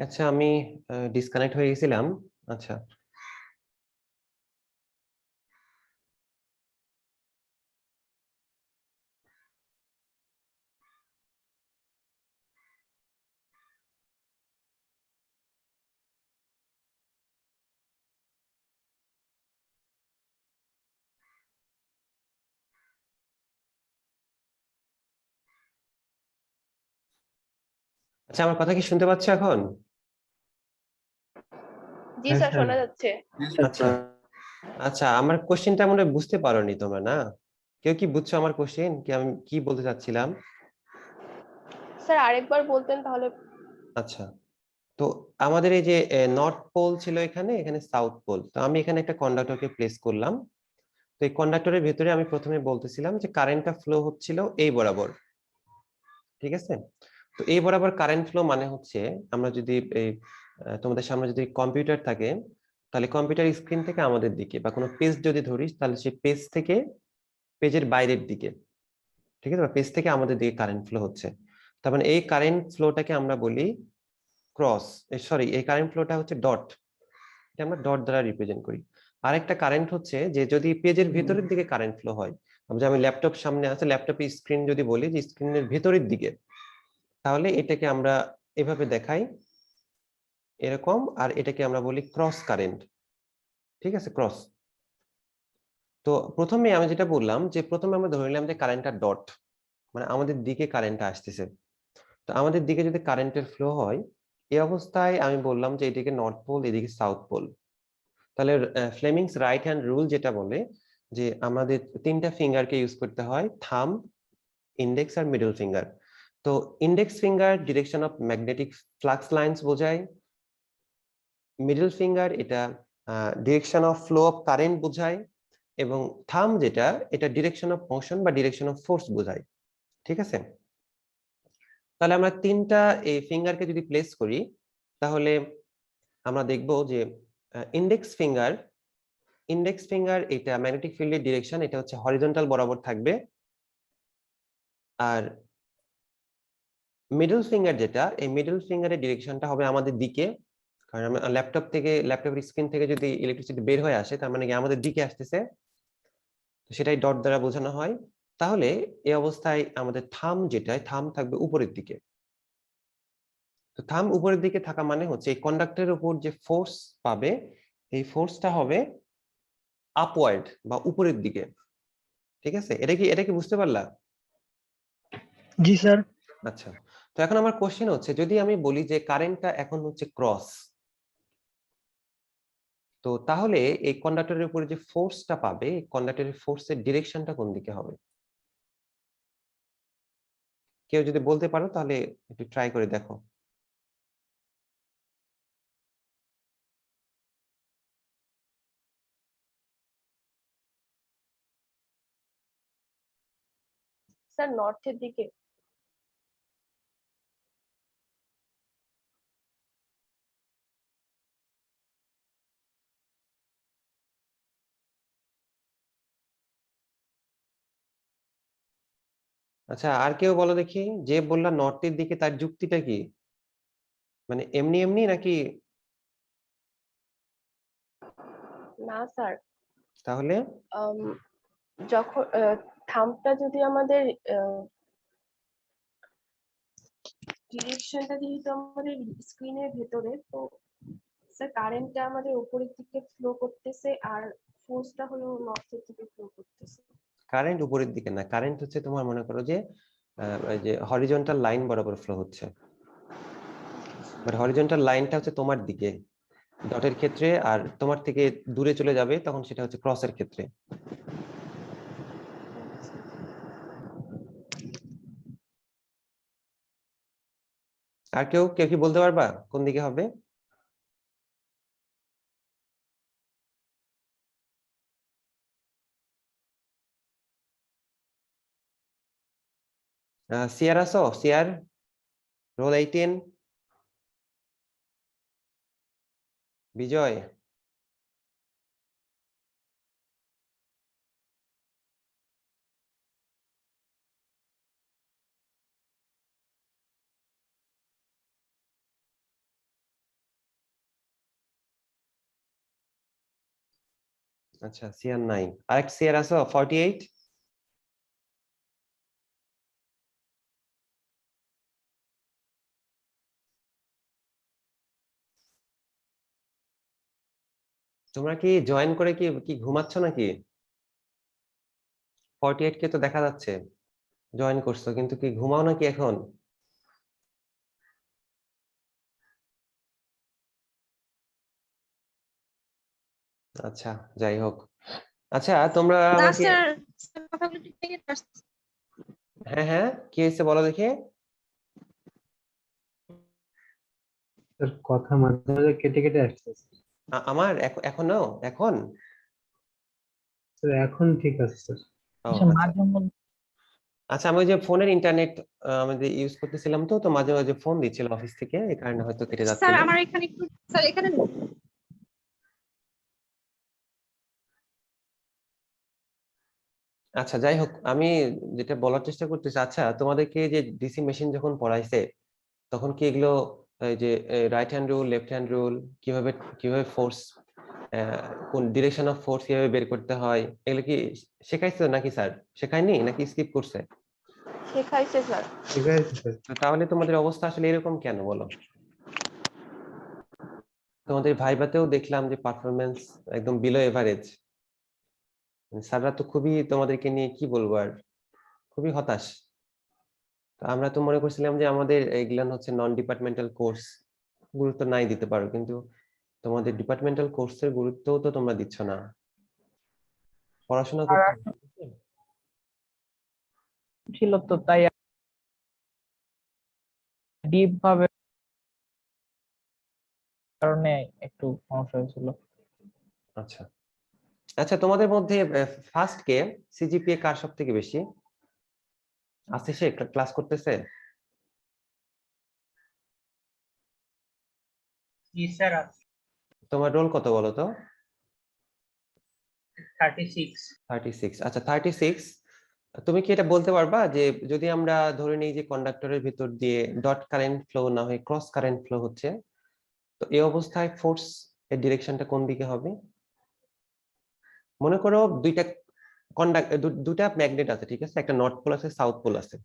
আচ্ছা, আমি ডিসকানেক্ট হয়ে গেছিলাম। আচ্ছা, আচ্ছা, আমার কথা কি শুনতে পাচ্ছ এখন? জি স্যার, শোনা যাচ্ছে। আচ্ছা আচ্ছা, আমার কোশ্চেনটা মনে হয় বুঝতে পারোনি তোমরা, না? কেউ কি বুঝছো আমার কোশ্চেন, কি আমি কি বলতে চাচ্ছিলাম? স্যার আরেকবার বলতেন তাহলে। আচ্ছা, তো আমাদের এই যে নর্থ পোল ছিল, এখানে এখানে সাউথ পোল, তো আমি এখানে একটা কন্ডাক্টরকে প্লেস করলাম। তো এই কন্ডাক্টরের ভেতরে আমি প্রথমে বলতেছিলাম যে কারেন্টটা ফ্লো হচ্ছিল এই বরাবর, ঠিক আছে? তো এই বরাবর কারেন্ট ফ্লো মানে হচ্ছে, আমরা যদি এই তোমাদের সামনে যদি কম্পিউটার থাকে, তাহলে কম্পিউটার স্ক্রিন থেকে আমাদের দিকে, বা কোনো পেজ যদি ধরিস, তাহলে সেই পেজ থেকে পেজের বাইরের দিকে, ঠিক আছে, পেজ থেকে আমাদের দিকে কারেন্ট ফ্লো হচ্ছে। তার মানে এই কারেন্ট ফ্লোটাকে আমরা বলি ক্রস, সরি, এই কারেন্ট ফ্লোটা হচ্ছে ডট, এটা আমরা ডট দ্বারা রিপ্রেজেন্ট করি। আরেকটা কারেন্ট হচ্ছে যে যদি পেজের ভেতরের দিকে কারেন্ট ফ্লো হয়, আমি ল্যাপটপ সামনে আছে, ল্যাপটপের স্ক্রিন যদি বলি যে স্ক্রিনের ভেতরের দিকে, তাহলে এটাকে আমরা এভাবে দেখাই, এরকম। আর এটাকে আমরা বলি ক্রস কারেন্ট, ঠিক আছে, ক্রস। তো প্রথমে আমি যেটা বললাম, যে প্রথমে আমরা ধরে নিলাম যে কারেন্টটা ডট, মানে আমাদের দিকে কারেন্টটা আসতেছে। তো আমাদের দিকে যদি কারেন্টের ফ্লো হয়, এই অবস্থায় আমি বললাম যে এদিকে নর্থ পোল, এদিকে সাউথ পোল। তাহলে ফ্লেমিংস রাইট হ্যান্ড রুল যেটা বলে যে আমাদের তিনটা ফিঙ্গারকে ইউজ করতে হয়, থাম্ব, ইন্ডেক্স আর মিডল ফিঙ্গার। তো index finger direction of magnetic flux lines বোঝায়, মিডল ফিঙ্গার এটা direction of flow of current বোঝায়, এবং থাম্ব যেটা, এটা ডিরেকশন অফ মোশন বা ডিরেকশন অফ ফোর্স বোঝায়, ঠিক আছে? তাহলে আমরা তিনটা এই ফিঙ্গারকে যদি প্লেস করি, তাহলে আমরা দেখব যে ইন্ডেক্স ফিঙ্গার, এটা ম্যাগনেটিক ফিল্ডের ডিরেকশন, এটা হচ্ছে হরিজন্টাল বরাবর থাকবে। আর মিডল ফিঙ্গার যেটা, এই মিডল ফিঙ্গারের ডিরেকশনটা হবে আমাদের দিকে, কারণ আমরা ল্যাপটপের স্ক্রিন থেকে যদি ইলেকট্রিসিটি বের হয়ে আসে, তার মানে কি আমাদের দিকে আসতেছে, তো সেটাই ডট দ্বারা বোঝানো হয়। তাহলে এই অবস্থায় আমাদের থাম থাকবে উপরের দিকে। তো থাম উপরের দিকে থাকা মানে হচ্ছে এই কন্ডাক্টরের উপর যে ফোর্স পাবে, এই ফোর্সটা হবে আপওয়ার্ড বা উপরের দিকে, ঠিক আছে? এটা কি বুঝতে পারলা? জি স্যার। আচ্ছা, তো এখন আমার কোশ্চেন হচ্ছে, যদি আমি বলি যে কারেন্টটা এখন হচ্ছে ক্রস, তো তাহলে এই কন্ডাক্টরের উপরে যে ফোর্সটা পাবে, কন্ডাক্টরের ফোর্সের ডিরেকশনটা কোন দিকে হবে? কেউ যদি বলতে পারো তাহলে একটু ট্রাই করে দেখো। স্যার নর্থের দিকে। আচ্ছা, আর কেউ বলো দেখি, যে বললা নর্থের দিকে, তার যুক্তিটা কি? মানে এমনি এমনি নাকি? না স্যার, তাহলে যখন থাম্বটা যদি আমাদের ডিরেকশনটা যেহেতু আমাদের স্ক্রিনের ভেতরে, তো স্যার কারেন্টটা আমাদের উপরের দিকে ফ্লো করতেছে আর ফোর্সটা হলো নর্থের দিকে ফ্লো করতেছে। কারেন্ট উপরের দিকে না, কারেন্ট হচ্ছে তোমার মনে করো যে এই যে হরিজন্টাল লাইন বরাবর ফ্লো হচ্ছে, বাট হরিজন্টাল লাইনটা হচ্ছে তোমার দিকে ডটের ক্ষেত্রে, আর তোমার থেকে দূরে চলে যাবে তখন সেটা হচ্ছে ক্রসের ক্ষেত্রে। আর কেউ কেউ কি বলতে পারবা কোন দিকে হবে? সিয়ার আসো, সিয়ার, রোল 18, বিজয়। আচ্ছা সিআর নাই, আরেক সিআর আছে 48। তোমরা কি জয়েন করে কি কি ঘুমাচ্ছ নাকি? 48 কে তো দেখা যাচ্ছে জয়েন করছো, কিন্তু কি ঘুমাও নাকি এখন? আচ্ছা যাই হোক। আচ্ছা তোমরা না আমাকে, স্যার, কথাগুলো ঠিক থেকে আসছে। হ্যাঁ হ্যাঁ কি হয়েছে বলো দেখি। স্যার কথা মাঝে মাঝে কেটে কেটে আসছে। আমার এখনো এখন স্যার এখন ঠিক আছে স্যার। ও আচ্ছা আচ্ছা, আমি ওই যে ফোনের ইন্টারনেট আমাদের ইউজ করতেছিলাম, তো তো মাঝে মাঝে ফোন দিচ্ছিল অফিস থেকে, এই কারণে হয়তো কেটে স্যার যাচ্ছিল। আমার এখানে একটু, স্যার এখানে আচ্ছা যাই হোক, আমি যেটা বলার চেষ্টা করতেছি, আচ্ছা তোমাদেরকে যে ডিসি মেশিন যখন পড়াইছে তখন কি এগুলো এই যে right hand rule, left hand rule, কিভাবে কিভাবে ফোর্স, কোন ডিরেকশন অফ ফোর্স কিভাবে বের করতে হয়, এগুলো কি শেখাইছো নাকি স্যার? শেখায়নি নাকি স্কিপ করছে? শেখাইছে স্যার। ঠিক আছে স্যার। তো তাহলে তোমাদের অবস্থা আসলে এরকম কেন বলো? তোমাদের ভাইভাতেও দেখলাম যে পারফরমেন্স একদম বিলো এভারেজ। স্যাররা তো খুবই তোমাদেরকে নিয়ে কি বলবো আর, খুবই হতাশ। তো আমরা তো মনে করছিলাম যে আমাদের এগুলা হচ্ছে নন ডিপার্টমেন্টাল কোর্স, গুরুত্ব নাই দিতে পারো, কিন্তু তোমাদের ডিপার্টমেন্টাল কোর্সের গুরুত্বও তো তোমরা দিচ্ছ না। পড়াশোনা করতে হবে, ঠিক আছে? ছিল তো তাই ডিপ ভাবে কারণে একটু সমস্যা হয়েছিল। আচ্ছা আচ্ছা, তোমাদের মধ্যে ফার্স্ট কে সিজিপিএ কার সব থেকে বেশি আছে? সে ক্লাস করতেছে? জি স্যার, তোমার রোল কত বলো তো? 36। 36। আচ্ছা 36, তুমি কি এটা বলতে পারবা যে যদি আমরা ধরে নিই যে কন্ডাক্টরের ভিতর দিয়ে ডট কারেন্ট ফ্লো না হয়ে ক্রস কারেন্ট ফ্লো হচ্ছে, তো এই অবস্থায় ফোর্স এর ডিরেকশনটা কোন দিকে হবে? মনে করো দুইটা দুটা ম্যাগনেট আছে, ঠিক আছে, একটা নর্থ পোল আছে, সাউথ পোল আছে।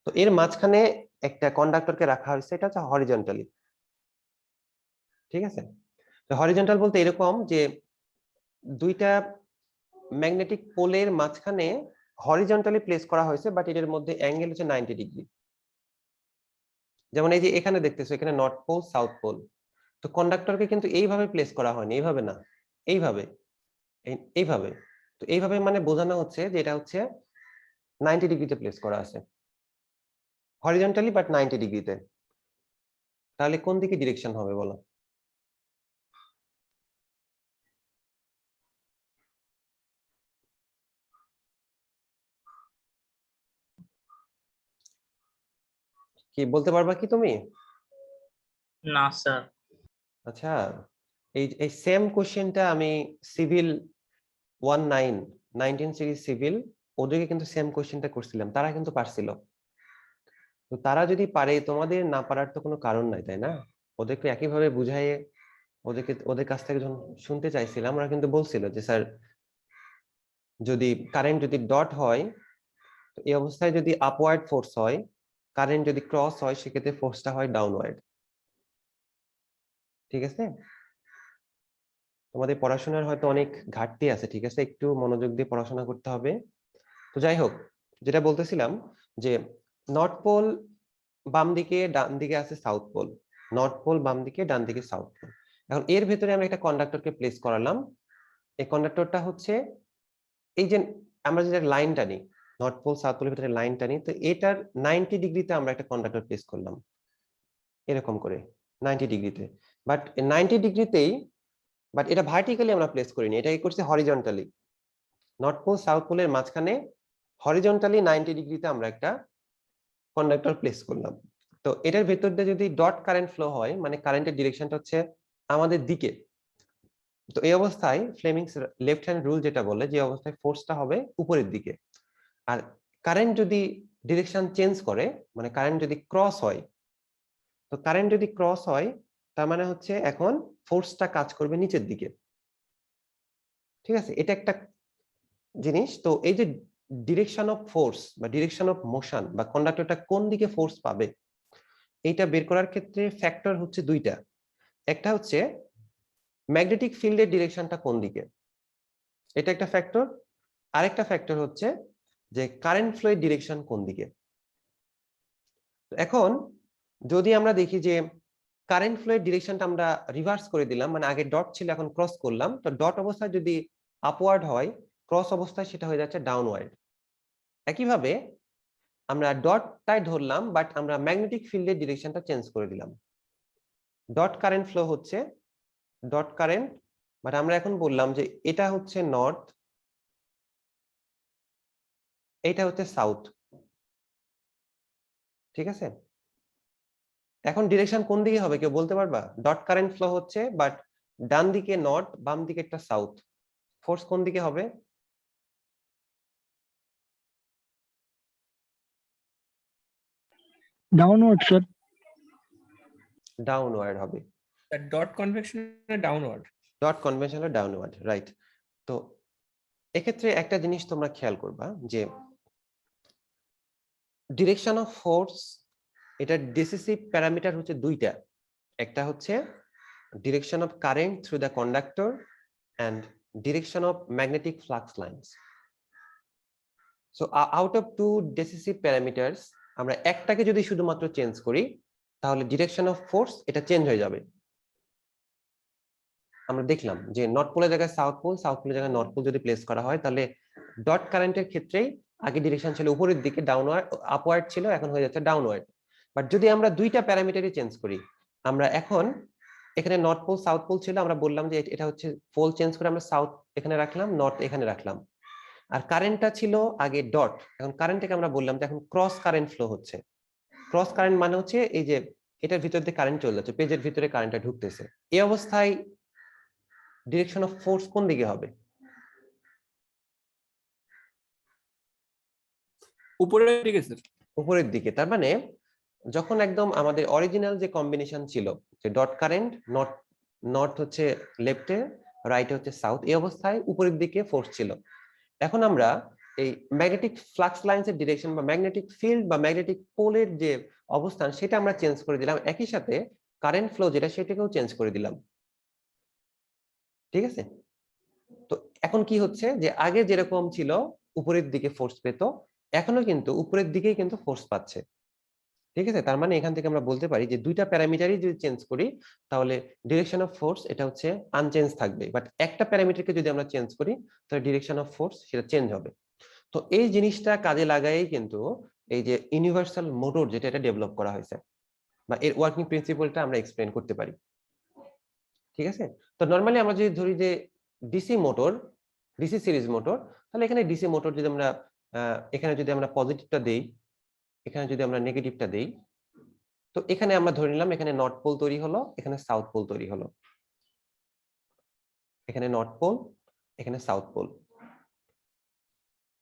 তো এর মাঝখানে একটা কন্ডাক্টরকে রাখা হয়েছে, এটা হচ্ছে হরিজন্টালি, ঠিক আছে? তো হরিজন্টাল বলতে এরকম যে দুইটা ম্যাগনেটিক পোলের মাঝখানে হরিজন্টালি প্লেস করা হয়েছে, বাট এটার মধ্যে অ্যাঙ্গেল হচ্ছে 90 ডিগ্রি। যেমন এই যে এখানে দেখতেছো, এখানে নর্থ পোল সাউথ পোল, তো কন্ডাক্টরকে কিন্তু এইভাবে প্লেস করা হয়নি, এইভাবে না, এইভাবে, এইভাবে। তো এইভাবে মানে বোঝানো হচ্ছে যে এটা হচ্ছে 90 ডিগ্রিতে প্লেস করা আছে, হরিজন্টালি বাট 90 ডিগ্রিতে। তাহলে কোন দিকে ডিরেকশন হবে বলো? কি বলতে পারবা কি তুমি? না স্যার। আচ্ছা, এই এই সেম কোশ্চেনটা আমি সিভিল 19 সিরিজ সিভিল, ওদেরকে কিন্তু সেম কোশ্চেনটা করছিলাম, তারা কিন্তু পারছিল। তো তারা যদি পারে, তোমাদের না পারার তো কোনো কারণ নাই, তাই না? ওদেরকে একইভাবে বুঝাইয়ে ওদের কাছ থেকে যখন শুনতে চাইছিলাম, ওরা কিন্তু বলছিল যে স্যার যদি কারেন্ট যদি ডট হয়, তো এই অবস্থায় যদি আপওয়ার্ড ফোর্স হয়, কারেন্ট যদি ক্রস হয়, সেক্ষেত্রে ফোর্সটা হয় ডাউনওয়ার্ড, ঠিক আছে? তোমাদের পড়াশোনার হয়তো অনেক ঘাটতি আছে, ঠিক আছে, একটু মনোযোগ দিয়ে পড়াশোনা করতে হবে। তো যাই হোক, যেটা বলতেছিলাম যে নর্থ পোল বাম দিকে, ডান দিকে আছে সাউথ পোল, নর্থ পোল বাম দিকে, ডান দিকে সাউথ পোল। এখন এর ভেতরে আমি একটা কন্ডাক্টরকে প্লেস করালাম। এই কন্ডাক্টরটা হচ্ছে এই যে আমরা যেটা লাইন টানি, নর্থ পোল সাউথ পোলের ভিতরে লাইন টানি, তো এটার 90 ডিগ্রিতে আমরা একটা কন্ডাক্টর প্লেস করলাম, এরকম করে 90 ডিগ্রিতে। বাট 90 ডিগ্রিতেই, বাট এটা ভার্টিক্যালি আমরা প্লেস করিনি, এটাকে করছি হরিজন্টালি। নর্থ পোল সাউথ পোলের মাঝখানে হরিজন্টালি 90 ডিগ্রিতে আমরা একটা কন্ডাক্টর প্লেস করলাম। তো এটার ভেতর দিয়ে যদি ডট কারেন্ট ফ্লো হয়, মানে কারেন্টের ডিরেকশনটা হচ্ছে আমাদের দিকে, তো এই অবস্থায় ফ্লেমিংস লেফট হ্যান্ড রুল যেটা বলে যে অবস্থায় ফোর্সটা হবে উপরের দিকে। আর কারেন্ট যদি ডিরেকশন চেঞ্জ করে, মানে কারেন্ট যদি ক্রস হয়, তো কারেন্ট যদি ক্রস হয় তার মানে হচ্ছে এখন ফোর্সটা কাজ করবে নিচের দিকে, ঠিক ঠিক আছে, এটা একটা জিনিস। তো এই যে ডিরেকশন অফ ফোর্স বা ডিরেকশন অফ মোশন বা কন্ডাক্টরটা কোন দিকে ফোর্স পাবে, এইটা বের করার ক্ষেত্রে ফ্যাক্টর হচ্ছে দুইটা। একটা হচ্ছে ম্যাগনেটিক ফিল্ডের ডিরেকশনটা কোন দিকে, এটা একটা ফ্যাক্টর। আরেকটা ফ্যাক্টর হচ্ছে যে কারেন্ট ফ্লো এর ডিরেকশন কোন দিকে। এখন যদি আমরা দেখি যে কারেন্ট ফ্লো এর ডিরেকশনটা আমরা রিভার্স করে দিলাম, মানে আগে ডট ছিল এখন ক্রস করলাম, তো ডট অবস্থায় যদি আপওয়ার্ড হয়, ক্রস অবস্থায় সেটা হয়ে যাচ্ছে ডাউনওয়ার্ড। একইভাবে আমরা ডটটাই ধরলাম, বাট আমরা ম্যাগনেটিক ফিল্ডের ডিরেকশনটা চেঞ্জ করে দিলাম। ডট কারেন্ট ফ্লো হচ্ছে ডট কারেন্ট, বাট আমরা এখন বললাম যে এটা হচ্ছে নর্থ, এটা হচ্ছে সাউথ। ঠিক আছে, এখন ডিরেকশন কোন দিকে হবে কেউ বলতে পারবা? ডট কারেন্ট ফ্লো হচ্ছে, বাট ডান দিকে নর্থ, বাম দিকে একটা সাউথ। ফোর্স কোন দিকে হবে? Downward sir. ডাউনওয়ার্ড হবে। Dot convection downward. Dot conventional downward, right. তো এক্ষেত্রে একটা জিনিস তোমরা খেয়াল করবা যে ডিরেকশন অফ ফোর্স, এটা ডিসিসিভ প্যারামিটার হচ্ছে দুইটা। একটা হচ্ছে direction of current through the conductor and direction of magnetic flux lines. So out of two decisive parameters, আমরা একটাকে যদি শুধুমাত্র চেঞ্জ করি তাহলে ডিরেকশন অফ ফোর্স এটা চেঞ্জ হয়ে যাবে। আমরা দেখলাম যে নর্থ পোলের জায়গায় সাউথ পোল, সাউথ পোলের জায়গায় নর্থ পোল যদি প্লেস করা হয়, তাহলে ডট কারেন্টের ক্ষেত্রেই আগে ডিরেকশন ছিল উপরের দিকে, ডাউনওয়ার্ড আপওয়ার্ড ছিল, এখন হয়ে যাচ্ছে ডাউনওয়ার্ড। বাট যদি আমরা দুইটা প্যারামিটারই চেঞ্জ করি, আমরা এখন এখানে নর্থ পোল সাউথ পোল ছিল, আমরা বললাম যে এটা হচ্ছে পোল চেঞ্জ করে আমরা সাউথ এখানে রাখলাম, নর্থ এখানে রাখলাম। আর কারেন্টটা ছিল আগে ডট, এখন কারেন্টটাকে আমরা বললাম যে এখন ক্রস কারেন্ট ফ্লো হচ্ছে। ক্রস কারেন্ট মানে হচ্ছে এই যে এটার ভিতর দিয়ে কারেন্ট চলে যাচ্ছে, পেজের ভিতরে কারেন্টটা ঢুকতেছে। এই অবস্থায় ডিরেকশন অফ ফোর্স কোন দিকে হবে? উপরের দিকে স্যার। উপরের দিকে। তার মানে যখন একদম আমাদের অরিজিনাল যে কম্বিনেশন ছিল যে ডট কারেন্ট, নর্থ হচ্ছে লেফটে, রাইট হচ্ছে সাউথ, এই অবস্থায় উপরের দিকে ফোর্স ছিল। এখন আমরা এই ম্যাগনেটিক ফ্লাক্স লাইন্সের ডিরেকশন বা ম্যাগনেটিক ফিল্ড বা ম্যাগনেটিক পোলের যে অবস্থান সেটা আমরা চেঞ্জ করে দিলাম, একই সাথে কারেন্ট ফ্লো যেটা সেটাকেও চেঞ্জ করে দিলাম। ঠিক আছে, তো এখন কি হচ্ছে যে আগে যেরকম ছিল উপরের দিকে ফোর্স পেত, এখনো কিন্তু উপরের দিকেই কিন্তু ফোর্স পাচ্ছে। ঠিক আছে, তার মানে এখান থেকে আমরা বলতে পারি যে দুইটা প্যারামিটারই যদি চেঞ্জ করি তাহলে ডিরেকশন অফ ফোর্স এটা হচ্ছে আনচেঞ্জ থাকবে, বাট একটা প্যারামিটারকে যদি আমরা চেঞ্জ করি তাহলে ডিরেকশন অফ ফোর্স সেটা চেঞ্জ হবে। তো এই জিনিসটা কাজে লাগাই কিন্তু এই যে ইউনিভার্সাল মোটর যেটা এটা ডেভেলপ করা হয়েছে বা এর ওয়ার্কিং প্রিন্সিপলটা আমরা এক্সপ্লেন করতে পারি। ঠিক আছে, তো নরমালি আমরা যদি ধরি যে DC motor, DC series motor, তাহলে এখানে ডিসি মোটর যদি আমরা এখানে যদি আমরা পজিটিভটা দেই, এখানে যদি আমরা নেগেটিভটা দেই, তো এখানে আমরা ধরে নিলাম এখানে নর্থ পোল তৈরি হলো, এখানে সাউথ পোল তৈরি হলো, এখানে নর্থ পোল, এখানে সাউথ পোল।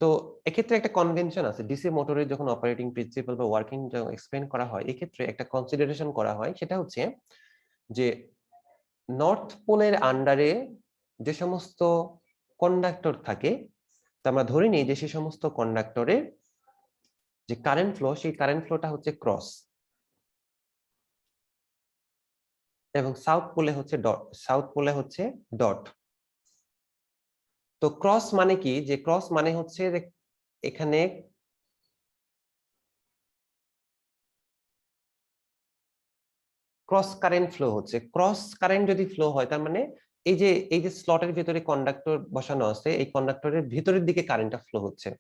তো এক্ষেত্রে একটা কনভেনশন আছে, ডিসি মোটরের যখন অপারেটিং প্রিন্সিপাল বা ওয়ার্কিং যখন এক্সপ্লেন করা হয়, এক্ষেত্রে একটা কনসিডারেশন করা হয়, সেটা হচ্ছে যে নর্থ পোলের আন্ডারে যে সমস্ত কন্ডাক্টর থাকে, তা আমরা ধরে নিই যে সে সমস্ত কন্ডাক্টরের যে কারেন্ট ফ্লো, সেই কারেন্ট ফ্লোটা হচ্ছে ক্রস, এবং সাউথ পোলে হচ্ছে ডট, সাউথ পোলে হচ্ছে ডট। তো ক্রস মানে কি? যে ক্রস মানে হচ্ছে যে এখানে ক্রস কারেন্ট ফ্লো হচ্ছে। ক্রস কারেন্ট যদি ফ্লো হয় তার মানে এই যে স্লটের ভিতরে কন্ডাক্টর বসানো আছে, এই কন্ডাক্টরের ভিতরের দিকে কারেন্টটা ফ্লো হচ্ছে।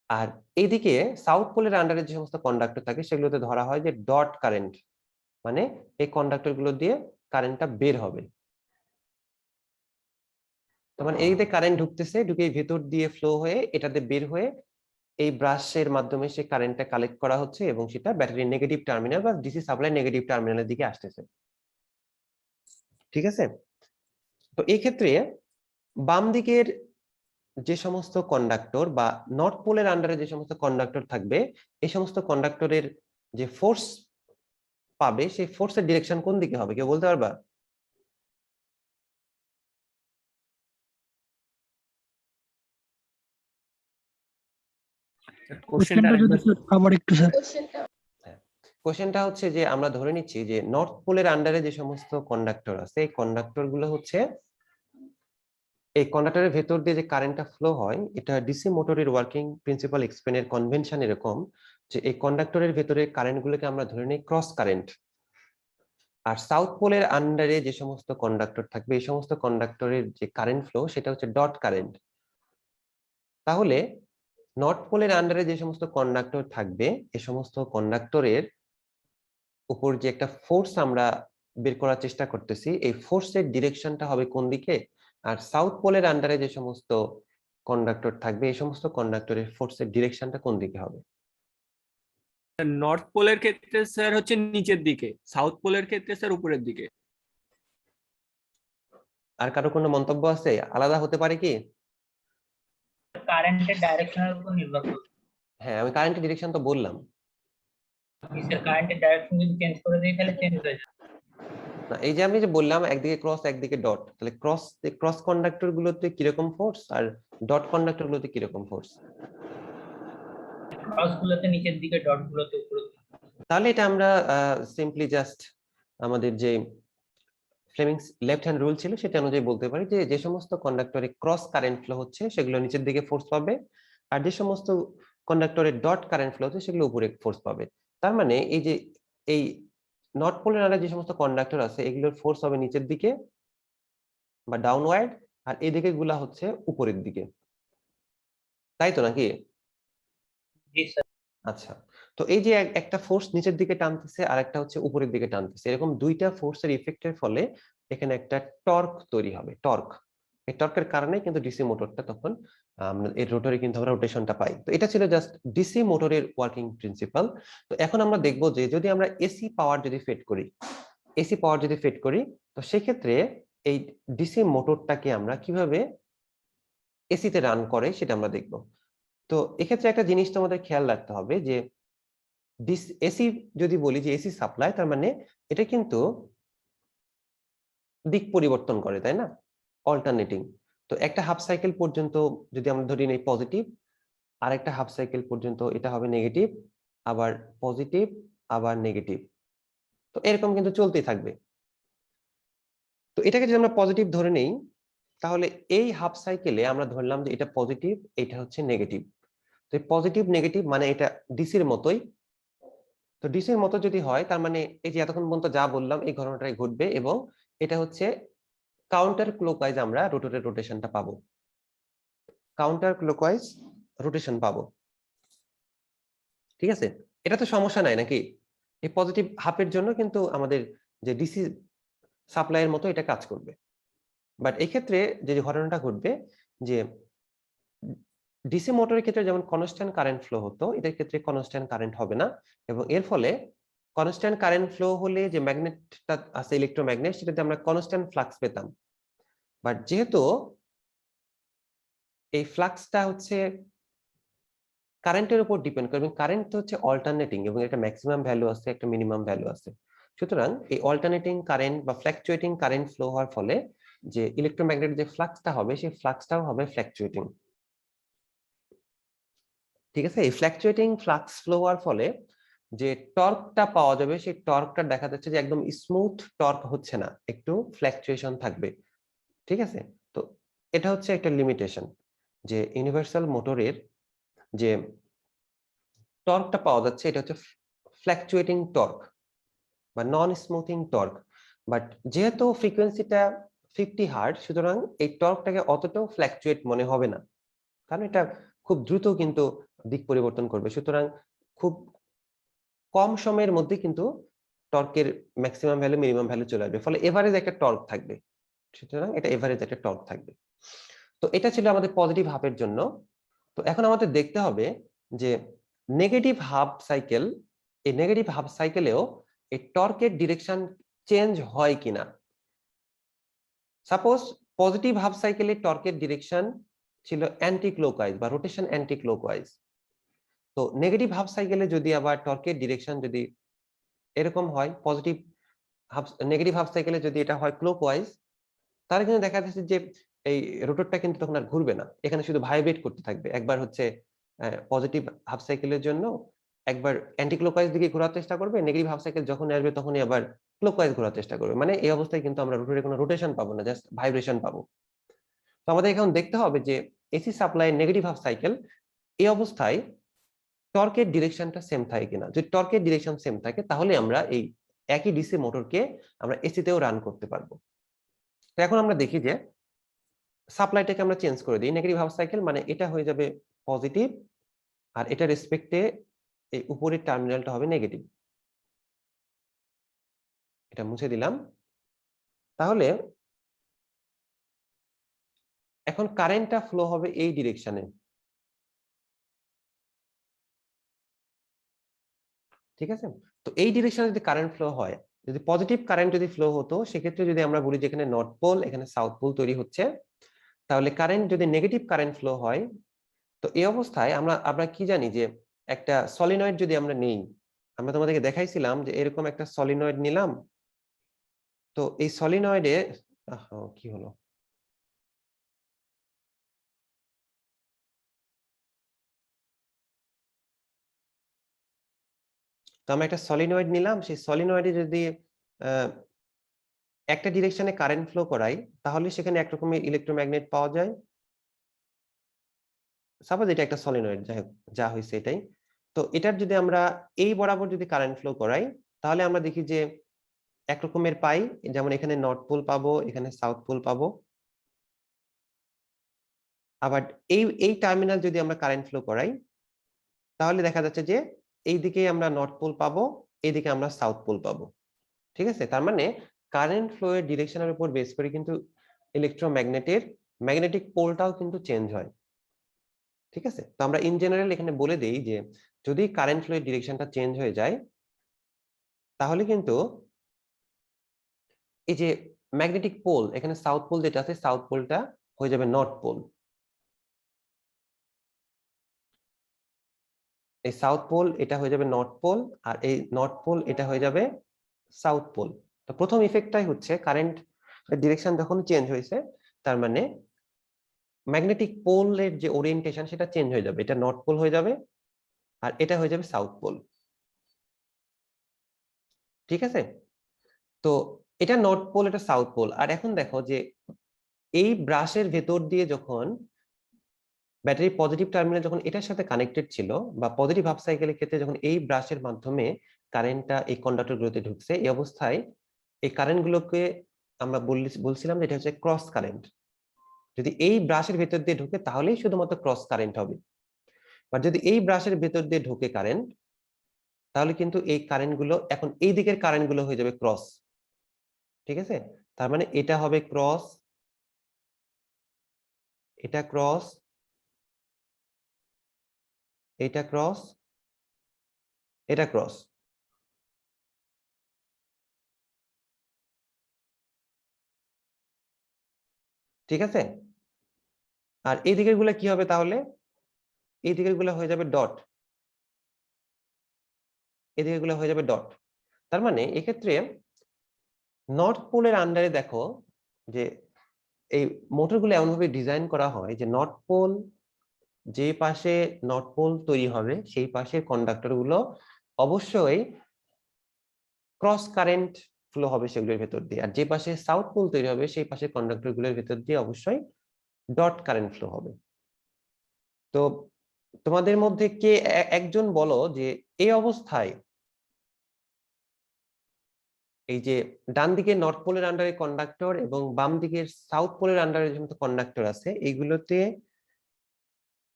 আর এইদিকে সাউথ পোলের আন্ডারে যে সমস্ত কন্ডাক্টর থাকে সেগুলোতে ধরা হয় যে ডট কারেন্ট, মানে এই কন্ডাক্টর গুলো দিয়ে কারেন্টটা বের হবে। তার মানে এইদিকে কারেন্ট ঢুকতেছে, ঢুকে ভেতর দিয়ে ফ্লো হয়ে এটাতে বের হয়ে এই ব্রাশের মাধ্যমে সে কারেন্টটা কালেক্ট করা হচ্ছে এবং সেটা ব্যাটারির নেগেটিভ টার্মিনাল বা ডিসি সাপ্লাই নেগেটিভ টার্মিনালের দিকে আসতেছে। ঠিক আছে, তো এই ক্ষেত্রে বাম দিকের যে সমস্ত কন্ডাক্টর বা নর্থ পোলের আন্ডারে যে সমস্ত কন্ডাক্টর থাকবে, এই সমস্ত কন্ডাক্টরের যে ফোর্স পাবে সেই ফোর্সের ডিরেকশন কোন দিকে হবে কেউ বলতে পারবা? কোশ্চেনটা কোশ্চেনটা যদি স্যার আবার একটু স্যার। কোশ্চেনটা কোশ্চেনটা হচ্ছে যে আমরা ধরে নিচ্ছি যে নর্থ পোলের আন্ডারে যে সমস্ত কন্ডাক্টর আছে এই কন্ডাক্টর গুলো হচ্ছে এই কন্ডাক্টরের ভেতর দিয়ে যে কারেন্টটা ফ্লো হয় এটা ডিসি মোটরের ওয়ার্কিং প্রিন্সিপাল এক্সপ্লেনের কনভেনশন এরকম যে এই কন্ডাক্টরের ভেতরে কারেন্ট গুলোকে আমরা ধরে নিই ক্রস কারেন্ট। আর সাউথ পোলের আন্ডারে যে সমস্ত কন্ডাক্টর থাকবে এই সমস্ত কন্ডাক্টরের যে কারেন্ট ফ্লো সেটা হচ্ছে ডট কারেন্ট। তাহলে নর্থ পোলের আন্ডারে যে সমস্ত কন্ডাক্টর থাকবে এই সমস্ত কন্ডাক্টরের উপর যে একটা ফোর্স আমরা বের করার চেষ্টা করতেছি এই ফোর্সের ডিরেকশনটা হবে কোন দিকে, আর সাউথ পোলের আন্ডারে যে সমস্ত কন্ডাক্টর থাকবে এই সমস্ত কন্ডাক্টরের ফোর্সের ডিরেকশনটা কোন দিকে হবে। নর্থ পোলের ক্ষেত্রে স্যার হচ্ছে নিচের দিকে, সাউথ পোলের ক্ষেত্রে স্যার উপরের দিকে। আর কারো কোনো মন্তব্য আছে? আলাদা হতে পারে কি? কারেন্টের ডাইরেকশনের উপর নির্ভর করবে। হ্যাঁ, আমি কারেন্টের ডিরেকশন তো বললাম। স্যার কারেন্টের ডাইরেকশন যদি চেঞ্জ করে দেই তাহলে চেঞ্জ হয়ে যাবে। না, এই যে আমি যে বললাম একদিকে ক্রস একদিকে ডট, তাহলে ক্রস কন্ডাক্টর গুলোতে কিরকম ফোর্স আর ডট কন্ডাক্টর গুলোতে কিরকম ফোর্স? ক্রস গুলোতে নিচের দিকে, ডট গুলোতে উপরের দিকে। তাহলে এটা আমরা সিম্পলি জাস্ট আমাদের যে ফ্লেমিংস লেফট হ্যান্ড রুল ছিল সেটা অনুযায়ী বলতে পারি যে যে সমস্ত কন্ডাক্টরে ক্রস কারেন্ট ফ্লো হচ্ছে সেগুলো নিচের দিকে ফোর্স পাবে, আর যে সমস্ত কন্ডাক্টরে ডট কারেন্ট ফ্লো হচ্ছে সেগুলো উপরে ফোর্স পাবে। তার মানে এই যে এই নর্থ পোলের আন্ডারে যে সমস্ত কন্ডাক্টর আছে এগুলোর ফোর্স হবে নিচের দিকে বা ডাউনওয়ার্ড, আর এই দিকে গুলা হচ্ছে উপরের দিকে, তাই তো নাকি? জি স্যার। আচ্ছা, তো এই যে একটা ফোর্স নিচের দিকে টানতেছে আর একটা হচ্ছে উপরের দিকে টানতেছে, এরকম দুইটা ফোর্সের ইফেক্টের ফলে এখানে একটা টর্ক তৈরি হবে। টর্ক, এই টর্কের কারণে কিন্তু ডিসি মোটরটা তখন এর রোটরে কিন্তু আমরা রোটেশনটা পাই। তো এটা ছিল জাস্ট ডিসি মোটরের ওয়ার্কিং প্রিন্সিপাল। তো এখন আমরা দেখবো যে যদি আমরা এসি পাওয়ার যদি ফিট করি তো সেক্ষেত্রে এই ডিসি মোটরটাকে আমরা কিভাবে এসিতে রান করে সেটা আমরা দেখবো। তো এক্ষেত্রে একটা জিনিস তোমাদের খেয়াল রাখতে হবে যে এসি যদি বলি যে এসি সাপ্লাই, তার মানে এটা কিন্তু দিক পরিবর্তন করে, তাই না? অল্টারনেটিং। তো একটা হাফ সাইকেল পর্যন্ত যদি আমরা ধরি নেই পজিটিভ, আর একটা হাফ সাইকেল পর্যন্ত এটা হবে নেগেটিভ, আবার পজিটিভ, আবার নেগেটিভ। তো এরকম কিন্তু চলতেই থাকবে। তো এটাকে যদি আমরা পজিটিভ ধরে নেই তাহলে এই হাফ সাইকেলে আমরা ধরলাম যে এটা পজিটিভ, এটা হচ্ছে নেগেটিভ। তো পজিটিভ নেগেটিভ মানে এটা ডিসির মতোই। তো ডিসির মতো যদি হয় তার মানে এই যে এতক্ষণ পর্যন্ত যা বললাম এই ঘটনাটাই ঘটবে, এবং এটা হচ্ছে কাউন্টার ক্লকওয়াইজ আমরা রোটরের রোটেশনটা পাবো, কাউন্টার ক্লকওয়াইজ রোটেশন পাবো। ঠিক আছে, এটা তো সমস্যা নাই নাকি? এই পজিটিভ হাফের জন্য কিন্তু আমাদের যে ডিসি সাপ্লাইয়ের মতো এটা কাজ করবে। বাট এই ক্ষেত্রে যে ঘটনাটা ঘটবে যে ডিসি মোটরের ক্ষেত্রে যেমন কনস্ট্যান্ট কারেন্ট ফ্লো হতো, এটার ক্ষেত্রে কনস্ট্যান্ট কারেন্ট হবে না, এবং এর ফলে কনস্ট্যান্ট কারেন্ট ফ্লো হলে যে ম্যাগনেটটা আছে ইলেকট্রোম্যাগনেট সেটাতে আমরা কনস্ট্যান্ট ফ্লাক্স পেতাম। বাট যেহেতু এই ফ্লাক্সটা হচ্ছে কারেন্টের উপর ডিপেন্ড করে, এবং কারেন্ট হচ্ছে অল্টারনেটিং এবং একটা ম্যাক্সিমাম ভ্যালু আছে, একটা মিনিমাম ভ্যালু আছে, সুতরাং এই অল্টারনেটিং কারেন্ট বা ফ্ল্যাকচুয়েটিং কারেন্ট ফ্লো হওয়ার ফলে যে ইলেকট্রোম্যাগনেটের যে ফ্লাক্সটা হবে সেই ফ্লাক্সটাও হবে ফ্ল্যাকচুয়েটিং। ঠিক আছে, এই ফ্ল্যাকচুয়েটিং ফ্লাক্স ফ্লো হওয়ার ফলে যে টর্কটা পাওয়া যাবে সেই টর্কটা দেখা যাচ্ছে যে একদম স্মুথ টর্ক হচ্ছে না, একটু ফ্ল্যাকচুয়েশন থাকবে। ঠিক আছে, তো এটা হচ্ছে একটা লিমিটেশন যে ইউনিভার্সাল মোটরের যে টর্কটা পাওয়া যাচ্ছে এটা হচ্ছে ফ্ল্যাকচুয়েটিং টর্ক বা নন স্মুথিং টর্ক। বাট যেহেতু ফ্রিকোয়েন্সিটা 50 হার্টজ সুতরাং এই টর্কটাকে অতটাও ফ্ল্যাকচুয়েট মনে হবে না, কারণ এটা খুব দ্রুত কিন্তু দিক পরিবর্তন করবে, সুতরাং খুব কম সময়ের মধ্যে কিন্তু টর্কের ম্যাক্সিমাম ভ্যালু মিনিমাম ভ্যালু চলে আসবে, ফলে এভারেজ একটা টর্ক থাকবে, সুতরাং এটা এভারেজ একটা টর্ক থাকবে। তো এটা ছিল আমাদের পজিটিভ হাফের জন্য। তো এখন আমাদের দেখতে হবে যে নেগেটিভ হাফ সাইকেল, এই নেগেটিভ হাফ সাইকেলেও এই টর্কের ডিরেকশন চেঞ্জ হয় কিনা। সাপোজ পজিটিভ হাফ সাইকেলে টর্কের ডিরেকশন ছিল অ্যান্টি ক্লকওয়াইজ বা রোটেশন অ্যান্টি ক্লকওয়াইজ, তো নেগেটিভ হাফ সাইকেলে যদি আবার টর্কের ডিরেকশন যদি এরকম হয়, পজিটিভ হাফ নেগেটিভ হাফ সাইকেলে যদি এটা হয় ক্লকওয়াইজ, তাহলে কিন্তু দেখা যাচ্ছে যে এই রোটরটা কিন্তু তখন আর ঘুরবে না, এখানে শুধু ভাইব্রেট করতে থাকবে, একবার হচ্ছে পজিটিভ হাফ সাইকেলের জন্য একবার অ্যান্টি ক্লকওয়াইজ দিকে ঘোরার চেষ্টা করবে, নেগেটিভ হাফ সাইকেল যখন আসবে তখনই আবার ক্লকওয়াইজ ঘোরার চেষ্টা করবে। মানে এই অবস্থায় কিন্তু আমরা রোটরের কোনো রোটেশন পাবো না, জাস্ট ভাইব্রেশন পাবো। তো আমাদের এখন দেখতে হবে যে AC supply negative half cycle এই অবস্থায় টর্কের ডিরেকশনটা সেম থাকে কিনা। যদি টর্কের ডিরেকশন সেম থাকে তাহলে আমরা এই একই ডিসি মোটরকে আমরা এসিতেও রান করতে পারবো। তো এখন আমরা দেখি যে সাপ্লাইটাকে আমরা চেঞ্জ করে দিই। নেগেটিভ হাফ সাইকেল মানে এটা হয়ে যাবে পজিটিভ, আর এটা রেসপেক্টে এই উপরের টার্মিনালটা হবে নেগেটিভ। এটা মুছে দিলাম। তাহলে এখন কারেন্টটা ফ্লো হবে এই ডিরেকশনে, ঠিক আছে? তো এই ডিরেকশনে যদি কারেন্ট ফ্লো হয়, যদি পজিটিভ কারেন্ট যদি ফ্লো হতো, সেক্ষেত্রে যদি আমরা বলি যে এখানে নর্থ পোল এখানে সাউথ পোল তৈরি হচ্ছে, তাহলে কারেন্ট যদি নেগেটিভ কারেন্ট ফ্লো হয়, তো এই অবস্থায় আমরা কি জানি যে একটা সলিনয়েড যদি আমরা নেই, আমরা তোমাদেরকে দেখাইছিলাম যে এরকম একটা সলিনয়েড নিলাম। তো এই সলিনয়েডে কি হলো, তো আমরা একটা সলিনয়েড নিলাম, সেই সলিনয়েডে যদি একটা ডিরেকশনে কারেন্ট ফ্লো করাই, তাহলে সেখানে একরকমের ইলেকট্রোম্যাগনেট পাওয়া যায়। সাপোজ এটা একটা সলিনয়েড, যাই হোক যা হয়েছে এটাই। তো এটার যদি আমরা এই বরাবর যদি কারেন্ট ফ্লো করাই, তাহলে আমরা দেখি যে একরকমের পাই, যেমন এখানে নর্থ পোল পাবো, এখানে সাউথ পোল পাবো। আবার এই টার্মিনাল যদি আমরা কারেন্ট ফ্লো করাই, তাহলে দেখা যাচ্ছে যে এইদিকে আমরা নর্থ পোল পাবো, এইদিকে আমরা সাউথ পোল পাবো, ঠিক আছে? তার মানে কারেন্ট ফ্লো এর ডিরেকশনের উপর বেস করে কিন্তু ইলেকট্রোম্যাগনেটের ম্যাগনেটিক পোলটাও কিন্তু চেঞ্জ হয়, ঠিক আছে? তো আমরা ইন জেনারেল এখানে বলে দেই যে যদি কারেন্ট ফ্লো এর ডিরেকশনটা চেঞ্জ হয়ে যায়, তাহলে কিন্তু এই যে ম্যাগনেটিক পোল এখানে সাউথ পোল যেটা আছে, সাউথ পোলটা হয়ে যাবে নর্থ পোল। এই সাউথ পোল এটা হয়ে যাবে নর্থ পোল, আর এই নর্থ পোল এটা হয়ে যাবে সাউথ পোল। তো প্রথম ইফেক্টটাই হচ্ছে কারেন্ট ডিরেকশন যখন চেঞ্জ হয়েছে, তার মানে ম্যাগনেটিক পোলের যে ওরিয়েন্টেশন সেটা চেঞ্জ হয়ে যাবে, এটা নর্থ পোল হয়ে যাবে আর এটা হয়ে যাবে সাউথ পোল, ঠিক আছে? তো এটা নর্থ পোল, এটা সাউথ পোল। আর এখন দেখো যে এই ব্রাশের ভেতর দিয়ে যখন ব্যাটারি পজিটিভ টার্মিনাল যখন এটার সাথে কানেক্টেড ছিল, বা পজিটিভ হাফ সাইকেলের ক্ষেত্রে যখন এই ব্রাশের মাধ্যমে কারেন্টটা এই কন্ডাক্টরগুলোতে ঢুকছে, এই অবস্থায় এই কারেন্টগুলোকে আমরা বলছিলাম যে এটা হচ্ছে ক্রস কারেন্ট। যদি এই ব্রাশের ভেতর দিয়ে ঢুকে তাহলেই শুধুমাত্র ক্রস কারেন্ট হবে। বা যদি এই ব্রাশের ভেতর দিয়ে ঢুকে কারেন্ট, তাহলে কিন্তু এই কারেন্টগুলো এখন এই দিকের কারেন্টগুলো হয়ে যাবে ক্রস, ঠিক আছে? তার মানে এটা হবে ক্রস, এটা ক্রস, এটা ক্রস, এটা ক্রস, ঠিক আছে? আর এই দিকের গুলা কি হবে তাহলে? এই দিকের গুলা হয়ে যাবে ডট, এই দিকের গুলা হয়ে যাবে ডট। তার মানে এক্ষেত্রে নর্থ পোলের আন্ডারে দেখো যে এই মোটরগুলো এমনভাবে ডিজাইন করা হয় যে নর্থ পোল, যে পাশে নর্থ পোল তৈরি হবে সেই পাশের কন্ডাক্টর গুলো অবশ্যই ক্রস কারেন্ট ফ্লো হবে সেগুলোর ভেতর দিয়ে, আর যে পাশে সাউথ পোল তৈরি হবে সেই পাশের কন্ডাক্টর গুলোর ভেতর দিয়ে অবশ্যই ডট কারেন্ট ফ্লো হবে। তো তোমাদের মধ্যে কে একজন বলো যে এই অবস্থায় এই যে ডান দিকে নর্থ পোলের আন্ডারে কন্ডাক্টর এবং বাম দিকের সাউথ পোলের আন্ডারে যে কন্ডাক্টর আছে, এইগুলোতে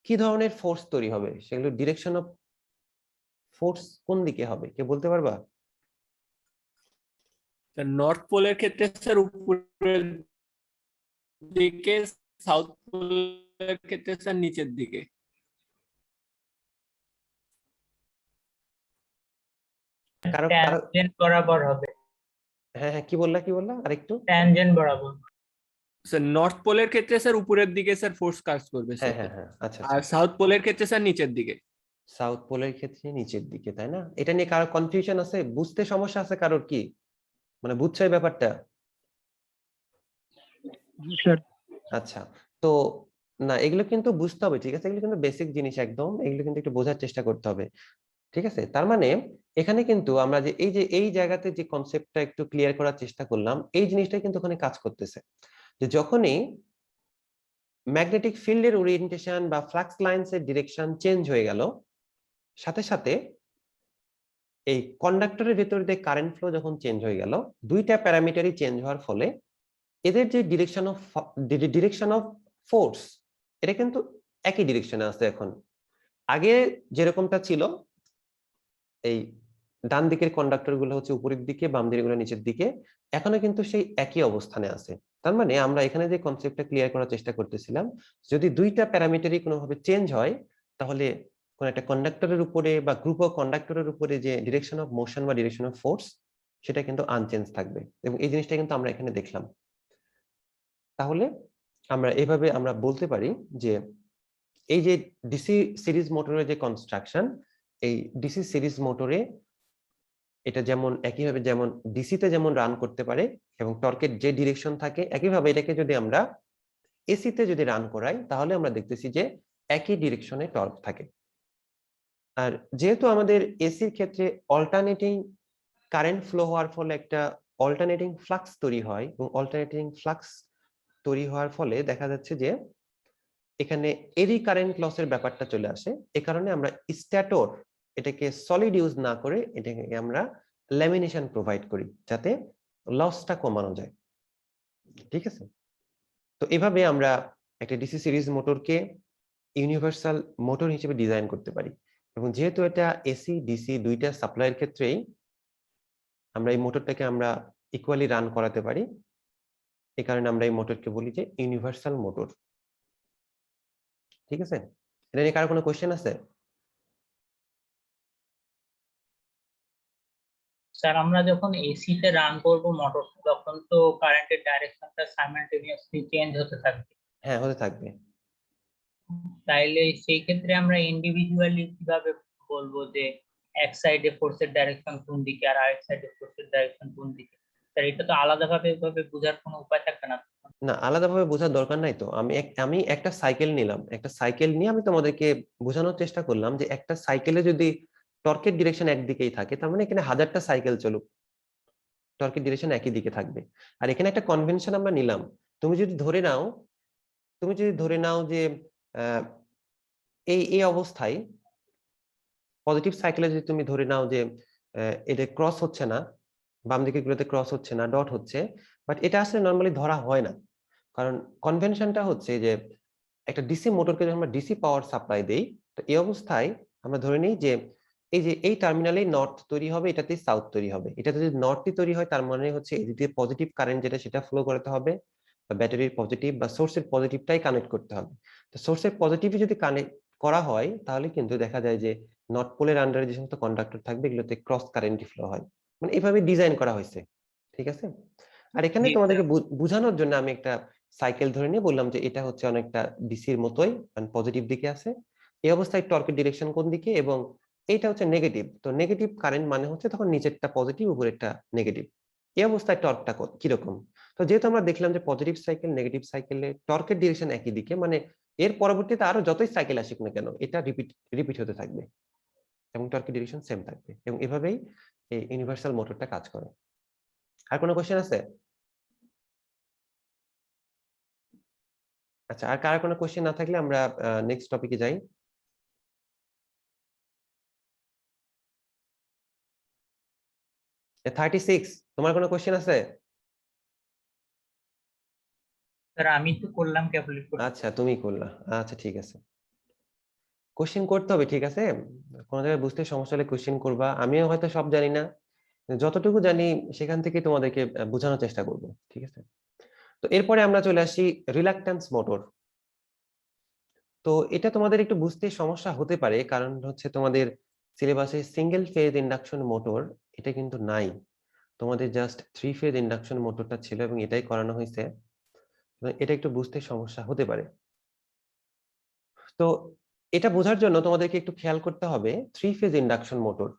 কি ধরনের ফোর্স তৈরি হবে, সেগুলো ডিরেকশন অফ ফোর্স কোন দিকে হবে, কে বলতে পারবা? নর্থ পোলের ক্ষেত্রে স্যার উপরের দিকে, সাউথ পোলের ক্ষেত্রে স্যার নিচের দিকে। কারো ট্যানজেন্ট বরাবর হবে, হ্যাঁ হ্যাঁ, কি বললা আরেকটু? ট্যানজেন্ট বরাবর। স্যার নর্থ পোলের ক্ষেত্রে স্যার উপরের দিকে স্যার ফোর্স কাজ করবে হ্যাঁ স্যার, হ্যাঁ হ্যাঁ, আচ্ছা আর সাউথ পোলের ক্ষেত্রে স্যার নিচের দিকে। সাউথ পোলের ক্ষেত্রে নিচের দিকে, তাই না? এটা নিয়ে কারো কনফিউশন আছে, বুঝতে সমস্যা আছে কারোর কি, মানে বুঝছো এই ব্যাপারটা? জি স্যার। আচ্ছা, তো না, এগুলো কিন্তু বুঝতে হবে, ঠিক আছে? এগুলো কিন্তু বেসিক জিনিস একদম, এগুলো কিন্তু একটু বোঝার চেষ্টা করতে হবে, ঠিক আছে? তার মানে এখানে কিন্তু আমরা যে এই জায়গাতে যে কনসেপ্টটা একটু ক্লিয়ার করার চেষ্টা করলাম, এই জিনিসটাই কিন্তু ওখানে কাজ করতেছে, যে যখনই ম্যাগনেটিক ফিল্ডের ওরিয়েন্টেশন বা ফ্লাক্স লাইনস এর ডিরেকশন চেঞ্জ হয়ে গেল, সাথে সাথে এই কন্ডাক্টরের ভেতর দিয়ে কারেন্ট ফ্লো যখন চেঞ্জ হয়ে গেল, দুইটা প্যারামিটারই চেঞ্জ হওয়ার ফলে এদের যে ডিরেকশন অফ ফোর্স, এটা কিন্তু একই ডিরেকশনে আছে এখন। আগে যেরকমটা ছিল, এই ডান দিকের কন্ডাক্টর গুলো হচ্ছে উপরের দিকে, বাম দিকের গুলো নিচের দিকে, এখনো কিন্তু সেই একই অবস্থানে আছে। তার মানে আমরা এখানে যে কনসেপ্টটা ক্লিয়ার করার চেষ্টা করতেছিলাম, যদি দুইটা প্যারামিটারই কোনোভাবে চেঞ্জ হয়, তাহলে কোন একটা কন্ডাক্টরের উপরে বা গ্রুপ অফ কন্ডাক্টরের উপরে যে ডিরেকশন অফ মোশন বা ডিরেকশন অফ ফোর্স, সেটা কিন্তু আনচেঞ্জ থাকবে, এবং এই জিনিসটা কিন্তু আমরা এখানে দেখলাম। তাহলে আমরা এভাবে আমরা বলতে পারি যে এই যে ডিসি সিরিজ মোটরের যে কনস্ট্রাকশন, এই ডিসি সিরিজ মোটরে এটা যেমন একইভাবে যেমন ডিসিতে যেমন রান করতে পারে এবং টর্কের যে ডিরেকশন থাকে, একইভাবে এটাকে যদি আমরা এসিতে যদি রান করাই, তাহলে আমরা দেখতেছি যে একই ডিরেকশনে টর্ক থাকে। আর যেহেতু আমাদের এসির ক্ষেত্রে অল্টারনেটিং কারেন্ট ফ্লো হওয়ার ফলে একটা অল্টারনেটিং ফ্লাক্স তৈরি হয়, এবং অল্টারনেটিং ফ্লাক্স তৈরি হওয়ার ফলে দেখা যাচ্ছে যে এখানে এডি কারেন্ট লসের ব্যাপারটা চলে আসে। এ কারণে আমরা স্ট্যাটর এটাকে সলিড ইউজ না করে এটাকে আমরা ল্যামিনেশন প্রোভাইড করি, যাতে লসটা কমানো যায়, ঠিক আছে? তো এভাবে আমরা একটা ডিসি সিরিজ মোটরকে ইউনিভার্সাল মোটর হিসেবে ডিজাইন করতে পারি, এবং যেহেতু এটা এসি ডিসি দুইটা সাপ্লাইয়ের ক্ষেত্রেই আমরা এই মোটরটাকে আমরা ইকুয়ালি রান করাতে পারি, এই কারণে আমরা এই মোটরকে বলি যে ইউনিভার্সাল মোটর, ঠিক আছে? এটা নিয়ে কারো কোনো কোশ্চেন আছে? স্যার আমরা যখন এসি তে রান করব মোটর, তখন তো কারেন্টের ডাইরেকশনটা সাইমালটেনিয়াসলি চেঞ্জ হতে থাকবে। হ্যাঁ, হতে থাকবে। তাইলে সেই ক্ষেত্রে আমরা ইন্ডিভিজুয়ালি কিভাবে বলবো যে এক সাইডে ফোর্সের ডাইরেকশন কোন দিকে আর আরেক সাইডে ফোর্সের ডাইরেকশন কোন দিকে? স্যার এটা তো আলাদাভাবে এভাবে বোঝার কোনো উপায় থাকবে না। না, আলাদাভাবে বোঝার দরকার নাই তো। আমি একটা সাইকেল নিলাম, একটা সাইকেল নিয়ে আমি তোমাদেরকে বোঝানোর চেষ্টা করলাম যে একটা সাইকেলে যদি টর্কের ডিরেকশন একদিকেই থাকে, তার মানে এখানে 1000টা সাইকেল চলুক, টর্কের ডিরেকশন একই দিকে থাকবে। আর এখানে একটা কনভেনশন আমরা নিলাম। তুমি যদি ধরে নাও যে এই অবস্থায় পজিটিভ সাইকেলে যদি তুমি ধরে নাও যে এটা ক্রস হচ্ছে না, বাম দিকে গুলোতে ক্রস হচ্ছে না, ডট হচ্ছে, বাট এটা আসলে নর্মালি ধরা হয় না। কারণ কনভেনশনটা হচ্ছে যে একটা ডিসি মোটরকে যখন আমরা ডিসি পাওয়ার সাপ্লাই দেই, তো এই অবস্থায় আমরা ধরে নিই যে এই টার্মিনালে নর্থ তৈরি হবে, এটাতে সাউথ তৈরি হবে। এটাতে যদি নর্থই তৈরি হয়, তার মানে হচ্ছে এদিকে পজিটিভ কারেন্ট যেটা সেটা ফ্লো করতে হবে, বা ব্যাটারির পজিটিভ বা সোর্সের পজিটিভটাই কানেক্ট করতে হবে। তো সোর্সের পজিটিভই যদি কানেক্ট করা হয়, তাহলে কিন্তু দেখা যায় যে নর্থ পোলের আন্ডারে যে সমস্ত কন্ডাক্টর থাকবে, এগুলোতে ক্রস কারেন্ট ফ্লো হয়। মানে এভাবে ডিজাইন করা হয়েছে, ঠিক আছে? আর এখানে জি, তোমাদেরকে বোঝানোর জন্য আমি একটা সাইকেল ধরে নিয়ে বললাম যে এটা হচ্ছে অনেকটা ডিসির মতোই, মানে পজিটিভ দিকে আছে। এই অবস্থায় টর্কের ডিরেকশন কোন দিকে, এবং এইটা হচ্ছে নেগেটিভ। তো নেগেটিভ কারেন্ট মানে হচ্ছে তখন নিচেরটা পজিটিভ, উপরেরটা নেগেটিভ। এই অবস্থায় টর্কটা কিরকম? তো যেহেতু আমরা দেখলাম যে পজিটিভ সাইকেল নেগেটিভ সাইকেলে টর্কের ডিরেকশন একই দিকে, মানে এর পরবর্তীতে আরো যতই সাইকেল আসুক না কেন, এটা রিপিট হতে থাকবে এবং টর্কের ডিরেকশন সেম থাকবে, এবং এভাবেই এই ইউনিভার্সাল মোটরটা কাজ করে। আর কোনো কোশ্চেন আছে? আচ্ছা, আর কার কোনো কোশ্চেন না থাকলে আমরা নেক্সট টপিকে যাই। 36, তোমার কোনো কোশ্চেন আছে? স্যার আমি তো করলাম ক্যালকুলেট করতে। আচ্ছা, তুমি করলা, আচ্ছা ঠিক আছে। কোশ্চেন করতে হবে, ঠিক আছে? কোনো জায়গায় বুঝতে সমস্যা হলে কোশ্চেন করবা। আমিও হয়তো সব জানি না, যতটুকু জানি সেখান থেকে তোমাদেরকে বোঝানোর চেষ্টা করব, ঠিক আছে? তো এরপরে আমরা চলে আসি রিলাক্ট্যান্স মোটর। তো এটা তোমাদের একটু বুঝতে সমস্যা হতে পারে, কারণ হচ্ছে তোমাদের সিলেবাসে সিঙ্গেল ফেজ ইন্ডাকশন মোটর এটা কিন্তু নাই। তোমাদের জাস্ট 3 ফেজ ইন্ডাকশন মোটরটা ছিল, এবং এটাই করানো হয়েছে। এটা একটু বুঝতে সমস্যা হতে পারে। তো এটা বোঝার জন্য তোমাদেরকে একটু খেয়াল করতে হবে 3 ফেজ ইন্ডাকশন মোটর।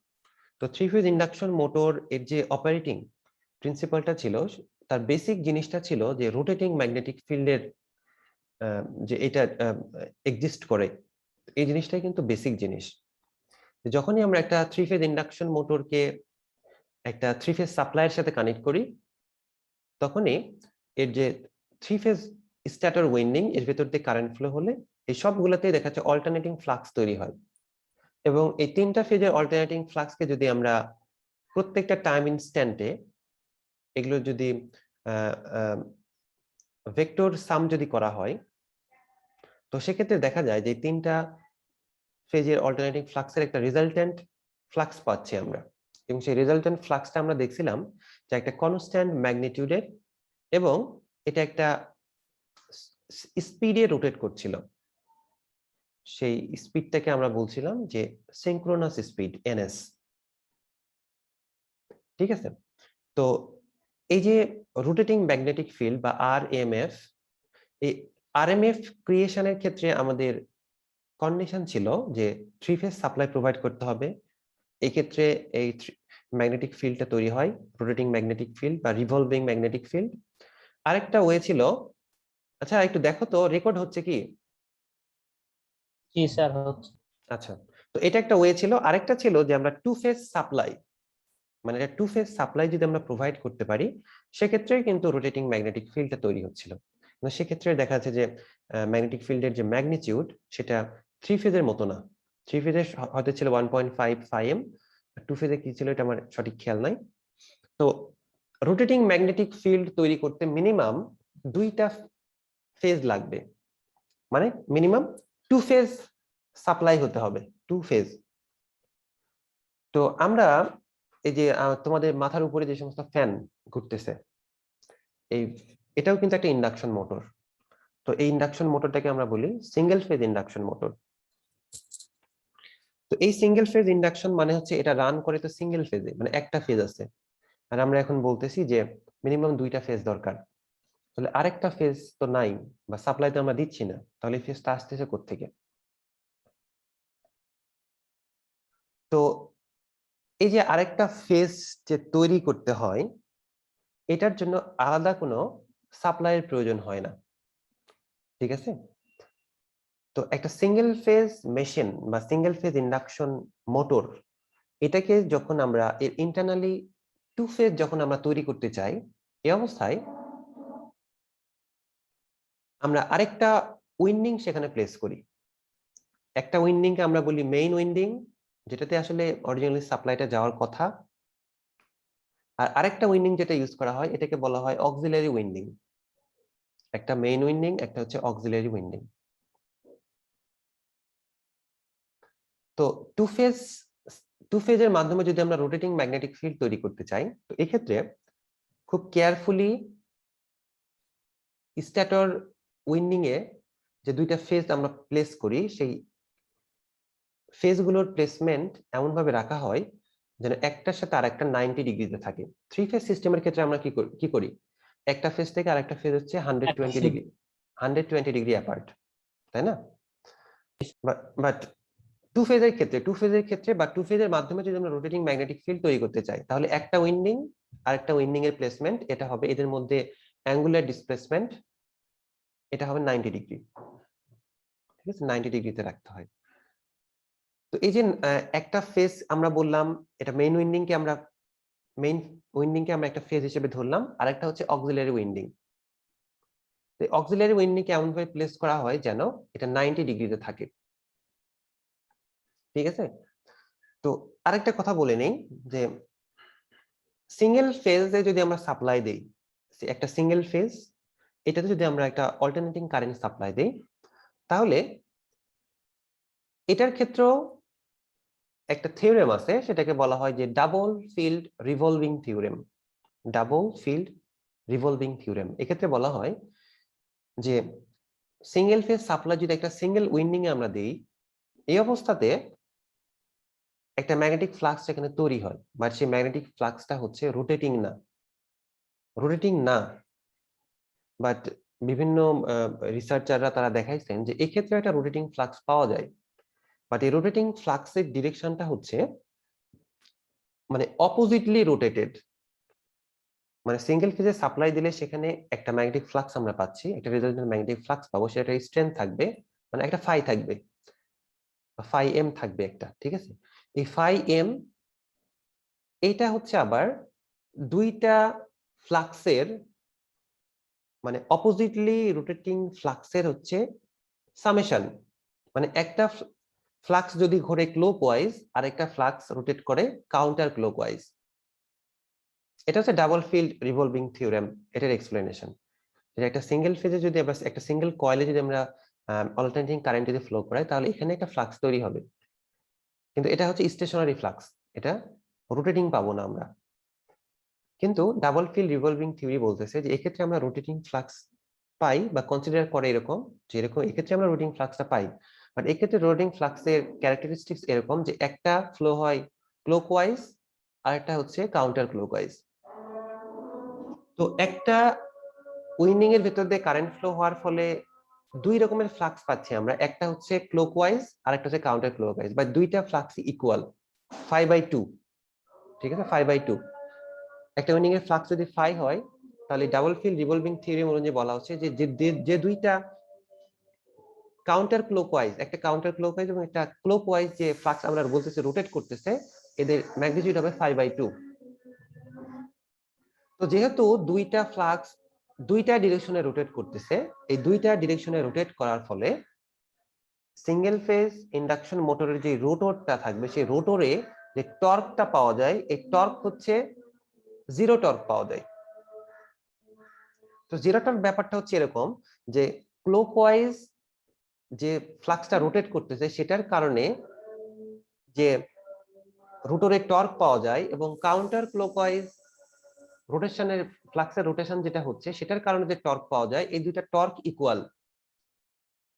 তো 3 ফেজ ইন্ডাকশন মোটর এর যে অপারেটিং প্রিন্সিপালটা ছিল, তার বেসিক জিনিসটা ছিল যে রোটেটিং ম্যাগনেটিক ফিল্ডের যে এটা এক্সিস্ট করে, এই জিনিসটাই কিন্তু বেসিক জিনিস। যখনই আমরা একটা 3 ফেজ ইন্ডাকশন মোটরকে একটা 3 ফেজ সাপ্লাইয়ের সাথে কানেক্ট করি, তখনই এর যে 3 ফেজ স্ট্যাটর উইন্ডিং এর ভেতর দিয়ে কারেন্ট ফ্লো হলে এই সবগুলোতেই দেখা যাচ্ছে অল্টারনেটিং ফ্লাক্স তৈরি হয়। এবং এই 3টা ফেজের অল্টারনেটিং ফ্লাক্সকে যদি আমরা প্রত্যেকটা টাইম ইনস্ট্যান্টে এগুলো যদি ভেক্টর সাম যদি করা হয়, তো সেক্ষেত্রে দেখা যায় যে 3টা ফেজের অল্টারনেটিং ফ্লাক্সের একটা রেজাল্টেন্ট ফ্লাক্স পাচ্ছি আমরা। এবং সেই রেজাল্টেন্ট ফ্লাক্সটা আমরা দেখছিলাম যে একটা কনস্ট্যান্ট ম্যাগনিটিউডের, এবং এটা একটা স্পিডে রোটেট করছিল। সেই স্পিডটাকে আমরা বলছিলাম যে সিনক্রোনাস স্পিড, এনএস। ঠিক আছে, তো এই যে রোটেটিং ম্যাগনেটিক ফিল্ড বা আরএমএফ, এই আরএমএফ ক্রিয়েশনের ক্ষেত্রে আমাদের কন্ডিশন ছিল যে 3 ফেজ সাপ্লাই প্রোভাইড করতে হবে। এই ক্ষেত্রে এই ম্যাগনেটিক ফিল্ডটা তৈরি হয়, রোটেটিং ম্যাগনেটিক ফিল্ড বা রিভলভিং ম্যাগনেটিক ফিল্ড। আরেকটা ওয়ে ছিল, আচ্ছা একটু দেখো তো রেকর্ড হচ্ছে কি? জি স্যার হচ্ছে। আচ্ছা, তো এটা একটা ওয়ে ছিল। আরেকটা ছিল যে আমরা 2 ফেজ সাপ্লাই, মানে এটা 2 ফেজ সাপ্লাই যদি আমরা প্রোভাইড করতে পারি, সেক্ষেত্রে কিন্তু রোটেটিং ম্যাগনেটিক ফিল্ডটা তৈরি হচ্ছিল। কিন্তু সেক্ষেত্রে দেখা যাচ্ছে যে ম্যাগনেটিক ফিল্ডের যে ম্যাগনিটিউড সেটা 3 ফেজের মতো না। 3 ফেজের হয়তো ছিল 1.5 2 ফেজে কি ছিল এটা আমার সঠিক খেয়াল নাই। তো রোটেটিং ম্যাগনেটিক ফিল্ড তৈরি করতে মিনিমাম 2টা ফেজ লাগবে, মানে মিনিমাম 2 ফেজ সাপ্লাই হতে হবে, 2 ফেজ। তো আমরা এই যে তোমাদের মাথার উপরে যে সমস্ত ফ্যান ঘুরতেছে, এটাও কিন্তু একটা ইন্ডাকশন মোটর। তো এই ইন্ডাকশন মোটরটাকে আমরা বলি সিঙ্গেল ফেজ ইন্ডাকশন মোটর। তো এই সিঙ্গেল ফেজ ইন্ডাকশন মানে হচ্ছে এটা রান করে তো সিঙ্গেল ফেজে, মানে একটা ফেজ আছে। আর আমরা এখন বলতেছি যে মিনিমাম 2টা ফেজ দরকার। তাহলে আরেকটা ফেজ তো নাই বা সাপ্লাই তো আমরা দিচ্ছি না, তাহলে এই ফেজটা আসতেছে কোত্থেকে? তো এই যে আরেকটা ফেজ যে তৈরি করতে হয়, এটার জন্য আলাদা কোনো সাপ্লাইয়ের প্রয়োজন হয় না। ঠিক আছে, তো একটা সিঙ্গেল ফেজ মেশিন বা সিঙ্গেল ফেজ ইন্ডাকশন মোটর, এটাকে যখন আমরা এর ইন্টারনালি 2 ফেজ যখন আমরা তৈরি করতে চাই, এই অবস্থায় আমরা আরেকটা উইন্ডিং সেখানে প্লেস করি। একটা উইন্ডিং কে আমরা বলি মেইন উইন্ডিং, যেটাতে আসলে অরিজিনালি সাপ্লাইটা যাওয়ার কথা। আর আরেকটা উইন্ডিং যেটা ইউজ করা হয় এটাকে বলা হয় অক্সিলারি উইন্ডিং। একটা মেইন উইন্ডিং, একটা হচ্ছে অক্সিলারি উইন্ডিং। তো 2 ফেজের মাধ্যমে যদি আমরা রোটেটিং ম্যাগনেটিক ফিল্ড তৈরি করতে চাই, তো এক্ষেত্রে খুব কেয়ারফুলি স্ট্যাটর উইন্ডিং এ যে 2টা ফেজ আমরা প্লেস করি, সেই ফেজগুলোর প্লেসমেন্ট এমন ভাবে রাখা হয় যেন একটার সাথে আরেকটা 90 ডিগ্রিতে থাকে। 3 ফেজ সিস্টেমের ক্ষেত্রে আমরা কি করি, একটা ফেজ থেকে আরেকটা ফেজ হচ্ছে 120 ডিগ্রি, 120 ডিগ্রি অ্যাপার্ট, তাই না? বাট 2 ফেজের ক্ষেত্রে বা 2 ফেজের মাধ্যমে যদি আমরা রোটেটিং ম্যাগনেটিক ফিল্ড তৈরি করতে চাই, তাহলে একটা উইন্ডিং আর একটা উইন্ডিং এর প্লেসমেন্ট এটা হবে, এদের মধ্যে অ্যাঙ্গুলার ডিসপ্লেসমেন্ট এটা হবে 90 ডিগ্রি। ঠিক আছে, 90 ডিগ্রিতে রাখতে হয়। তো এই যে একটা ফেজ আমরা বললাম, এটা মেইন উইন্ডিং কে আমরা একটা ফেজ হিসেবে ধরলাম, আর একটা হচ্ছে অক্সিলারি উইন্ডিং। তো অক্সিলারি উইন্ডিং কে এমন ভাবে প্লেস করা হয় যেন এটা 90 ডিগ্রিতে থাকে। ঠিক আছে, তো আরেকটা কথা বলে নেই যে সিঙ্গেল ফেজে যদি আমরা সাপ্লাই দেই, একটা সিঙ্গেল ফেজ এটাতে যদি আমরা একটা অল্টারনেটিং কারেন্ট সাপ্লাই দেই, তাহলে এটার ক্ষেত্রেও একটা থিওরেম আছে, সেটাকে বলা হয় যে double field revolving theorem. Double field revolving theorem এক্ষেত্রে বলা হয় যে সিঙ্গেল ফেজ সাপ্লাই যদি একটা সিঙ্গেল উইন্ডিং এ আমরা দেই, এই অবস্থাতে একটা ম্যাগনেটিক ফ্লাক্স এখানে তৈরি হয়, বাট সেই ম্যাগনেটিক ফ্লাক্সটা হচ্ছে রোটেটিং না। বাট বিভিন্ন রিসার্চাররা তারা দেখাইছেন যে এই ক্ষেত্রে একটা রোটেটিং ফ্লাক্স পাওয়া যায়, বাট এই রোটেটিং ফ্লাক্সের ডিরেকশনটা হচ্ছে মানে অপোজিটলি রোটেটেড। মানে সিঙ্গেল ফেজে সাপ্লাই দিলে সেখানে একটা ম্যাগনেটিক ফ্লাক্স আমরা পাচ্ছি, একটা রেজাল্টেন্ট ম্যাগনেটিক ফ্লাক্স পাবো, সেটা স্ট্রেংথ থাকবে, মানে একটা ফাই থাকবে, ফাই এম থাকবে একটা, ঠিক আছে। এই ফাই এম এইটা হচ্ছে আবার দুইটা ফ্লাক্সের মানে অপোজিটলি রোটেটিং ফ্লাক্সের হচ্ছে সামেশন, মানে একটা ফ্লাক্স যদি ঘোরে ক্লকওয়াইজ আর একটা ফ্লাক্স রোটেট করে কাউন্টার ক্লকওয়াইজ। এটা হচ্ছে ডাবল ফিল্ড রিভলভিং থিওরেম, এটার এক্সপ্লেনেশন। একটা সিঙ্গেল ফেজে যদি আমরা একটা সিঙ্গেল কয়েলে যদি আমরা অল্টারনেটিং কারেন্ট যদি ফ্লো করাই, তাহলে এখানে একটা ফ্লাক্স তৈরি হবে, কিন্তু এটা হচ্ছে স্টেশনারি ফ্লাক্স, এটা রোটেটিং পাবো না আমরা। কিন্তু ডাবল ফিল্ড রিভলভিং থিওরি বলতেছে যে এক্ষেত্রে আমরা রোটেটিং ফ্লাক্স পাই বা কনসিডার করে এরকম যে এরকম এক্ষেত্রে আমরা রোটেটিং ফ্লাক্সটা পাই, বাট এক্ষেত্রে রোটেটিং ফ্লাক্সের ক্যারেক্টারিস্টিক্স এরকম যে একটা ফ্লো হয় ক্লকওয়াইজ আর একটা হচ্ছে কাউন্টার ক্লকওয়াইজ। তো একটা উইন্ডিং এর ভেতর দিয়ে কারেন্ট ফ্লো হওয়ার ফলে দুই রকমের ফ্লাক্স পাচ্ছি আমরা, একটা হচ্ছে ক্লকওয়াইজ আর একটা হচ্ছে কাউন্টার ক্লকওয়াইজ, বা দুইটা ফ্লাক্স ইকুয়াল 5/2, ঠিক আছে, 5/2। একটা উইন্ডিং এর ফ্লাক্স যদি ফাই হয়, তাহলে ডাবল ফিল্ড রিভলভিং থিওরি অনুযায়ী বলা হচ্ছে যে যে দুইটা কাউন্টার ক্লকওয়াইজ, একটা কাউন্টার ক্লকওয়াইজ এবং একটা ক্লকওয়াইজ যে ফ্লাক্স আমরা বলতেছে রোটেট করতেছে, এদের ম্যাগনিটিউড হবে 5/2। তো যেহেতু দুইটা ফ্লাক্স দুইটা ডিরেকশনে রোটেট করতেছে, এই দুইটা ডিরেকশনে রোটেট করার ফলে সিঙ্গেল ফেজ ইন্ডাকশন মোটরের যে রোটরটা থাকবে, সেই রোটরে যে টর্কটা পাওয়া যায়, এই টর্ক হচ্ছে জিরো টর্ক পাওয়া যায়। তো জিরো টর্ক ব্যাপারটা হচ্ছে এরকম যে ক্লকওয়াইজ যে ফ্লাক্সটা রোটেট করতেছে সেটার কারণে যে রোটরে টর্ক পাওয়া যায়, এবং কাউন্টার ক্লকওয়াইজ রোটেশনের ফ্লাক্সের রোটেশন যেটা হচ্ছে সেটার কারণে যে টর্ক পাওয়া যায়, এই দুইটা টর্ক ইকুয়াল।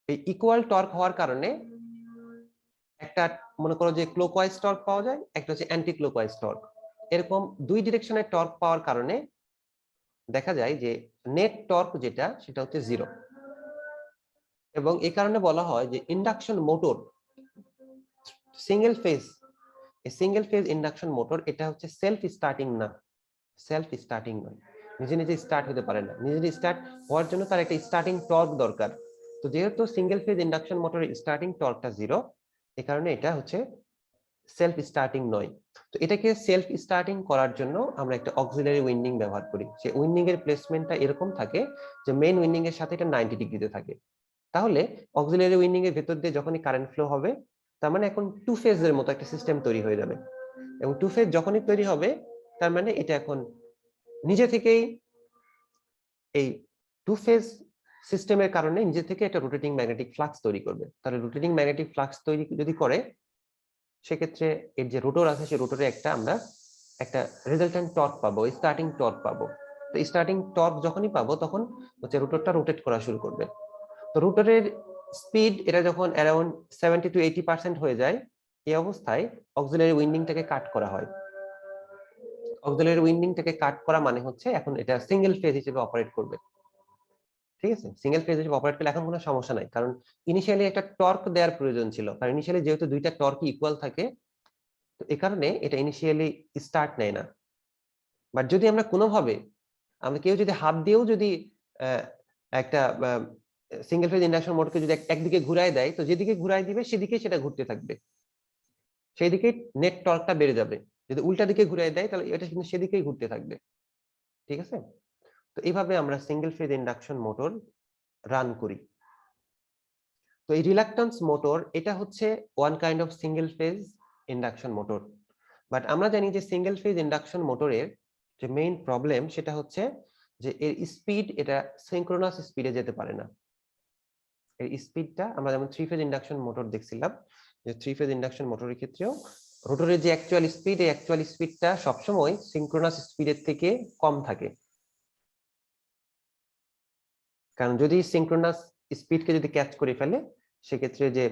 এই ইকুয়াল টর্ক হওয়ার কারণে একটা মনে করো যে ক্লকওয়াইজ টর্ক পাওয়া যায়, একটা হচ্ছে অ্যান্টি ক্লকওয়াইজ টর্ক। এরকম দুই ডিরেকশনে টর্ক পাওয়ার কারণে দেখা যায় যে নেট টর্ক যেটা সেটা হচ্ছে জিরো। এবং এই কারণে বলা হয় যে ইন্ডাকশন মোটর সিঙ্গেল ফেজ, এই সিঙ্গেল ফেজ ইন্ডাকশন মোটর এটা হচ্ছে সেলফ স্টার্টিং না, সেলফ স্টার্টিং নয়, নিজে নিজে স্টার্ট হতে পারে না। নিজে নিজে স্টার্ট হওয়ার জন্য তার একটা স্টার্টিং টর্ক দরকার। তো যেহেতু সিঙ্গেল ফেজ ইন্ডাকশন মোটরের স্টার্টিং টর্কটা জিরো, এই কারণে এটা হচ্ছে সেলফ স্টার্টিং নয়। তো এটাকে সেলফ স্টার্টিং করার জন্য আমরা একটা অক্সিলারি উইন্ডিং ব্যবহার করি। সেই উইন্ডিং এর প্লেসমেন্টটা এরকম থাকে যে মেইন উইন্ডিং এর সাথে এটা 90 ডিগ্রিতে থাকে। তাহলে অক্সিলারি উইন্ডিং এর ভেতর দিয়ে যখনই কারেন্ট ফ্লো হবে, তার মানে এখন টু ফেজের মতো একটা সিস্টেম তৈরি হয়ে যাবে। এবং টু ফেজ যখনই তৈরি হবে, তার মানে এটা এখন নিজে থেকেই এই টু ফেজ সিস্টেমের কারণে নিজে থেকে একটা রোটেটিং ম্যাগনেটিক ফ্লাক্স তৈরি করবে। তাহলে রোটেটিং ম্যাগনেটিক ফ্লাক্স তৈরি যদি করে, সেক্ষেত্রে এর যে রোটর আছে সেই রোটরে আমরা একটা রেজাল্টেন্ট টর্ক পাবো, স্টার্টিং টর্ক পাবো। তো স্টার্টিং টর্ক যখনই পাবো তখন হচ্ছে রোটরটা রোটেট করা শুরু করবে। তো রোটরের স্পিড এটা যখন অ্যারাউন্ড 70 to 80% হয়ে যায়, এই অবস্থায় অক্সিলারি উইন্ডিংটাকে কাট করা হয়। অক্সিলারি উইন্ডিংটাকে কাট করা মানে হচ্ছে এখন এটা সিঙ্গেল ফেজ হিসেবে অপারেট করবে, ঠিক আছে। সিঙ্গেল ফেজ হিসেবে অপারেট করলে এখন কোনো সমস্যা নাই, কারণ ইনিশিয়ালি একটা টর্ক দেওয়ার প্রয়োজন ছিল, কারণ ইনিশিয়ালি যেহেতু দুইটা টর্ক ইকুয়াল থাকে, তো এই কারণে এটা ইনিশিয়ালি স্টার্ট নেয় না। বাট যদি আমরা কোনোভাবে কেউ যদি হাত দিয়েও যদি একটা সিঙ্গেল ফেজ ইন্ডাকশন মোটরকে যদি একদিকে ঘুরায় দেয়, তো যেদিকে ঘুরাই দিবে সেদিকে সেটা ঘুরতে থাকবে, সেই দিকে নেট টর্কটা বেড়ে যাবে। যদি উল্টা দিকে ঘুরাই দেয় তাহলে এটা কিন্তু সেদিকেই ঘুরতে থাকবে, ঠিক আছে। তো এইভাবে আমরা single phase induction motor run করি। তো এই রিলাক্টেন্স মোটর এটা হচ্ছে one kind of single phase induction motor. But আমরা জানি যে সিঙ্গেল ফেজ ইন্ডাকশন মোটরের যে মেইন প্রবলেম সেটা হচ্ছে যে এর স্পিড এটা সিনক্রোনাস স্পিডে যেতে পারে না। এর স্পিডটা আমরা যেমন থ্রি ফেজ ইন্ডাকশন মোটর দেখছিলাম, যে থ্রি ফেজ ইন্ডাকশন মোটরের ক্ষেত্রেও রোটরের যে অ্যাকচুয়াল স্পিড, এই অ্যাকচুয়াল স্পিডটা সবসময় সিনক্রোনাস স্পিডের থেকে কম থাকে। কারণ যদি সিনক্রোনাস স্পিডকে যদি ক্যাচ করে ফেলে, সেক্ষেত্রে যে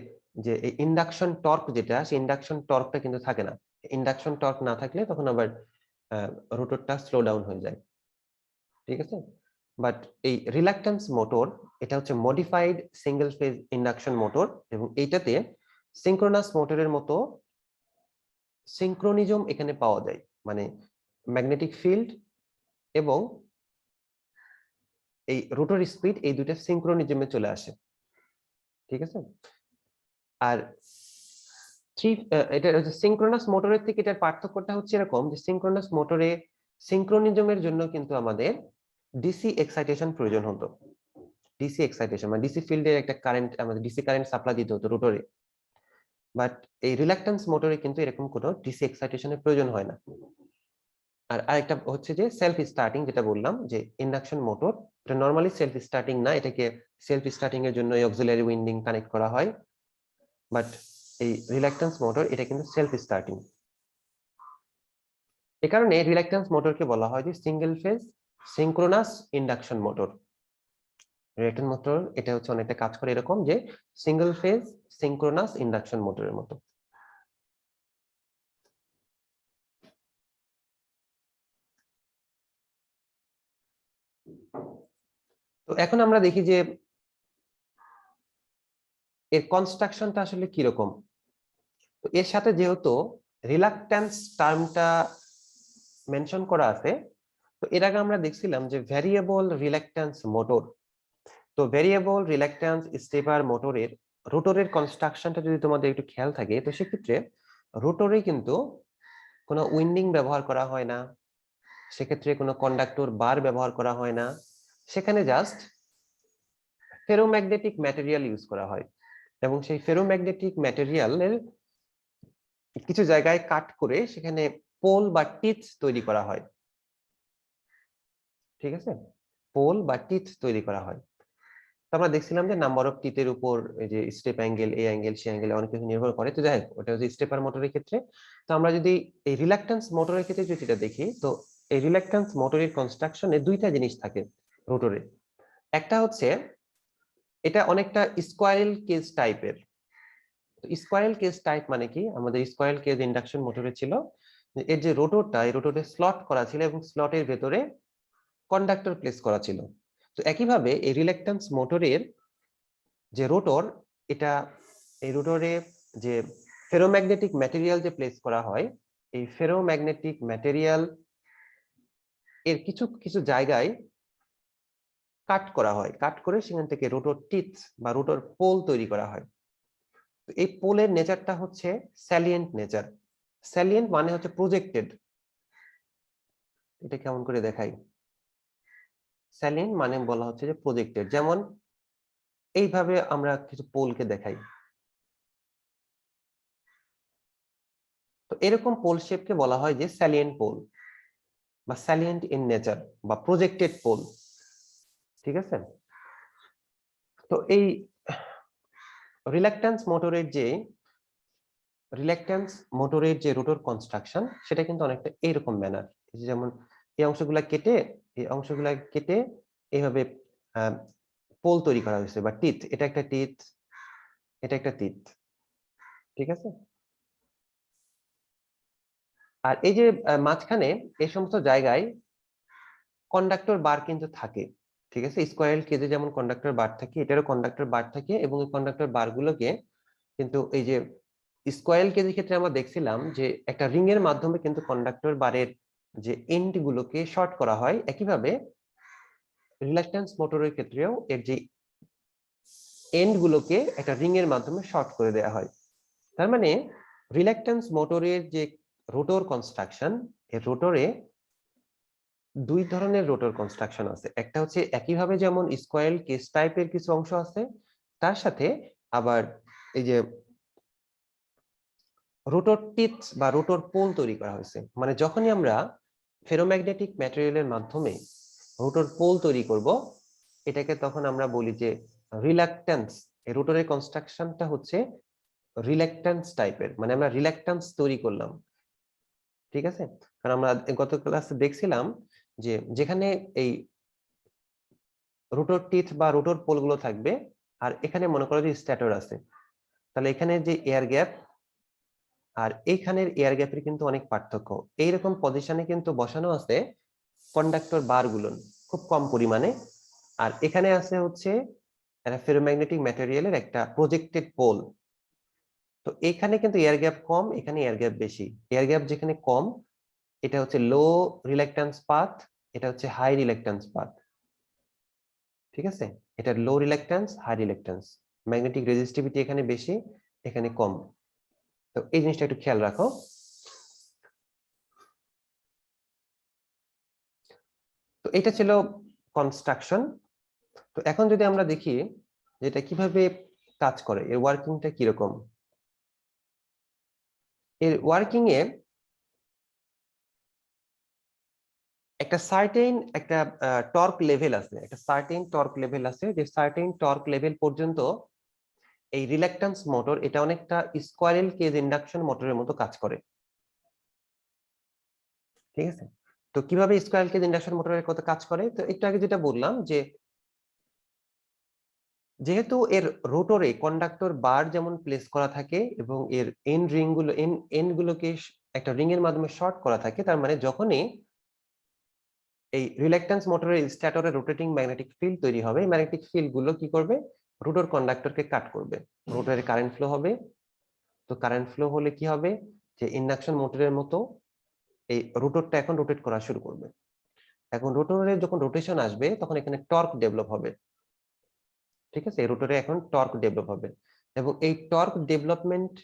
যে ইন্ডাকশন টর্ক যেটা, সেই ইন্ডাকশন টর্কটা কিন্তু থাকে না। ইন্ডাকশন টর্ক না থাকলে তখন আবার রোটরটা স্লো ডাউন হয়ে যায়, ঠিক আছে। বাট এই রিলাক্টেন্স মোটর এটা হচ্ছে modified single phase induction motor, এবং এইটাতে সিনক্রোনাস মোটরের মতো সিনক্রোনিজম এখানে পাওয়া যায়। মানে ম্যাগনেটিক ফিল্ড এবং এই রোটর স্পিড এই দুইটা সিঙ্ক্রোনিজমে চলে আসে, ঠিক আছে। আর এটা হচ্ছে সিঙ্ক্রোনাস মোটরের থেকে এটার পার্থক্যটা হচ্ছে এরকম যে সিঙ্ক্রোনাস মোটরে সিঙ্ক্রোনিজমের জন্য কিন্তু আমাদের ডিসি এক্সাইটেশন প্রয়োজন হতো। ডিসি এক্সাইটেশন মানে ডিসি ফিল্ডের একটা কারেন্ট, আমাদের ডিসি কারেন্ট সাপ্লাই দিতে হতো রোটরে। বাট এই রিল্যাক্টেন্স মোটরে কিন্তু এরকম কোনো ডিসি এক্সাইটেশনের প্রয়োজন হয় না। আর আরেকটা হচ্ছে যে সেলফ স্টার্টিং, যেটা বললাম যে ইন্ডাকশন মোটর এটা নরমালি সেলফ স্টার্টিং না, এটাকে সেলফ স্টার্টিং এর জন্য অক্সিলারি উইন্ডিং কানেক্ট করা হয়। বাট এই রিল্যাক্টেন্স মোটর এটা কিন্তু সেলফ স্টার্টিং। এই কারণে রিল্যাক্টেন্স মোটরকে বলা হয় যে single phase synchronous induction motor. Reluctance motor এটা হচ্ছে অনেকটা কাজ করে এরকম যে সিঙ্গেল ফেজ সিঙ্ক্রোনাস ইন্ডাকশন মোটরের মতো। তো এখন আমরা দেখি যে এর কনস্ট্রাকশনটা আসলে কিরকম। তো এর সাথে যেহেতু রিলাক্ট্যান্স টার্মটা মেনশন করা আছে, তো এর আগে আমরা দেখছিলাম যে ভ্যারিয়েবল রিলাক্ট্যান্স মোটর। তো ভ্যারিয়েবল রিলাক্ট্যান্স স্টেপার মোটরের রোটরের কনস্ট্রাকশনটা যদি তোমাদের একটু খেয়াল থাকে, তো সেক্ষেত্রে রোটরে কিন্তু কোনো উইন্ডিং ব্যবহার করা হয় না, সেক্ষেত্রে কোনো কন্ডাক্টর বার ব্যবহার করা হয় না, সেখানে জাস্ট ফেরোম্যাগনেটিক ম্যাটেরিয়াল ইউজ করা হয়। এবং সেই ফেরোম্যাগনেটিক ম্যাটেরিয়ালের কিছু জায়গায় কাট করে সেখানে পোল বা টিথ তৈরি করা হয়, ঠিক আছে, পোল বা টিথ তৈরি করা হয়। তো আমরা দেখছিলাম যে নাম্বার অফ টিথের উপর এই যে স্টেপ অ্যাঙ্গেল, এই অ্যাঙ্গেল, সেই অ্যাঙ্গেল অনেক কিছু নির্ভর করে। তো যাই হোক, ওটা হচ্ছে স্টেপার মোটরের ক্ষেত্রে। তো আমরা যদি এই রিলাক্ট্যান্স মোটরের ক্ষেত্রে যদি এটা দেখি, তো এই রিলাক্ট্যান্স মোটরের কনস্ট্রাকশনে দুইটা জিনিস থাকে রোটরে। একটা হচ্ছে এটা অনেকটা স্কোয়ারেল কেজ টাইপের। স্কোয়ারেল কেজ টাইপ মানে কি, আমাদের স্কোয়ারেল কেজ ইন্ডাকশন মোটরে ছিল এর যে রোটরটা, এই রোটরে স্লট করা ছিল এবং স্লটের ভেতরে কন্ডাক্টর প্লেস করা ছিল। তো একইভাবে এই রিলাক্ট্যান্স মোটরের যে রোটর, এটা এই রোটরে যে ফেরোম্যাগনেটিক ম্যাটেরিয়াল যে প্লেস করা হয়, এই ফেরোম্যাগনেটিক ম্যাটেরিয়াল এর কিছু কিছু জায়গায় কাট করা হয়, কাট করে সেখান থেকে রোটর টিথ বা রোটর পোল তৈরি করা হয়। তো এই পোলের নেচারটা হচ্ছে স্যালিয়েন্ট নেচার। স্যালিয়েন্ট মানে হচ্ছে প্রজেক্টেড। এটা কেমন করে দেখাই, স্যালিয়েন্ট মানে বলা হচ্ছে যে প্রজেক্টেড। যেমন এইভাবে আমরা কিছু পোলকে দেখাই, তো এরকম পোল শেপকে বলা হয় যে স্যালিয়েন্ট পোল বা স্যালিয়েন্ট ইন নেচার বা প্রজেক্টেড পোল, ঠিক আছে। তো এই রিলাক্ট্যান্স মোটরের যে রোটর কনস্ট্রাকশন, সেটা কিন্তু অনেকটা এইরকম ম্যানার। যেমন এই অংশগুলা কেটে, এই অংশগুলা কেটে এইভাবে পোল তৈরি করা হয়েছে বা টিথ, এটা একটা টিথ, এটা একটা টিথ, ঠিক আছে। আর এই যে মাঝখানে এই সমস্ত জায়গায় কন্ডাক্টর বার কিন্তু থাকে, ঠিক আছে। স্কোয়ারেল কেজে যেমন কন্ডাক্টর বার থাকে, এটারও কন্ডাক্টর বার থাকে এবং এই কন্ডাক্টর বার গুলোকে কিন্তু এই যে স্কোয়ারেল কেজের ক্ষেত্রে আমরা দেখছিলাম যে একটা রিং এর মাধ্যমে কিন্তু কন্ডাক্টর বারের যে এন্ড গুলোকে শর্ট করা হয়। একইভাবে রিলাক্ট্যান্স মোটরের ক্ষেত্রেও এর যে এন্ড গুলোকে একটা রিং এর মাধ্যমে শর্ট করে দেওয়া হয়। তার মানে রিলাক্ট্যান্স মোটরের যে রোটর কনস্ট্রাকশন, এর রোটরে দুই ধরনের রোটর কনস্ট্রাকশন আছে। একটা হচ্ছে একইভাবে যেমন স্কোয়ারেল কেজ টাইপের কিছু অংশ আছে, তার সাথে আবার এই যে রোটর টিথ বা রোটর পোল তৈরি করা হয়েছে। মানে যখনই আমরা ফেরোম্যাগনেটিক ম্যাটেরিয়ালের মাধ্যমে রোটর পোল তৈরি করব, এটাকে তখন আমরা বলি যে রিলাক্ট্যান্স। এই রোটরের কনস্ট্রাকশনটা হচ্ছে রিলাক্ট্যান্স টাইপের, মানে আমরা রিলাক্ট্যান্স তৈরি করলাম, ঠিক আছে। কারণ আমরা গত ক্লাসে দেখছিলাম যে যেখানে এই রোটর টিথ বা রোটর পোল গুলো থাকবে, আর এখানে মনে করো যে স্ট্যাটর আছে, তাহলে এখানে যে এয়ার গ্যাপ আর এইখানের এয়ার গ্যাপের কিন্তু অনেক পার্থক্য। এইরকম পজিশনে কিন্তু বসানো আছে কন্ডাক্টর বার গুলো খুব কম পরিমাণে, আর এখানে আছে হচ্ছে ফেরোম্যাগনেটিক ম্যাটেরিয়ালের একটা প্রজেক্টেড পোল। তো এখানে কিন্তু এয়ার গ্যাপ কম, এখানে এয়ার গ্যাপ বেশি। এয়ার গ্যাপ যেখানে কম, এটা হচ্ছে লো রিলাক্ট্যান্স পাথ, এটা হচ্ছে হাই রিল্যাক্টেন্স পাথ, ঠিক আছে? এটা low reluctance, high reluctance. Magnetic resistivity এখানে বেশি, এখানে কম। তো এই জিনিসটা একটু খেয়াল রাখো। তো এটা ছিল কনস্ট্রাকশন। তো এখন যদি আমরা দেখি যে এটা কিভাবে কাজ করে, এর ওয়ার্কিংটা কিরকম। এর ওয়ার্কিং এ একটা সার্টেন একটা টর্ক লেভেল আছে, একটা সার্টেন টর্ক লেভেল আছে, যে সার্টেন টর্ক লেভেল পর্যন্ত এই রিল্যাক্টেন্স মোটর এটা অনেকটা স্কোয়ারেল কেজ ইন্ডাকশন মোটরের মতো কাজ করে, ঠিক আছে? তো কিভাবে স্কোয়ারেল কেজ ইন্ডাকশন মোটরের কত কাজ করে, তো একটু আগে যেটা বললাম যে যেহেতু এর রোটরে কন্ডাক্টর বার যেমন প্লেস করা থাকে এবং এর এন্ড রিং গুলো এন্ড গুলোকে একটা রিং এর মাধ্যমে শর্ট করা থাকে, তার মানে যখনই এই রিল্যাক্টেন্স মোটরের স্ট্যাটরে রোটেটিং ম্যাগনেটিক ফিল্ড তৈরি হবে, ম্যাগনেটিক ফিল্ড গুলো কি করবে, রোটর কন্ডাক্টরকে কাট করবে, রোটরে কারেন্ট ফ্লো হবে। তো কারেন্ট ফ্লো হলে কি হবে, যে ইন্ডাকশন মোটরের মতো এই রোটরটা এখন রোটেট করা শুরু করবে। এখন রোটরে যখন রোটেশন আসবে তখন এখানে টর্ক ডেভেলপ হবে, ঠিক আছে? রোটরে এখন টর্ক ডেভেলপ হবে এবং এই টর্ক ডেভেলপমেন্ট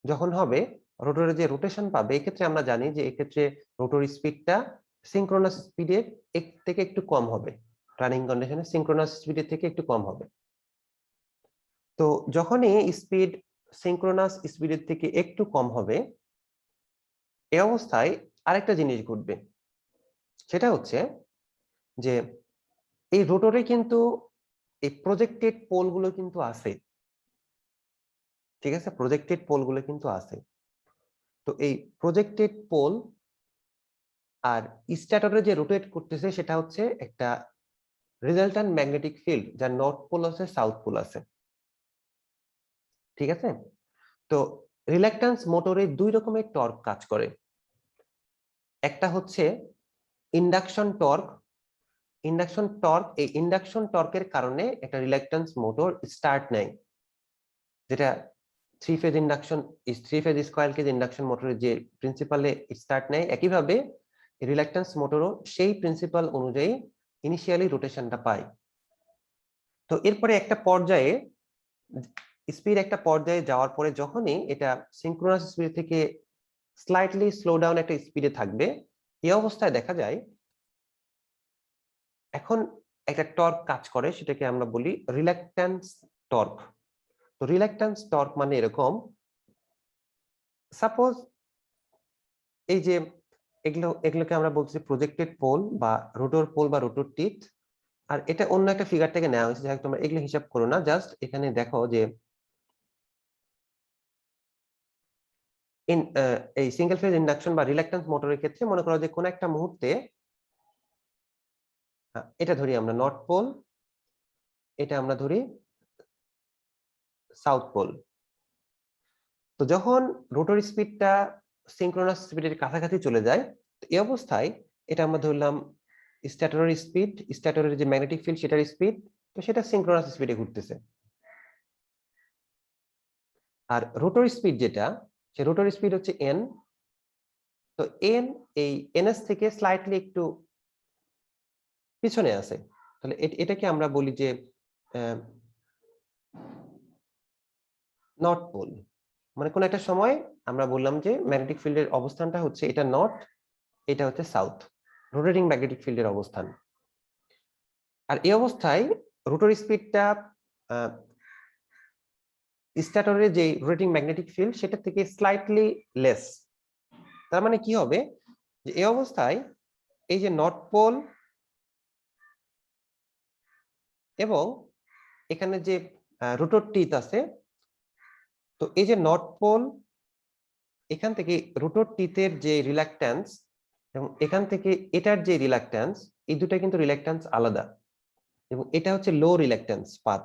যখন হবে, রোটরে যে রোটেশন পাবে, এই ক্ষেত্রে আমরা জানি যে এই ক্ষেত্রে রোটর স্পিডটা সিনক্রোনাস স্পিডের থেকে একটু কম হবে, রানিং কন্ডিশনে সিনক্রোনাস স্পিডের থেকে একটু কম হবে। তো যখনই স্পিড সিনক্রোনাস স্পিডের থেকে একটু কম হবে, এই অবস্থায় আরেকটা জিনিস ঘটবে, সেটা হচ্ছে যে এই রোটরে কিন্তু এই প্রজেক্টেড পোলগুলো কিন্তু আছে, ঠিক আছে? প্রজেক্টেড পোলগুলো কিন্তু আছে। তো এই প্রজেক্টেড পোল আর স্ট্যাটরে যে রোটেট করতেছে সেটা হচ্ছে একটা রেজাল্ট্যান্ট ম্যাগনেটিক ফিল্ড, যার নর্থ পোল আছে, সাউথ পোল আছে, ঠিক আছে? তো রিল্যাক্টেন্স মোটরে দুই রকমের টর্ক কাজ করে। একটা হচ্ছে ইন্ডাকশন টর্ক। ইন্ডাকশন টর্ক, এই ইন্ডাকশন টর্কের কারণে একটা রিল্যাক্টেন্স মোটর স্টার্ট নেয়, যেটা three phase induction, three phase square cage induction মোটরের যে প্রিন্সিপালে স্টার্ট নেয়, একইভাবে রিল্যাক্টেন্স মোটরও সেই প্রিন্সিপাল অনুযায়ী ইনিশিয়ালি রোটেশনটা পায়। তো এরপরে একটা পর্যায়ে স্পিড একটা পর্যায়ে যাওয়ার পরে যখনই এটা সিনক্রোনাস স্পিড থেকে স্লাইটলি স্লো ডাউন একটা স্পিডে থাকবে, এই অবস্থায় দেখা যায় এখন একটা টর্ক কাজ করে, সেটাকে আমরা বলি রিল্যাক্টেন্স টর্ক। তো রিল্যাক্টেন্স টর্ক মানে এরকম, সাপোজ এই যে এগুলোকে আমরা বলছি প্রজেক্টেড পোল বা রোটর পোল বা রোটর টিথ, আর এটা অন্য একটা ফিগার থেকে নেওয়া হয়েছে, যাই হোক তোমরা এগুলো হিসাব করো না, জাস্ট এখানে দেখো যে এই সিঙ্গেল ফেজ ইন্ডাকশন বা রিল্যাক্টেন্স মোটরের ক্ষেত্রে মনে করো যে কোন একটা মুহূর্তে, এটা ধরি আমরা নর্থ পোল, এটা আমরা ধরি সাউথ পোল। তো যখন রোটর স্পিডটা সিনক্রোনাস স্পিডের কাছাকাছি চলে যায়, এই অবস্থায় এটা আমরা ধরলাম স্ট্যাটরের স্পিড, স্ট্যাটরের যে ম্যাগনেটিক ফিল্ড সেটার স্পিড, তো সেটা সিনক্রোনাস স্পিডে ঘুরতেছে। আর রোটর স্পিড যেটা, সে রোটর স্পিড হচ্ছে এন। তো এন এই এনএস থেকে স্লাইটলি একটু পিছনে আছে, তাহলে এটাকে আমরা বলি যে নর্থ পোল। মানে কোন একটা সময় আমরা বললাম যে ম্যাগনেটিক ফিল্ডের অবস্থানটা হচ্ছে এটা নর্থ, এটা হচ্ছে সাউথ, রোটেটিং ম্যাগনেটিক ফিল্ডের অবস্থান। আর এই অবস্থায় রোটর স্পিডটা স্ট্যাটরের যে রোটেটিং ম্যাগনেটিক ফিল্ড সেটা থেকে স্লাইটলি লেস। তার মানে কি হবে, যে এই অবস্থায় এই যে নর্থ পোল এবং এখানে যে রোটর টিথ আছে, তো এই যে নর্থ পোল, এখান থেকে রোটর টিথের যে রিল্যাক্টেন্স এবং এখান থেকে এটার যে রিল্যাক্টেন্স, এই দুটা কিন্তু রিল্যাক্টেন্স আলাদা, এবং এটা হচ্ছে লো রিল্যাক্টেন্স পাথ,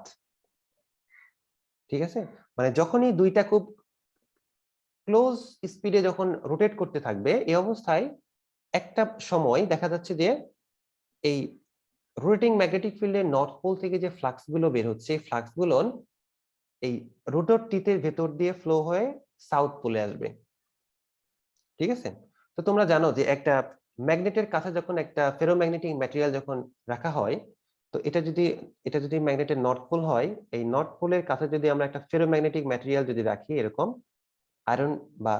ঠিক আছে? মানে যখনই দুইটা খুব ক্লোজ স্পিডে যখন রোটেট করতে থাকবে, এই অবস্থায় একটা সময় দেখা যাচ্ছে যে এই রোটেটিং ম্যাগনেটিক ফিল্ডের নর্থ পোল থেকে যে ফ্লাক্স গুলো বের হচ্ছে, এই ফ্লাক্স গুলো এই রোটর টিথের ভেতর দিয়ে ফ্লো হয়ে সাউথ পোলে আসবে, ঠিক আছে? তো তোমরা জানো যে একটা ম্যাগনেটের কাছে যখন একটা ফেরোম্যাগনেটিক ম্যাটেরিয়াল যখন রাখা হয়, তো এটা যদি ম্যাগনেটের নর্থ পোল হয়, এই নর্থ পোলের কাছে যদি আমরা একটা ফেরোম্যাগনেটিক ম্যাটেরিয়াল যদি রাখি এরকম আয়রন বা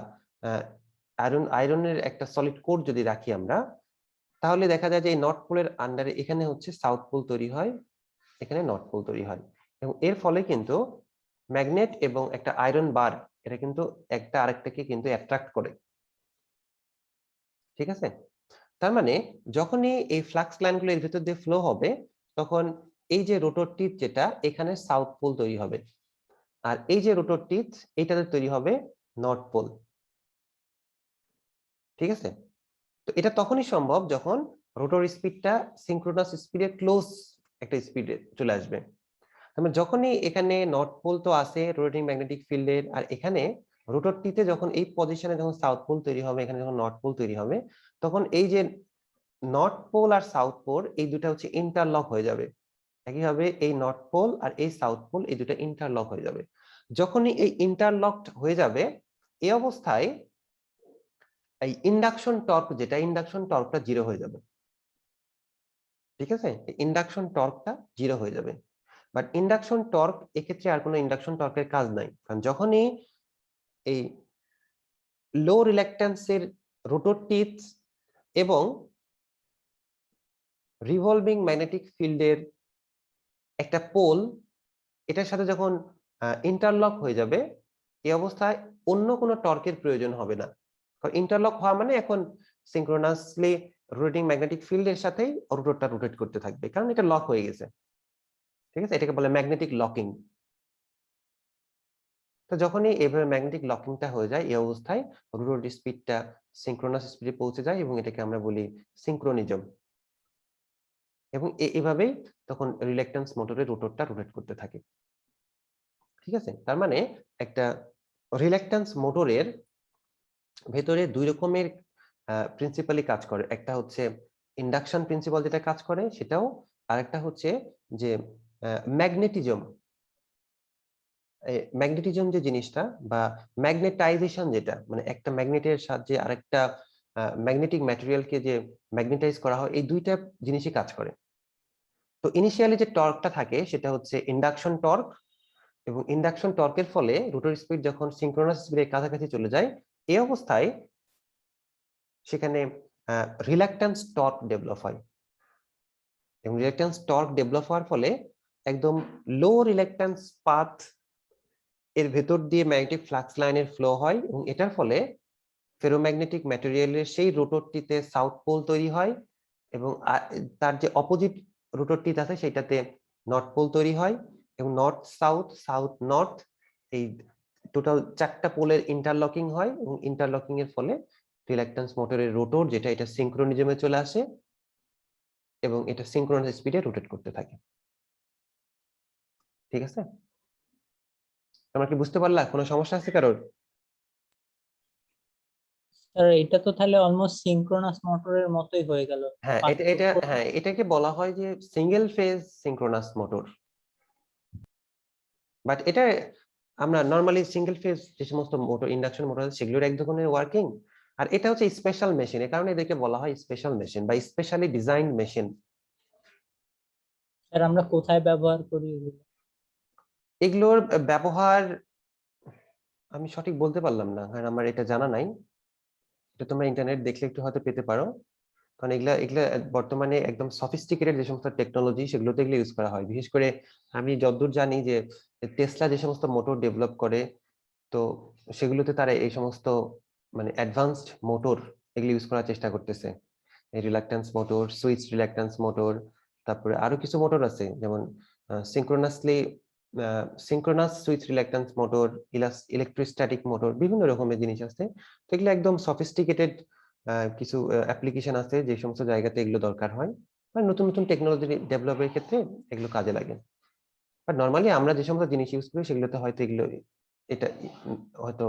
আয়রনের একটা সলিড কোর যদি রাখি আমরা, তাহলে দেখা যায় যে এই নর্থ পোলের আন্ডারে এখানে হচ্ছে সাউথ পোল তৈরি হয়, এখানে নর্থ পোল তৈরি হয়, এবং এর ফলে কিন্তু ম্যাগনেট এবং একটা আয়রন বার এটা কিন্তু একটা আরেকটাকে কিন্তু অ্যাট্রাক্ট করে। ঠিক আছে, তার মানে যখনই এই ফ্লাক্স লাইনগুলো এর ভিতর দিয়ে ফ্লো হবে, তখন এই যে রোটর টিপ যেটা এখানে সাউথ পোল তৈরি হবে, আর এই যে রোটর টিপ এটাতে তৈরি হবে নর্থ পোল। ঠিক আছে, তো এটা তখনই সম্ভব যখন রোটর স্পিডটা সিনক্রোনাস স্পিডের ক্লোজ একটা স্পিডে চলে আসবে। তারপরে যখনই এখানে নর্থ পোল তো আছে রোটেটিং ম্যাগনেটিক ফিল্ডের, আর এখানে রোটরটিতে যখন এই পজিশনে যখন সাউথ পোল তৈরি হবে, এখানে যখন নর্থ পোল তৈরি হবে, তখন এই যে নর্থ পোল আর সাউথ পোল এই দুটো হচ্ছে ইন্টারলক হয়ে যাবে। একইভাবে এই নর্থ পোল আর এই সাউথ পোল এই দুটো ইন্টারলক হয়ে যাবে। যখনই এই ইন্টারলকড হয়ে যাবে, এই অবস্থায় এই ইন্ডাকশন টর্ক যেটা ইন্ডাকশন টর্কটা জিরো হয়ে যাবে। ঠিক আছে, ইন্ডাকশন টর্কটা জিরো হয়ে যাবে। বাট ইন্ডাকশন টর্ক এক্ষেত্রে আর কোনো ইন্ডাকশন টর্কের কাজ নাই, কারণ যখনই এই লো রিল্যাকট্যান্সের রোটর টিথ এবং রিভলভিং ম্যাগনেটিক ফিল্ডের একটা পোল এটার সাথে যখন ইন্টারলক হয়ে যাবে, এই অবস্থায় অন্য কোনো টর্কের প্রয়োজন হবে না। কারণ ইন্টারলক হওয়া মানে এখন সিনক্রোনাসলি রোটেটিং ম্যাগনেটিক ফিল্ডের সাথেই রোটরটা রোটেট করতে থাকবে, কারণ এটা লক হয়ে গেছে। ঠিক আছে, এটাকে বলে ম্যাগনেটিক লকিং। তো যখনই এইভাবে ম্যাগনেটিক লকিংটা হয়ে যায়, এই অবস্থায় রোটর স্পিডটা সিনক্রোনাস স্পিডে পৌঁছে যায় এবং এটাকে আমরা বলি সিনক্রোনিজম। এবং এইভাবেই তখন রিল্যাকট্যান্স মোটরে রোটরটা রোটেট করতে থাকে। ঠিক আছে, তার মানে একটা রিল্যাকট্যান্স মোটরের ভেতরে দুই রকমের প্রিন্সিপালি কাজ করে। একটা হচ্ছে ইন্ডাকশন প্রিন্সিপাল যেটা কাজ করে সেটাও, আর একটা হচ্ছে যে ম্যাগনেটিজম। ম্যাগনেটিজম যে জিনিসটা বা ম্যাগনেটাইজেশন যেটা, মানে একটা ম্যাগনেটের সাহায্যে আরেকটা ম্যাগনেটিক ম্যাটেরিয়ালকে যে ম্যাগনেটাইজ করা হয়, এই দুইটা জিনিসই কাজ করে। তো ইনিশিয়ালি যে টর্কটা থাকে সেটা হচ্ছে ইন্ডাকশন টর্ক, এবং ইন্ডাকশন টর্কের ফলে রোটর স্পিড যখন সিনক্রোনাস স্পিডের কাছাকাছি চলে যায়, এই অবস্থায় সেখানে রিল্যাকট্যান্স টর্ক ডেভেলপ হয়, এবং রিল্যাকট্যান্স টর্ক ডেভেলপ হওয়ার ফলে একদম লো রিল্যাকট্যান্স পাথ এর ভেতর দিয়ে ম্যাগনেটিক ফ্লাক্স লাইনের ফ্লো হয়, এবং এটার ফলে ফেরোম্যাগনেটিক ম্যাটেরিয়ালের সেই রোটরটিতে সাউথ পোল তৈরি হয়, এবং তার যে অপোজিট রোটরটি আছে সেটাতে নর্থ পোল তৈরি হয়, এবং নর্থ সাউথ সাউথ নর্থ এই টোটাল চারটা পোলের ইন্টারলকিং হয়, এবং ইন্টারলকিং এর ফলে রিল্যাকট্যান্স মোটরের রোটর যেটা এটা সিনক্রোনিজমে চলে আসে এবং এটা সিনক্রোনাস স্পিডে রোটেট করতে থাকে। ঠিক আছে, তোমরা কি বুঝতে পারলা? কোনো সমস্যা আছে কারোর? স্যার এটা তো তাহলে অলমোস্ট সিনক্রোনাস মোটরের মতোই হয়ে গেল। হ্যাঁ, এটাকে বলা হয় যে single phase synchronous motor. But এটা আমরা নরমালি সিঙ্গেল ফেজ যে সমস্ত মোটর ইন্ডাকশন মোটর আছে সেগুলোর এক ধরনের ওয়ার্কিং, আর এটা হচ্ছে স্পেশাল মেশিন, এই কারণে এদেরকে বলা হয় স্পেশাল মেশিন বা স্পেশালি ডিজাইনড মেশিন। স্যার আমরা কোথায় ব্যবহার করি এগুলো? এগুলোর ব্যবহার আমি সঠিক বলতে পারলাম না, কারণ আমার এটা জানা নাই। এটা তোমরা ইন্টারনেট দেখলে একটু হয়তো পেতে পারো, কারণ এগুলা এগুলা বর্তমানে একদম সফিস্টিকেটেড যে সমস্ত টেকনোলজি সেগুলোতে এগুলো ইউজ করা হয়। বিশেষ করে আমি যতদূর জানি যে টেসলা যে সমস্ত মোটর ডেভেলপ করে, তো সেগুলোতে তারা এই সমস্ত মানে অ্যাডভান্সড মোটর এগুলো ইউজ করার চেষ্টা করতেছে। এই reluctance motor, switch reluctance motor, তারপরে আরো কিছু মোটর আছে যেমন synchronous switch reluctance motor, electrostatic motor, বিভিন্ন রকমের জিনিস আছে। তো এগুলো একদম সফিস্টিকেটেড কিছু অ্যাপ্লিকেশন আছে যে সমস্ত জায়গাতে এগুলো দরকার হয়, আর নতুন নতুন টেকনোলজি ডেভেলপের ক্ষেত্রে এগুলো কাজে লাগে। বাট নরমালি আমরা যে সমস্ত জিনিস ইউজ করি সেগুলোতে হয়তো এগুলো এটা হয়তো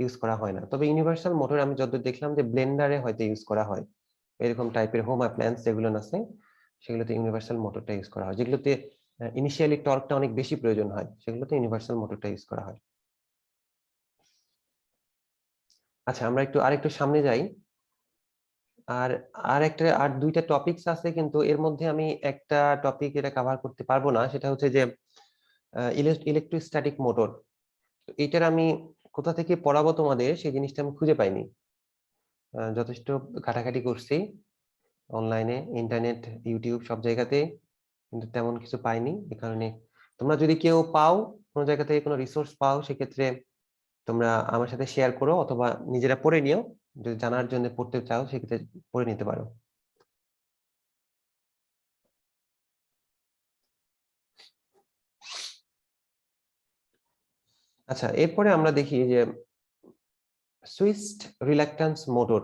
ইউজ করা হয় না। তবে ইউনিভার্সাল মোটর আমি যতদূর দেখলাম যে ব্লেন্ডারে হয়তো ইউজ করা হয়, এরকম টাইপের হোম অ্যাপ্লায়েন্স যেগুলো আছে সেগুলোতে ইউনিভার্সাল মোটরটা ইউজ করা হয়। যেগুলোতে ইনিশিয়ালি টর্কটা অনেক বেশি প্রয়োজন হয় সেগুলোতে ইউনিভার্সাল মোটরটা ইউজ করা হয়। আচ্ছা, আমরা আরেকটু সামনে যাই। আর আর দুইটা টপিকস আছে, কিন্তু এর মধ্যে আমি একটা টপিক এটা কভার করতে পারবো না, সেটা হচ্ছে যে ইলেকট্রোস্ট্যাটিক মোটর। এটার আমি কোথা থেকে পড়াবো তোমাদের সেই জিনিসটা আমি খুঁজে পাইনি। যথেষ্ট ঘাটাঘাটি করছি অনলাইনে, ইন্টারনেট, ইউটিউব সব জায়গাতে, কিন্তু তেমন কিছু পাইনি। এই কারণে তোমরা যদি কেউ পাও, কোনো জায়গা থেকে কোনো রিসোর্স পাও, সেক্ষেত্রে তোমরা আমার সাথে শেয়ার করো, অথবা নিজেরা পড়ে নিও। যদি জানার জন্য পড়তে চাও সেক্ষেত্রে পড়ে নিতে পারো। আচ্ছা, এরপরে আমরা দেখি যে সুইচড রিল্যাক্ট্যান্স মোটর।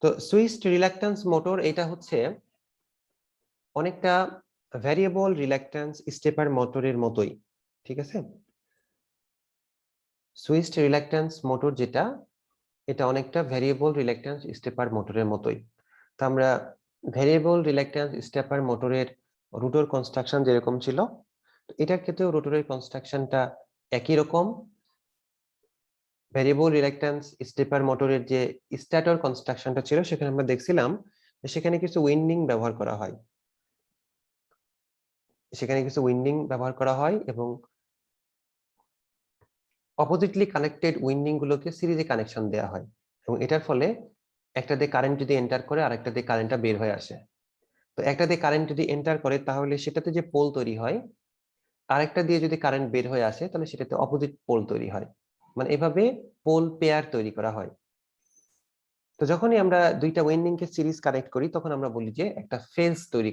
তো সুইচড রিল্যাক্ট্যান্স মোটর এটা হচ্ছে অনেকটা ভ্যারিয়েবল রিল্যাক্ট্যান্স স্টেপার মোটরের মতোই, ঠিক আছে? সুইচড রিল্যাক্ট্যান্স মোটর যেটা, এটা অনেকটা ভ্যারিয়েবল রিল্যাক্ট্যান্স স্টেপার মোটরের মতোই। তো আমরা ভ্যারিয়েবল রিল্যাক্ট্যান্স স্টেপার মোটরের রোটর কনস্ট্রাকশন যেরকম ছিল, তো এটার ক্ষেত্রেও রোটরের কনস্ট্রাকশনটা একই রকম। ভ্যারিয়েবল রিল্যাক্ট্যান্স স্টেপার মোটরের যে স্ট্যাটর কনস্ট্রাকশনটা ছিল, সেখানে আমরা দেখছিলাম যে সেখানে কিছু উইন্ডিং ব্যবহার করা হয়, এবং অপোজিটলি কানেক্টেড উইন্ডিং গুলোকে সিরিজে কানেকশন দেওয়া হয়, এবং এটার ফলে একটা দিয়ে কারেন্ট যদি এন্টার করে আরেকটা দিয়ে কারেন্টটা বের হয়ে আসে। তো একটা দিয়ে কারেন্ট যদি এন্টার করে তাহলে সেটাতে যে পোল তৈরি হয়, আরেকটা দিয়ে যদি কারেন্ট বের হয়ে আসে তাহলে সেটাতে অপোজিট পোল তৈরি হয়। মানে এভাবে পোল পেয়ার তৈরি করা হয়। তো যখনই আমরা দুইটা উইন্ডিং কে সিরিজ কানেক্ট করি, তখন আমরা বলি যে একটা ফেজ তৈরি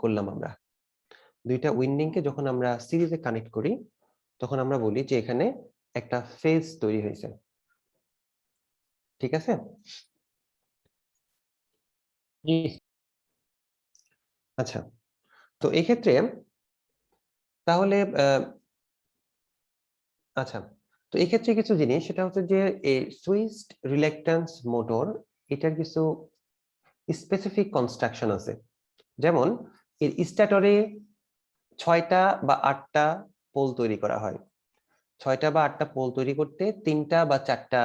করলাম আমরা। দুইটা উইন্ডিং কে যখন আমরা সিরিজে কানেক্ট করি, তখন আমরা বলি যে এখানে একটা ফেজ তৈরি হয়েছে, ঠিক আছে? জি। আচ্ছা, তো এই ক্ষেত্রে তাহলে আচ্ছা, তো এই ক্ষেত্রে কিছু জিনিস, সেটা হচ্ছে যে এই সুইচড রিল্যাক্ট্যান্স মোটর, এটার কিছু স্পেসিফিক কনস্ট্রাকশন আছে। যেমন এর স্ট্যাটরে 6টা বা 8টা পোল তৈরি করা হয়। 6টা বা 8টা পোল তৈরি করতে 3টা বা 4টা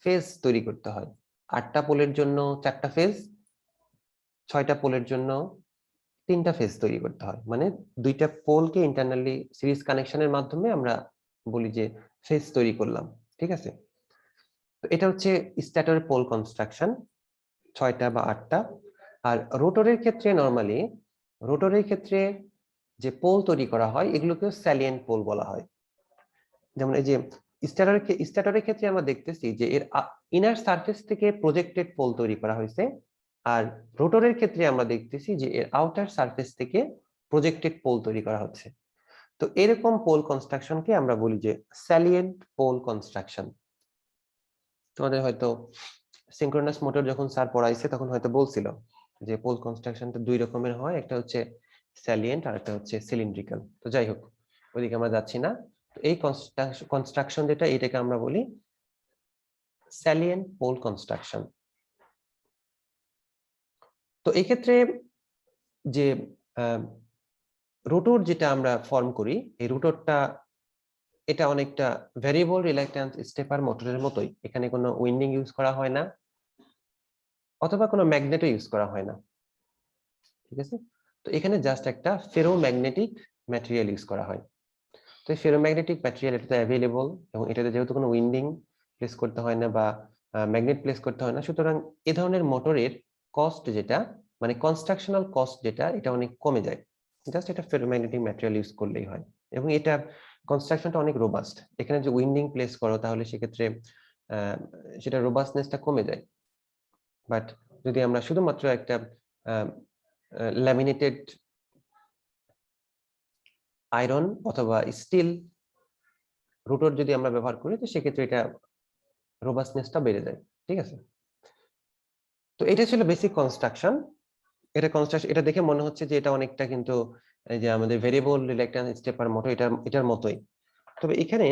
ফেজ তৈরি করতে হয়। 8টা পোলের জন্য 4টা ফেজ, 6টা পোলের জন্য 3টা ফেজ তৈরি করতে হয়। মানে দুইটা পোলকে ইন্টারনালি সিরিজ কানেকশনের মাধ্যমে আমরা বলি যে ফেজ তৈরি করলাম, ঠিক আছে? তো এটা হচ্ছে স্ট্যাটরের পোল কনস্ট্রাকশন, 6টা বা 8টা। আর রোটরের ক্ষেত্রে যে পোল তৈরি করা হয় এগুলোকে স্যালিয়েন্ট পোল বলা হয়। যেমন এই যে স্ট্যাটরের ক্ষেত্রে আমরা দেখতেছি যে এর ইনার সারফেস থেকে প্রজেক্টেড পোল তৈরি করা হয়েছে, আর রোটরের ক্ষেত্রে আমরা দেখতেছি যে এর আউটার সারফেস থেকে প্রজেক্টেড পোল তৈরি করা হচ্ছে। তো এরকম পোল কনস্ট্রাকশনকে আমরা বলি যে স্যালিয়েন্ট পোল কনস্ট্রাকশন। তোমাদের হয়তো সিনক্রোনাস মোটর যখন স্যার পড়াইছে তখন হয়তো বলছিল যে পোল কনস্ট্রাকশনটা দুই রকমের হয়, একটা হচ্ছে স্যালিয়েন্ট আর একটা হচ্ছে সিলিন্ড্রিক্যাল। তো যাই হোক, ওইদিকে আমরা যাচ্ছি না। তো এই কনস্ট্রাকশন যেটা, এটাকে আমরা বলি স্যালিয়েন্ট পোল কনস্ট্রাকশন। তো এই ক্ষেত্রে যে রোটর যেটা আমরা ফর্ম করি, এই রোটরটা এটা অনেকটা ভ্যারিয়েবল রিল্যাক্ট্যান্স স্টেপার মোটরের মতোই। এখানে কোনো উইন্ডিং ইউজ করা হয় না, অথবা কোনো ম্যাগনেটও ইউজ করা হয় না, ঠিক আছে? তো এখানে জাস্ট একটা ফেরোম্যাগনেটিক ম্যাটেরিয়াল ইউজ করা হয়। তো এই ফেরোম্যাগনেটিক ম্যাটেরিয়াল এটাতে অ্যাভেলেবল, এবং এটাতে যেহেতু কোনো উইন্ডিং প্লেস করতে হয় না বা ম্যাগনেট প্লেস করতে হয় না, সুতরাং এ ধরনের মোটরের কস্ট যেটা, মানে কনস্ট্রাকশনাল কস্ট যেটা, এটা অনেক কমে যায়। জাস্ট এটা ফেরোম্যাগনেটিক ম্যাটেরিয়াল ইউজ করলেই হয়, এবং এটা কনস্ট্রাকশনটা অনেক রোবাস্ট। এখানে যে উইন্ডিং প্লেস করো তাহলে সেক্ষেত্রে সেটা রোবাস্টনেসটা কমে যায়। বাট যদি আমরা শুধুমাত্র একটা ল্যামিনেটেড আয়রন অথবা স্টিল রোটর যদি আমরা ব্যবহার করি, তো সেক্ষেত্রে এটা রোবাস্টনেসটা বেড়ে যায়, ঠিক আছে? তো এটা ছিল বেসিক কনস্ট্রাকশন। এটা দেখে মনে হচ্ছে যে এটা অনেকটা কিন্তু এই যে আমাদের ভেরিয়েবল রিল্যাকট্যান্স স্টেপার মোটর এটার মতোই, তবে এখানে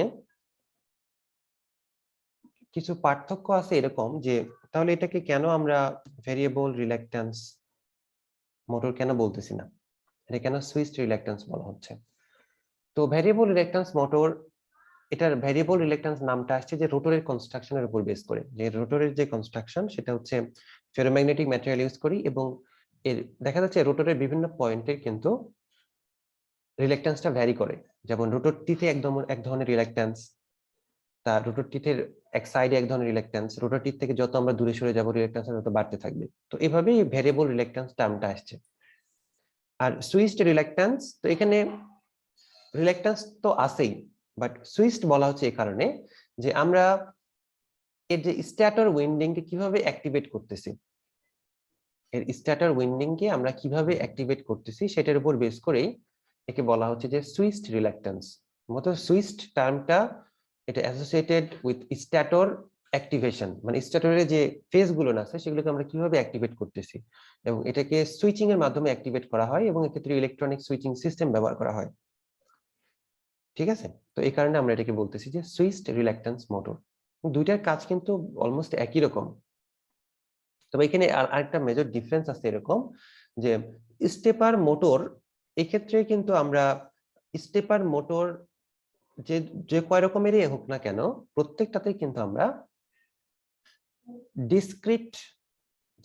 কিছু পার্থক্য আছে এরকম যে তাহলে এটাকে কেন আমরা ভেরিয়েবল রিল্যাকট্যান্স মোটর কেন বলতেছি না, এটা কেন সুইচড রিল্যাকট্যান্স বলা হচ্ছে? তো ভেরিয়েবল রিল্যাকট্যান্স মোটর, এটার ভেরিয়েবল রিল্যাকট্যান্স নামটা আসছে যে রোটরের কনস্ট্রাকশনের উপর বেস করে, যে রোটরের যে কনস্ট্রাকশন সেটা হচ্ছে ফেরোম্যাগনেটিক ম্যাটেরিয়াল ইউজ করি, এবং এর দেখা যাচ্ছে রোটরের বিভিন্ন পয়েন্টের কিন্তু রিল্যাকট্যান্সটা ভ্যারি করে। যেমন রোটর টিতে এক ধরনের রিল্যাকট্যান্স, তার রোটর টিথের এক সাইডে এক ধরনের রিল্যাকট্যান্স, রোটর টিথ থেকে যত আমরা দূরে সরে যাব রিল্যাকট্যান্স তত বাড়তে থাকবে। তো এভাবেই ভেরিয়েবল রিল্যাকট্যান্স টার্মটা আসছে। আর সুইচড রিল্যাকট্যান্স, তো এখানে রিল্যাকট্যান্স তো আছেই, বাট সুইচড বলা হচ্ছে এই কারণে যে আমরা এর যে স্ট্যাটর উইন্ডিং কে কিভাবে অ্যাক্টিভেট করতেছি, এর স্ট্যাটর উইন্ডিং কে আমরা কিভাবে অ্যাক্টিভেট করতেছি সেটার উপর বেস করেই একে বলা হচ্ছে যে সুইচড রিল্যাকট্যান্স। মতো সুইচড টার্মটা এটা অ্যাসোসিয়েটেড উইথ স্ট্যাটর অ্যাক্টিভেশন, মানে স্ট্যাটরের যে ফেজ গুলো আছে সেগুলোকে আমরা কিভাবে অ্যাক্টিভেট করতেছি, এবং এটাকে সুইচিং এর মাধ্যমে অ্যাক্টিভেট করা হয়, এবং এক্ষেত্রে ইলেকট্রনিক সুইচিং সিস্টেম ব্যবহার করা হয়। ঠিক আছে, তো এই কারণে আমরা এটাকে বলতেছি যে সুইচড রিল্যাকট্যান্স মোটর। দুইটার কাজ কিন্তু অলমোস্ট একই রকম, তবে এখানে আরেকটা মেজর ডিফারেন্স আছে এরকম যে স্টেপার মোটর, এক্ষেত্রে কিন্তু আমরা স্টেপার মোটর যে যে কয় রকমেরই হোক না কেন প্রত্যেকটাতেই কিন্তু আমরা ডিসক্রিট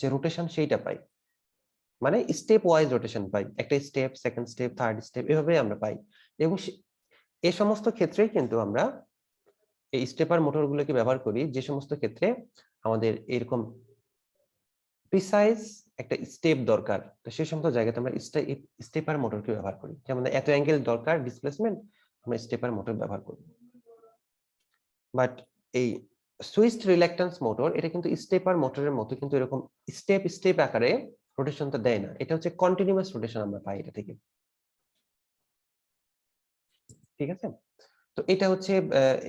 যে রোটেশন সেইটা পাই, মানে স্টেপ ওয়াইজ রোটেশন পাই, একটা step, second step, third step, এভাবে আমরা পাই। এবং এই সমস্ত ক্ষেত্রেই কিন্তু আমরা এই স্টেপার মোটরগুলোকে ব্যবহার করি যে সমস্ত ক্ষেত্রে আমাদের এরকম প্রিসাইজ একটা স্টেপ দরকার, তো সেই সমস্ত জায়গাতে আমরা স্টেপার মোটরকে ব্যবহার করি। যেমন এত অ্যাঙ্গেল দরকার ডিসপ্লেসমেন্ট, আমরা স্টেপার মোটর ব্যবহার করি। বাট এই সুইচড রিল্যাকট্যান্স মোটর, এটা কিন্তু স্টেপার মোটরের মতো কিন্তু এরকম স্টেপ স্টেপ আকারে রোটেশনটা দেয় না, এটা হচ্ছে কন্টিনিউয়াস রোটেশন আমরা পাই এটা থেকে। ঠিক আছে, তো এটা হচ্ছে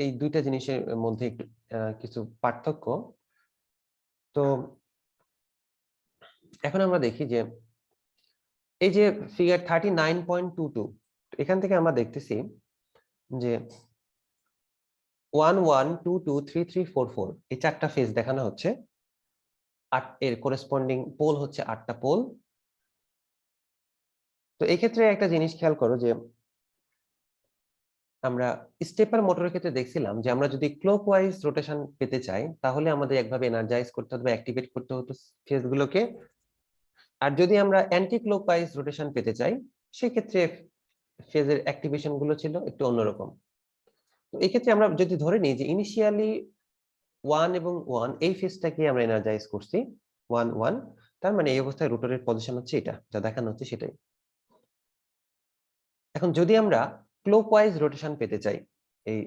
এই দুইটা জিনিসের মধ্যে একটু কিছু পার্থক্য। তো এখন আমরা দেখি যে এই যে ফিগার 39.22, এখান থেকে আমরা দেখতেছি যে 1 1 2 2 3 3 4 4 এই চারটা ফেজ দেখানো হচ্ছে, এর করেসপন্ডিং পোল হচ্ছে 8টা পোল। তো এই ক্ষেত্রে একটা জিনিস খেয়াল করো যে আমরা স্টেপার মোটরের ক্ষেত্রে দেখছিলাম যে আমরা যদি ক্লকওয়াইজ রোটেশন পেতে চাই তাহলে আমাদের একভাবে এনার্জাইজ করতে হতো, অ্যাক্টিভেট করতে হতো ফেজগুলোকে। আর যদি আমরা অ্যান্টি ক্লকওয়াইজ রোটেশন পেতে চাই সেই ক্ষেত্রে ফেজের অ্যাক্টিভেশন গুলো ছিল একটু অন্যরকম। তো এই ক্ষেত্রে আমরা যদি ধরে নিই যে ইনিশিয়ালি 1 এবং 1 এই ফেজটাকে আমরা এনার্জাইজ করছি 1 1, তার মানে এই অবস্থায় রোটরের পজিশন হচ্ছে এটা যা দেখানো হচ্ছে সেটাই। এখন যদি আমরা ক্লকওয়াইজ রোটেশন পেতে চাই, এই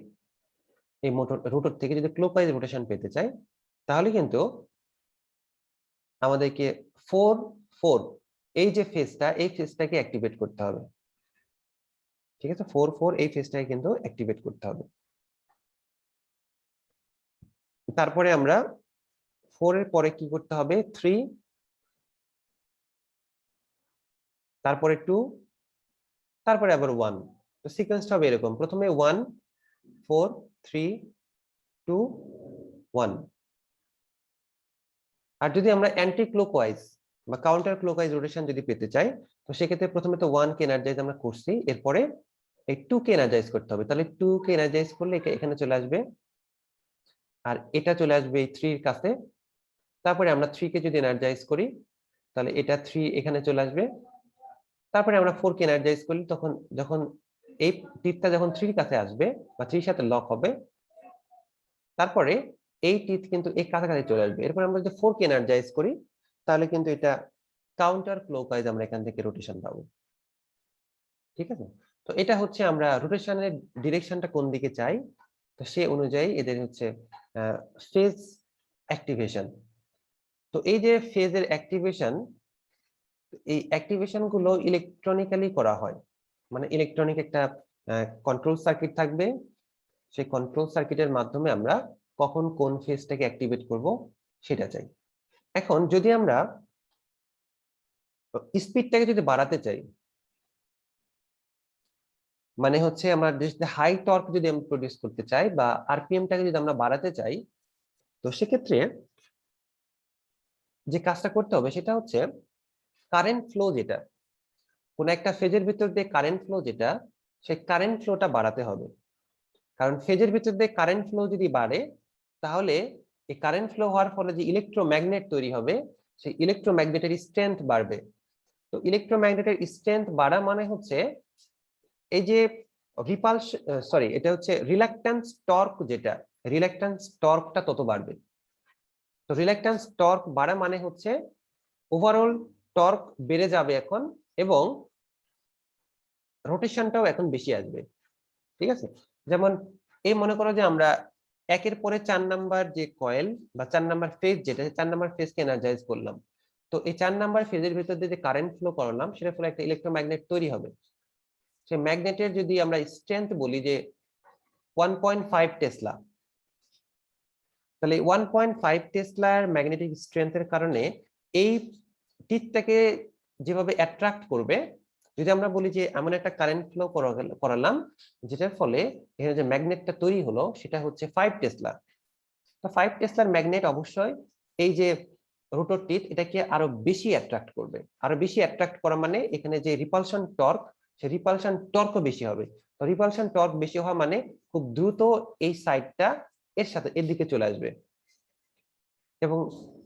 এই মোটর রোটর থেকে যদি ক্লকওয়াইজ রোটেশন পেতে চাই তাহলে কিন্তু আমাদেরকে 4 4 এই যে ফেজটা এই ফেজটাকে অ্যাক্টিভেট করতে হবে। ঠিক আছে, 4 4 এই ফেজটাকে কিন্তু অ্যাক্টিভেট করতে হবে। তারপরে আমরা 4 এর পরে কি করতে হবে, 3, তারপরে 2, তারপরে আবার 1। তো সিকোয়েন্সটা হবে এরকম, প্রথমে 1 4 3 2 1। আর যদি আমরা অ্যান্টি ক্লকওয়াইজ বা কাউন্টার ক্লকওয়াইজ রোটেশন যদি পেতে চাই তো সেক্ষেত্রে প্রথমে তো 1 কে এনার্জাইজ আমরা করছি, এরপরে এই 2 কে এনার্জাইজ করতে হবে। তাহলে 2 কে এনার্জাইজ করলে এখানে চলে আসবে, আর এটা চলে আসবে এই 3 এর কাছে। তারপরে আমরা 3 কে যদি এনার্জাইজ করি তাহলে এটা 3 এখানে চলে আসবে। তারপরে আমরা 4 কে এনার্জাইজ করি, তখন যখন এই টিথটা যখন 3 এর কাছে আসবে বা 3 এর সাথে লক হবে, তারপরে এই টিথ কিন্তু এই কাছাকাছি চলে আসবে। এরপর আমরা যদি 4 কে এনার্জাইজ করি তাহলে কিন্তু এটা কাউন্টার ক্লকওয়াইজ আমরা এখান থেকে রোটেশন পাবো। ঠিক আছে, তো এটা হচ্ছে আমরা রোটেশনের ডিরেকশনটা কোন দিকে চাই, তো সে অনুযায়ী এদের হচ্ছে ফেজ অ্যাক্টিভেশন। তো এই যে ফেজের অ্যাক্টিভেশন, এই অ্যাক্টিভেশন গুলো ইলেকট্রনিক্যালি করা হয়, মানে ইলেকট্রনিক একটা কন্ট্রোল সার্কিট থাকবে, সেই কন্ট্রোল সার্কিটের মাধ্যমে আমরা কখন কোন ফেজটাকে অ্যাক্টিভেট করব সেটা চাই। এখন যদি আমরা স্পিডটাকে যদি বাড়াতে চাই মানে হচ্ছে আমরা হাই টর্ক যদি আমরা প্রডিউস করতে চাই বা আরপিএমটাকে যদি আমরা বাড়াতে চাই, তো সেক্ষেত্রে যে কাজটা করতে হবে সেটা হচ্ছে কারেন্ট ফ্লো যেটা, কোন একটা ফেজের ভিতর দিয়ে কারেন্ট ফ্লো যেটা, সেই কারেন্ট ফ্লোটা বাড়াতে হবে। কারণ ফেজের ভিতর দিয়ে কারেন্ট ফ্লো যদি বাড়ে, তাহলে এই কারেন্ট ফ্লো হওয়ার ফলে যে ইলেকট্রোম্যাগনেট তৈরি হবে, সেই ইলেকট্রোম্যাগনেটের স্ট্রেংথ বাড়বে। তো ইলেকট্রোম্যাগনেটের স্ট্রেংথ বাড়া মানে হচ্ছে এই যে এটা হচ্ছে রিলাক্ট্যান্স টর্ক যেটা, রিলাক্ট্যান্স টর্কটা তত বাড়বে। তো রিলাক্ট্যান্স টর্ক বাড়া মানে হচ্ছে ওভারঅল টর্ক বেড়ে যাবে এখন, এবং রোটেশনটাও এখন বেশি আসবে। ঠিক আছে, যেমন এই মনে করো যে আমরা একের পরে 4 নাম্বার যে কয়েল বা 4 নাম্বার ফেজ, যেটা 4 নাম্বার ফেজকে এনার্জাইজ করলাম। তো এই 4 নাম্বার ফেজের ভিতর দিয়ে যে কারেন্ট ফ্লো করলাম, সেটার ফলে একটা ইলেকট্রোম্যাগনেট তৈরি হবে। সেই ম্যাগনেটের যদি আমরা স্ট্রেংথ বলি যে 1.5 টেসলা, তাহলে 1.5 টেসলার ম্যাগনেটিক স্ট্রেংথের কারণে এই টিপটাকে যেভাবে অ্যাট্রাক্ট করবে, যদি আমরা বলি যে এমন একটা কারেন্ট ফ্লো করালাম যেটার ফলে এখানে যে ম্যাগনেটটা তৈরি হলো সেটা হচ্ছে 5 টেসলা। তো 5 টেসলার ম্যাগনেট অবশ্যই এই যে রোটর টিপ এটাকে আরো বেশি অ্যাট্রাক্ট করবে। আরো বেশি অ্যাট্রাক্ট করা মানে এখানে যে রিপালশন টর্ক, সেই রিপালশন টর্কও বেশি হবে। তো রিপালশন টর্ক বেশি হওয়া মানে খুব দ্রুত এই সাইডটা এর সাথে এর দিকে চলে আসবে। এবং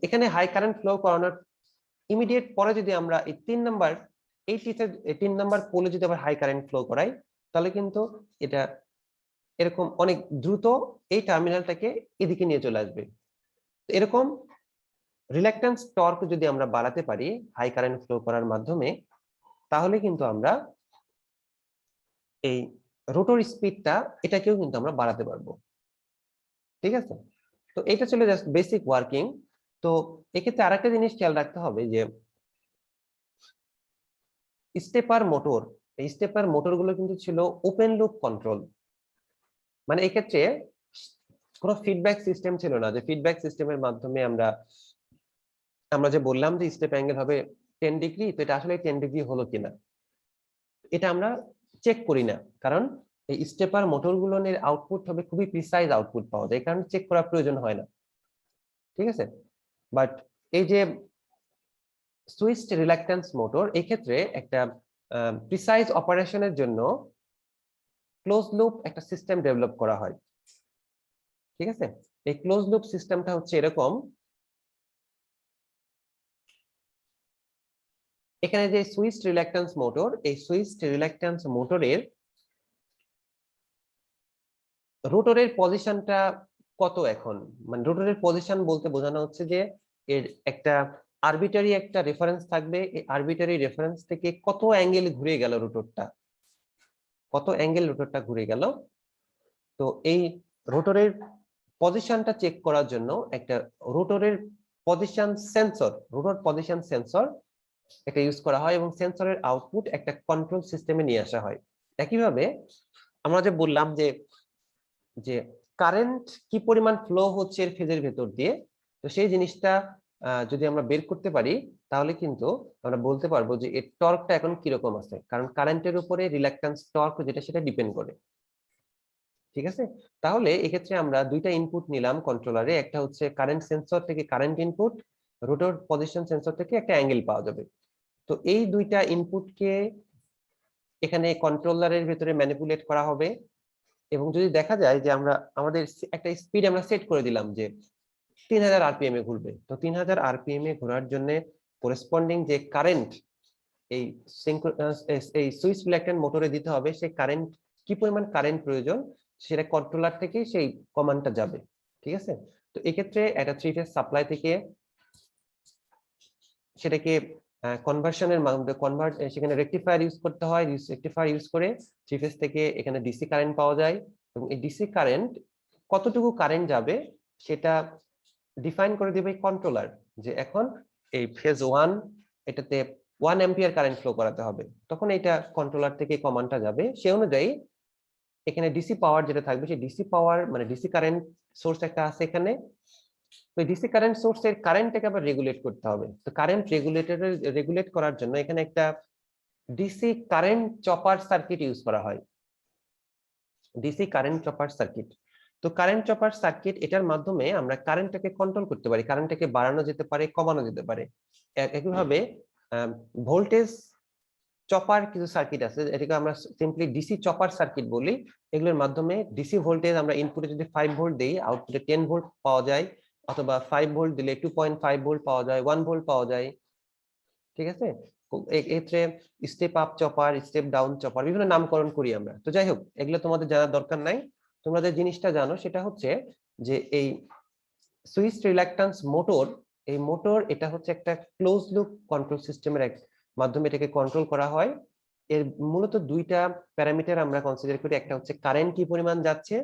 এখানে হাই কারেন্ট ফ্লো করানোর ইমিডিয়েট পরে যদি আমরা এই 3 নাম্বার পোলে যদি আবার হাই কারেন্ট ফ্লো করাই, তাহলে কিন্তু এটা এরকম অনেক দ্রুত এই টার্মিনালটাকে এদিকে নিয়ে চলে আসবে। এরকম রিলাক্ট্যান্স টর্ক যদি আমরা বাড়াতে পারি হাই কারেন্ট ফ্লো করার মাধ্যমে, তাহলে কিন্তু আমরা এই রোটর স্পিডটা এটাকেও কিন্তু আমরা বাড়াতে পারবো। ঠিক আছে, তো এটা চলে জাস্ট বেসিক ওয়ার্কিং। তো এক্ষেত্রে আরেকটা জিনিস খেয়াল রাখতে হবে যে স্টেপার মোটর, এই স্টেপার মোটর গুলো কিন্তু ছিল ওপেন লুপ কন্ট্রোল। মানে এক্ষেত্রে কোনো ফিডব্যাক সিস্টেম ছিল না, যে ফিডব্যাক সিস্টেমের মাধ্যমে আমরা যে বললাম যে স্টেপ অ্যাঙ্গেল হবে 10 ডিগ্রি, তো এটা আসলে 10 ডিগ্রি হলো কিনা এটা আমরা চেক করি না, কারণ এই স্টেপার মোটর গুলোর আউটপুট হবে খুবই প্রিসাইজ আউটপুট পাওয়া যায়, কারণ চেক করার প্রয়োজন হয় না। ঠিক আছে, বাট এই যে সুইচড রিলাক্ট্যান্স মোটর, এই ক্ষেত্রে একটা প্রিসাইজ অপারেশনের জন্য ক্লোজ লুপ একটা সিস্টেম ডেভেলপ করা হয়। ঠিক আছে, এই ক্লোজ লুপ সিস্টেমটা হচ্ছে এরকম, এখানে যে সুইচড রিলাক্ট্যান্স মোটর, এই সুইচড রিলাক্ট্যান্স মোটরের রোটরের পজিশনটা কত এখন, মানে রোটরের পজিশন বলতে বোঝানো হচ্ছে যে এর একটা আরবিটারি একটা রেফারেন্স থাকবে, এই আরবিটারি রেফারেন্স থেকে কত অ্যাঙ্গেল ঘুরে গেল রোটরটা, কত অ্যাঙ্গেল রোটরটা ঘুরে গেল। তো এই রোটরের পজিশনটা চেক করার জন্য একটা রোটরের position sensor, rotor position sensor একটা ইউজ করা হয়, এবং সেন্সরের আউটপুট একটা কন্ট্রোল সিস্টেমে নিয়ে আসা হয়। একইভাবে আমরা যে বললাম যে কারেন্ট কি পরিমাণ ফ্লো হচ্ছে এর ফেজের ভেতর দিয়ে, তো সেই জিনিসটা যদি আমরা বের করতে পারি, তাহলে কিন্তু আমরা বলতে পারবো যে এর টর্কটা এখন কিরকম আছে, কারণ কারেন্টের উপরে রিলাক্ট্যান্স টর্ক যেটা সেটা ডিপেন্ড করে। ঠিক আছে, তাহলে এক্ষেত্রে আমরা দুইটা ইনপুট নিলাম কন্ট্রোলারে, একটা হচ্ছে কারেন্ট সেন্সর থেকে current input, rotor position sensor থেকে একটা অ্যাঙ্গেল পাওয়া যাবে। তো এই দুইটা ইনপুটকে এখানে কন্ট্রোলারের ভিতরে ম্যানিপুলেট করা হবে, এবং যদি দেখা যায় যে আমাদের একটা স্পিড আমরা সেট করে দিলাম যে 3000 আরপিএম এ ঘুরবে, তো 3000 আরপিএম এ ঘোরার জন্য করেসপন্ডিং যে কারেন্ট এই সুইচ রিলাক্ট্যান্ট মোটরে দিতে হবে, সেই কারেন্ট কি পরিমাণ কারেন্ট প্রয়োজন সেটা কন্ট্রোলার থেকে সেই কমান্ডটা যাবে। ঠিক আছে, তো এক্ষেত্রে একটা 3 ফেজ সাপ্লাই থেকে সেটাকে কনভার্সনের মাধ্যমে সেখানে রেকটিফায়ার ইউজ করতে হয়, রেকটিফায়ার ইউজ করে 3 ফেজ থেকে এখানে ডিসি কারেন্ট পাওয়া যায়, এবং এই ডিসি কারেন্ট কতটুকু কারেন্ট যাবে সেটা ডিফাইন করে দেবে কন্ট্রোলার, যে এখন এই ফেজ 1 এটাতে 1 অ্যাম্পিয়ার কারেন্ট ফ্লো করাতে হবে, তখন এটা কন্ট্রোলার থেকে কমান্ডটা যাবে, সে অনুযায়ী এখানে ডিসি পাওয়ার যেটা থাকবে, সেই ডিসি পাওয়ার মানে ডিসি কারেন্ট সোর্স একটা আছে এখানে, তো ডিসি কারেন্ট সোর্সের কারেন্টটাকে আবার রেগুলেট করতে হবে। তো কারেন্ট রেগুলেট করার জন্য এখানে একটা DC current chopper circuit use করা হয়। DC current chopper circuit. তো কারেন্ট চপার সার্কিট এটার মাধ্যমে আমরা কারেন্টটাকে কন্ট্রোল করতে পারি, কারেন্টটাকে বাড়ানো যেতে পারে, কমানো যেতে পারে। একইভাবে ভোল্টেজ চপার কিছু সার্কিট আছে, এটাকে আমরা সিম্পলি ডিসি চপার সার্কিট বলি। এগুলোর মাধ্যমে ডিসি ভোল্টেজ আমরা ইনপুটে যদি 5 ভোল্ট দেই, আউটপুটে 10 ভোল্ট পাওয়া যায়, অথবা 5 ভোল্ট দিলে 2.5 ভোল্ট পাওয়া যায়, 1 ভোল্ট পাওয়া যায়। ঠিক আছে, এক্ষেত্রে step up chopper, step down chopper, বিভিন্ন নামকরণ করি আমরা। তো যাই হোক, এগুলো তোমাদের জানার দরকার নাই। তোমরা যে জিনিসটা জানো সেটা হচ্ছে যে এই সুইচ রিল্যাক্ট্যান্স মোটর, এই মোটর এটা হচ্ছে একটা ক্লোজ লুপ কন্ট্রোল সিস্টেমের এক মাধ্যমে এটাকে কন্ট্রোল করা হয়। এর মূলত দুইটা প্যারামিটার আমরা কনসিডার করি, একটা হচ্ছে কারেন্ট কি পরিমাণ যাচ্ছে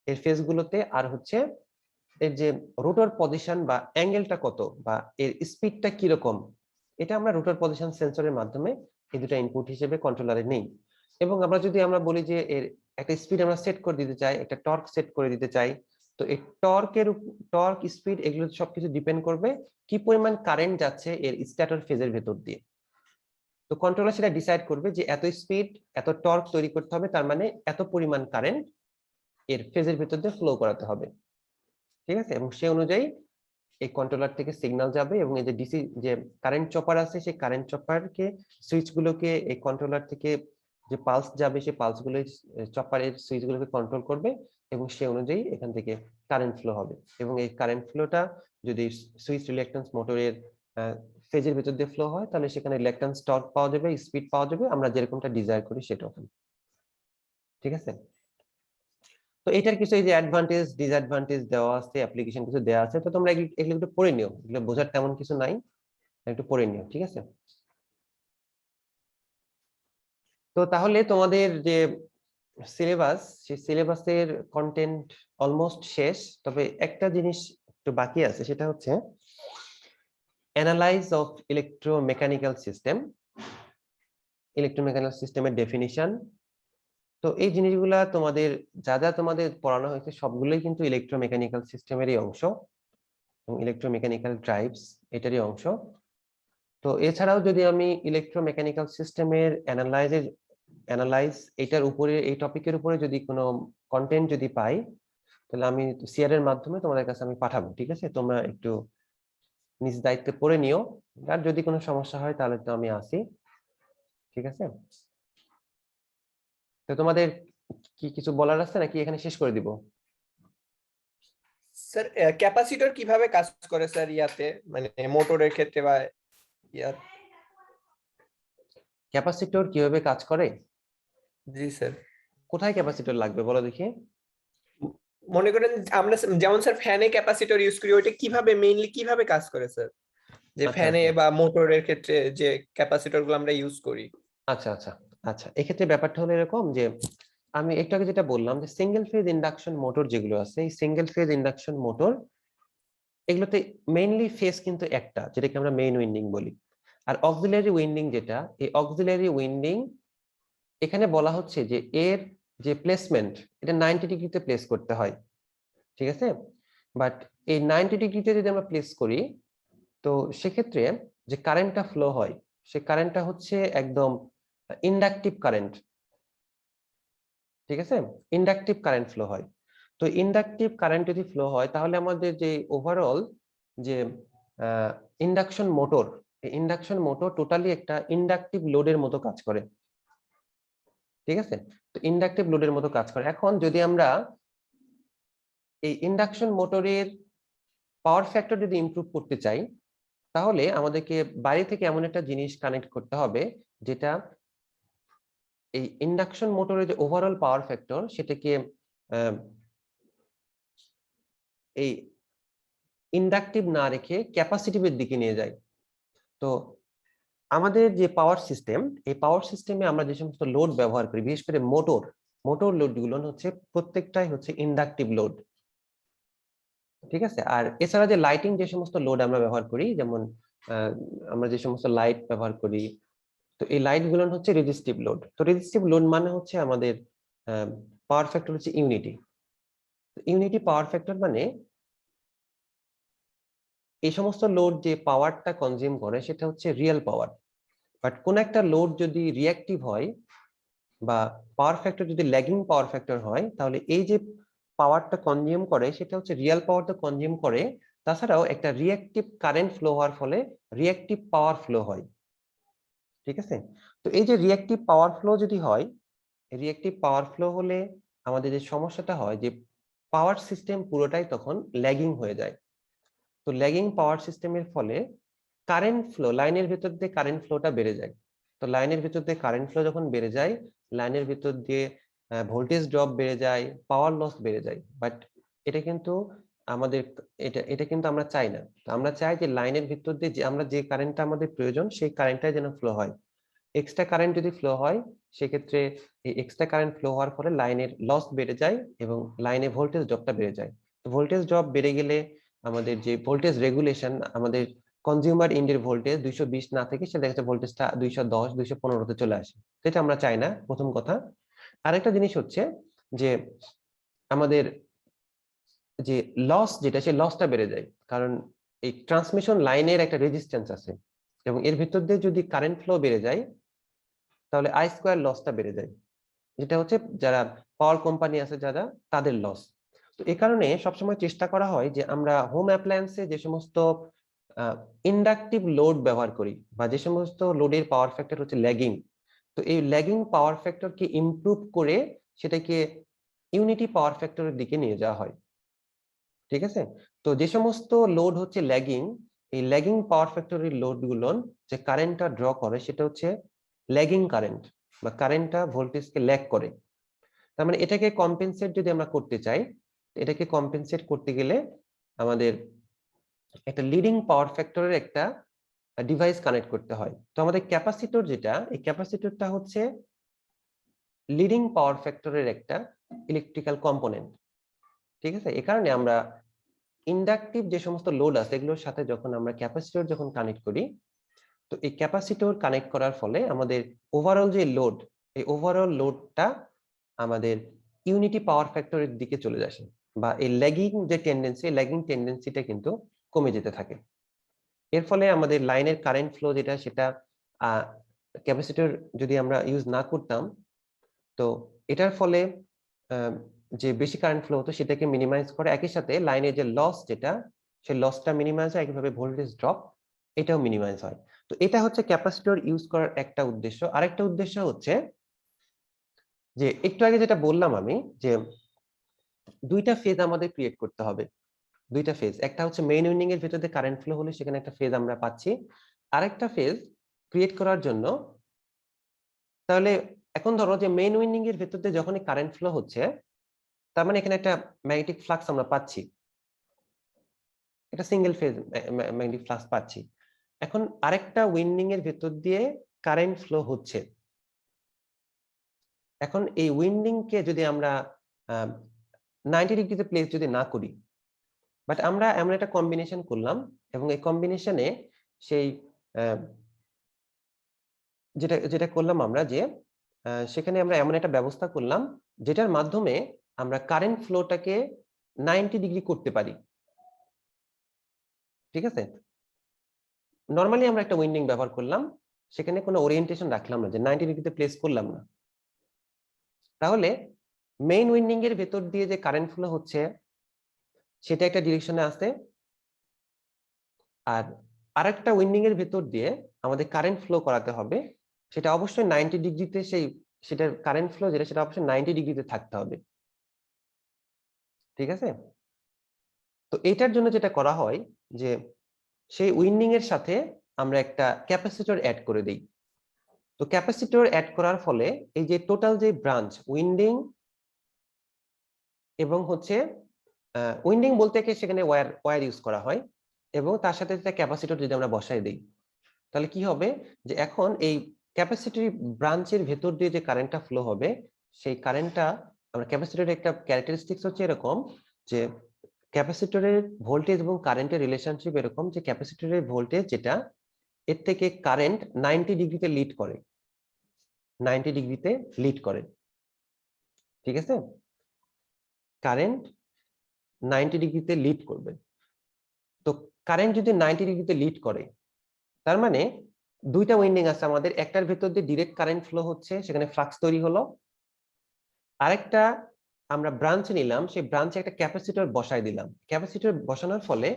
এর ফেজ গুলোতে, আর হচ্ছে এর যে রোটর পজিশন বা অ্যাঙ্গেলটা কত, বা এর স্পিডটা কিরকম, এটা আমরা রোটর পজিশন সেন্সরের মাধ্যমে এই দুটো ইনপুট হিসেবে কন্ট্রোলারে নেই। এবং আমরা যদি আমরা বলি যে এর একটা স্পিড আমরা সেট করে দিতে চাই, একটা টর্ক সেট করে দিতে চাই, তো এই টর্ক স্পিড এগুলো সবকিছু ডিপেন্ড করবে কি পরিমাণ কারেন্ট যাচ্ছে এর স্ট্যাটর ফেজের ভেতর দিয়ে। তো কন্ট্রোলার সেটা ডিসাইড করবে যে এত স্পিড এত টর্ক তৈরি করতে হবে, তার মানে এত পরিমাণ কারেন্ট এর ফেজের ভেতর দিয়ে ফ্লো করাতে হবে। ঠিক আছে, এবং সেই অনুযায়ী এই কন্ট্রোলার থেকে সিগন্যাল যাবে, এবং এই যে ডিসি যে কারেন্ট চপার আছে সেই কারেন্ট চপারকে সুইচ গুলোকে এই কন্ট্রোলার থেকে যে পালস যাবে সেই পালস গুলো চপারের সুইচ গুলোকে কন্ট্রোল করবে, এবং সেই অনুযায়ী এখান থেকে কারেন্ট ফ্লো হবে। এবং এই কারেন্ট ফ্লোটা যদি সুইচ রিল্যাক্ট্যান্স মোটরের ফেজের ভিতর দিয়ে ফ্লো হয়, তাহলে সেখানে রিল্যাক্ট্যান্স টর্ক পাওয়া যাবে, স্পিড পাওয়া যাবে, আমরা যেরকমটা ডিজায়ার করি সেটা হবে। ঠিক আছে, তো এটার কিছু এই যে অ্যাডভান্টেজ ডিসঅ্যাডভান্টেজ দেওয়া আছে, অ্যাপ্লিকেশন কিছু দেওয়া আছে, তো তোমরা এগুলো একটু পড়ে নিও, এগুলো বোঝার তেমন কিছু নাই, একটু পড়ে নিও। ঠিক আছে, তো তাহলে তোমাদের যে সিলেবাস, সেই সিলেবাসের কন্টেন্ট অলমোস্ট শেষ, তবে একটা জিনিস একটু বাকি আছে, সেটা হচ্ছে analyse of electromechanical system, electromechanical সিস্টেমের ডেফিনিশন। তো এই জিনিসগুলা তোমাদের যা যা তোমাদের পড়ানো হয়েছে সবগুলোই কিন্তু ইলেকট্রোমেকানিক্যাল সিস্টেমেরই অংশ, এবং ইলেকট্রোমেকানিক্যাল ড্রাইভস এটারই অংশ। তো এছাড়াও যদি আমি ইলেকট্রোমেকানিক্যাল সিস্টেমের অ্যানালাইজ এটার উপরে, এই টপিকের উপরে যদি কোনো কন্টেন্ট যদি পাই, তাহলে আমি সিআর এর মাধ্যমে তোমাদের কাছে আমি পাঠাবো। ঠিক আছে, তোমরা একটু নিজ দায়িত্বে পড়ে নিও, আর যদি কোনো সমস্যা হয় তাহলে তো আমি আসি। ঠিক আছে, তো তোমাদের কি কিছু বলার আছে নাকি এখানে শেষ করে দিব? স্যার ক্যাপাসিটর কিভাবে কাজ করে স্যার ইয়াতে, মানে মোটরের ক্ষেত্রে বা ইয়া? ক্যাপাসিটর কিভাবে কাজ করে? জি স্যার। কোথায় ক্যাপাসিটর লাগবে বলো দেখি। মনে করেন আমরা যেমন স্যার ফ্যানে ক্যাপাসিটর ইউজ করি, ওইটা কিভাবে মেইনলি কিভাবে কাজ করে স্যার, যে আচ্ছা, ফ্যানে আচ্ছা। বা মোটরের ক্ষেত্রে যে ক্যাপাসিটর গুলো আমরা ইউজ করি? আচ্ছা আচ্ছা আচ্ছা, এক্ষেত্রে ব্যাপারটা হলো এরকম যে আমি একটু আগে যেটা বললাম যে সিঙ্গেল ফেজ ইন্ডাকশন মোটর যেগুলো আছে, এই সিঙ্গেল ফেজ ইন্ডাকশন মোটর এগুলোতে মেইনলি ফেজ কিন্তু একটা, যেটাকে আমরা মেইন উইন্ডিং বলি। আর অক্সিলারি উইন্ডিং যেটা, এই অক্সিলারি উইন্ডিং এখানে বলা হচ্ছে যে এর যে প্লেসমেন্ট, এটা 90 ডিগ্রিতে প্লেস করতে হয়। ঠিক আছে, বাট এই 90 ডিগ্রিতে যদি আমরা প্লেস করি, তো সেক্ষেত্রে যে কারেন্টটা ফ্লো হয় সে কারেন্টটা হচ্ছে একদম ইন্ডাকটিভ কারেন্ট। ঠিক আছে, ইন্ডাকটিভ কারেন্ট ফ্লো হয়। তো ইন্ডাকটিভ কারেন্ট যদি ফ্লো হয়, তাহলে আমাদের যে ওভারঅল যে ইন্ডাকশন মোটর টোটালি একটা ইন্ডাকটিভ লোডের মতো কাজ করে। ঠিক আছে, তো ইন্ডাকটিভ লোডের মতো কাজ করে। এখন যদি আমরা এই ইন্ডাকশন মোটরের পাওয়ার ফ্যাক্টর যদি ইমপ্রুভ করতে চাই, তাহলে আমাদেরকে বাইরে থেকে এমন একটা জিনিস কানেক্ট করতে হবে যেটা এই ইন্ডাকশন মোটরের যে ওভারঅল পাওয়ার ফ্যাক্টর সেটাকে এই ইন্ডাকটিভ না রেখে ক্যাপাসিটিভের দিকে নিয়ে যায়। তো আমাদের যে পাওয়ার সিস্টেম, এই পাওয়ার সিস্টেমে আমরা যে সমস্ত লোড ব্যবহার করি, বিশেষ করে মোটর লোডগুলো হচ্ছে প্রত্যেকটাই হচ্ছে ইন্ডাকটিভ লোড। ঠিক আছে, আর এছাড়া যে লাইটিং যে সমস্ত লোড আমরা ব্যবহার করি, যেমন আমরা যে সমস্ত লাইট ব্যবহার করি, তো এই লাইট গুলো হচ্ছে রেজিস্টিভ লোড। তো রেজিস্টিভ লোড মানে হচ্ছে আমাদের পাওয়ার ফ্যাক্টর হচ্ছে ইউনিটি পাওয়ার ফ্যাক্টর, মানে এই সমস্ত লোড যে পাওয়ারটা কনজিউম করে সেটা হচ্ছে রিয়েল পাওয়ার। বাট কোন একটা লোড যদি রিঅ্যাক্টিভ হয়, বা পাওয়ার ফ্যাক্টর যদি ল্যাগিং পাওয়ার ফ্যাক্টর হয়, তাহলে এই যে পাওয়ারটা কনজিউম করে সেটা হচ্ছে রিয়েল পাওয়ারটা কনজিউম করে, তাছাড়াও একটা রিঅ্যাক্টিভ কারেন্ট ফ্লো হওয়ার ফলে রিঅ্যাক্টিভ পাওয়ার ফ্লো হয়। ঠিক আছে, তো এই যে রিঅ্যাক্টিভ পাওয়ার ফ্লো যদি হয়, রিঅ্যাক্টিভ পাওয়ার ফ্লো হলে আমাদের যে সমস্যাটা হয় যে পাওয়ার সিস্টেম পুরোটাই তখন ল্যাগিং হয়ে যায়। তো ল্যাগিং পাওয়ার সিস্টেমের ফলে কারেন্ট ফ্লো, লাইনের ভিতর দিয়ে কারেন্ট ফ্লোটা বেড়ে যায়। তো লাইনের ভিতর দিয়ে কারেন্ট ফ্লো যখন বেড়ে যায়, লাইনের ভিতর দিয়ে ভোল্টেজ ড্রপ বেড়ে যায়, পাওয়ার লস বেড়ে যায়। বাট এটা কিন্তু আমাদের এটা কিন্তু আমরা চাই না। তো আমরা চাই যে লাইনের ভিতর দিয়ে যে আমরা যে কারেন্টটা আমাদের প্রয়োজন সেই কারেন্টটাই যেন ফ্লো হয়। এক্সট্রা কারেন্ট যদি ফ্লো হয়, সেক্ষেত্রে এই এক্সট্রা কারেন্ট ফ্লো হওয়ার ফলে লাইনের লস বেড়ে যায় এবং লাইনে ভোল্টেজ ড্রপটা বেড়ে যায়। তো ভোল্টেজ ড্রপ বেড়ে গেলে আমাদের যে ভোল্টেজ রেগুলেশন, আমাদের কনজিউমার ইন্ডের ভোল্টেজ 220 না থেকে সেটা দেখা যাচ্ছে ভোল্টেজটা 210 215 তে চলে আসে। সেটা আমরা চাই না, প্রথম কথা। আরেকটা জিনিস হচ্ছে যে আমাদের যে লস যেটা, সেই লসটা বেড়ে যায়, কারণ এই ট্রান্সমিশন লাইনের একটা রেজিস্ট্যান্স আছে এবং এর ভিতর দিয়ে যদি কারেন্ট ফ্লো বেড়ে যায় তাহলে আই স্কোয়ার লসটা বেড়ে যায়, যেটা হচ্ছে যারা পাওয়ার কোম্পানি আছে যারা, তাদের লস। তো এই কারণে সবসময় চেষ্টা করা হয় যে আমরা হোম অ্যাপ্লায়েন্সে যে সমস্ত ইন্ডাকটিভ লোড ব্যবহার করি বা যে সমস্ত লোডের পাওয়ার ফ্যাক্টর হচ্ছে ল্যাগিং, তো এই ল্যাগিং পাওয়ার ফ্যাক্টরকে ইমপ্রুভ করে সেটাকে ইউনিটি পাওয়ার ফ্যাক্টরের দিকে নিয়ে যাওয়া হয়। ঠিক আছে, তো যে সমস্ত লোড হচ্ছে ল্যাগিং, এই ল্যাগিং পাওয়ার ফ্যাক্টরের লোড গুলো যে কারেন্টটা ড্র করে সেটা হচ্ছে ল্যাগিং কারেন্ট বা কারেন্টটা ভোল্টেজকে ল্যাগ করে। তার মানে এটাকে কম্পেনসেট যদি আমরা করতে চাই, এটাকে কম্পেনসেট করতে গেলে আমাদের একটা লিডিং পাওয়ার ফ্যাক্টরের একটা ডিভাইস কানেক্ট করতে হয়। তো আমাদের ক্যাপাসিটর যেটা, এই ক্যাপাসিটরটা হচ্ছে লিডিং পাওয়ার ফ্যাক্টরের একটা ইলেকট্রিক্যাল কম্পোনেন্ট। ঠিক আছে, এই কারণে আমরা ইন্ডাকটিভ যে সমস্ত লোড আছে এগুলোর সাথে যখন আমরা ক্যাপাসিটর যখন কানেক্ট করি, তো এই ক্যাপাসিটর কানেক্ট করার ফলে আমাদের ওভারঅল যে লোড, এই ওভারঅল লোডটা আমাদের ইউনিটি পাওয়ার ফ্যাক্টরের দিকে চলে আসে বা এই ল্যাগিং যে টেন্ডেন্সি, ল্যাগিং টেন্ডেন্সিটা কিন্তু কমে যেতে থাকে। এর ফলে আমাদের লাইনের কারেন্ট ফ্লো যেটা, সেটা ক্যাপাসিটর যদি আমরা ইউজ না করতাম, তো এটার ফলে যে বেশি কারেন্ট ফ্লো হতো সেটাকে মিনিমাইজ করে, একই সাথে লাইনের যে লস যেটা, সেই লসটা মিনিমাইজ হয়, একইভাবে ভোল্টেজ ড্রপ এটাও মিনিমাইজ হয়। তো এটা হচ্ছে ক্যাপাসিটর ইউজ করার একটা উদ্দেশ্য। আরেকটা উদ্দেশ্য হচ্ছে যে একটু আগে যেটা বললাম আমি, যে দুইটা ফেজ আমাদের ক্রিয়েট করতে হবে। দুইটা ফেজ, একটা হচ্ছে মেইন উইন্ডিং এর ভিতর দিয়ে কারেন্ট ফ্লো হলে সেখানে একটা ফেজ আমরা পাচ্ছি, আরেকটা ফেজ ক্রিয়েট করার জন্য। তাহলে এখন ধরো যে মেইন উইন্ডিং এর ভিতর দিয়ে যখনই কারেন্ট ফ্লো হচ্ছে, তার মানে এখানে একটা ম্যাগনেটিক ফ্লাক্স আমরা পাচ্ছি, এটা সিঙ্গেল ফেজ ম্যাগনেটিক ফ্লাক্স পাচ্ছি। এখন আরেকটা উইন্ডিং এর ভিতর দিয়ে কারেন্ট ফ্লো হচ্ছে। এখন এই উইন্ডিং কে যদি আমরা 90 ডিগ্রিতে প্লেস যদি না করি, বাট আমরা এমন একটা কম্বিনেশন করলাম এবং এই কম্বিনেশনে সেই যেটা যেটা করলাম আমরা, যে সেখানে আমরা এমন একটা ব্যবস্থা করলাম যেটার মাধ্যমে আমরা কারেন্ট ফ্লোটাকে 90 ডিগ্রি করতে পারি। ঠিক আছে, নরমালি আমরা একটা উইন্ডিং ব্যবহার করলাম, সেখানে কোনো ওরিয়েন্টেশন রাখলাম না, যে 90 ডিগ্রিতে প্লেস করলাম না। তাহলে মেইন উইন্ডিং এর ভেতর দিয়ে যে কারেন্ট ফ্লো হচ্ছে সেটা একটা ডিরেকশনে আছে, আর আরেকটা উইন্ডিং এর ভেতর দিয়ে আমাদের কারেন্ট ফ্লো করাতে হবে, সেটা অবশ্যই 90 ডিগ্রিতে, সেটার কারেন্ট ফ্লো যেটা সেটা অবশ্যই 90 ডিগ্রিতে থাকতে হবে। ঠিক আছে, তো এটার জন্য যেটা করা হয় যে সেই উইন্ডিং এর সাথে আমরা একটা ক্যাপাসিটর অ্যাড করে দিই। তো ক্যাপাসিটর অ্যাড করার ফলে এই যে টোটাল যে ব্রাঞ্চ উইন্ডিং এবং হচ্ছে উইন্ডিং বলতে কি সেখানে ওয়্যার ইউজ করা হয়, এবং তার সাথে একটা ক্যাপাসিটর যদি আমরা বসাই দিই, তাহলে কি হবে যে এখন এই ক্যাপাসিটর ব্রাঞ্চের ভেতর দিয়ে যে কারেন্টটা ফ্লো হবে, সেই কারেন্টটা আমরা ক্যাপাসিটরের একটা ক্যারেক্টারিস্টিক্স হচ্ছে এরকম যে ক্যাপাসিটরের ভোল্টেজ এবং কারেন্টের রিলেশনশিপ এরকম যে ক্যাপাসিটরের ভোল্টেজ যেটা, এর থেকে কারেন্ট 90 ডিগ্রিতে লিড করে, 90 ডিগ্রিতে লিড করে। ঠিক আছে, কারেন্ট 90 ডিগ্রিতে লিড করবে। তো কারেন্ট যদি 90 ডিগ্রিতে লিড করে, তার মানে দুইটা উইন্ডিং আছে আমাদের, একটার ভেতর দিয়ে ডিরেক্ট কারেন্ট ফ্লো হচ্ছে, সেখানে ফ্লাক্স তৈরি হলো। আরেকটা আমরা ব্রাঞ্চ নিলাম, সেই ব্রাঞ্চে একটা ক্যাপাসিটর বসাই দিলাম। ক্যাপাসিটর বসানোর ফলে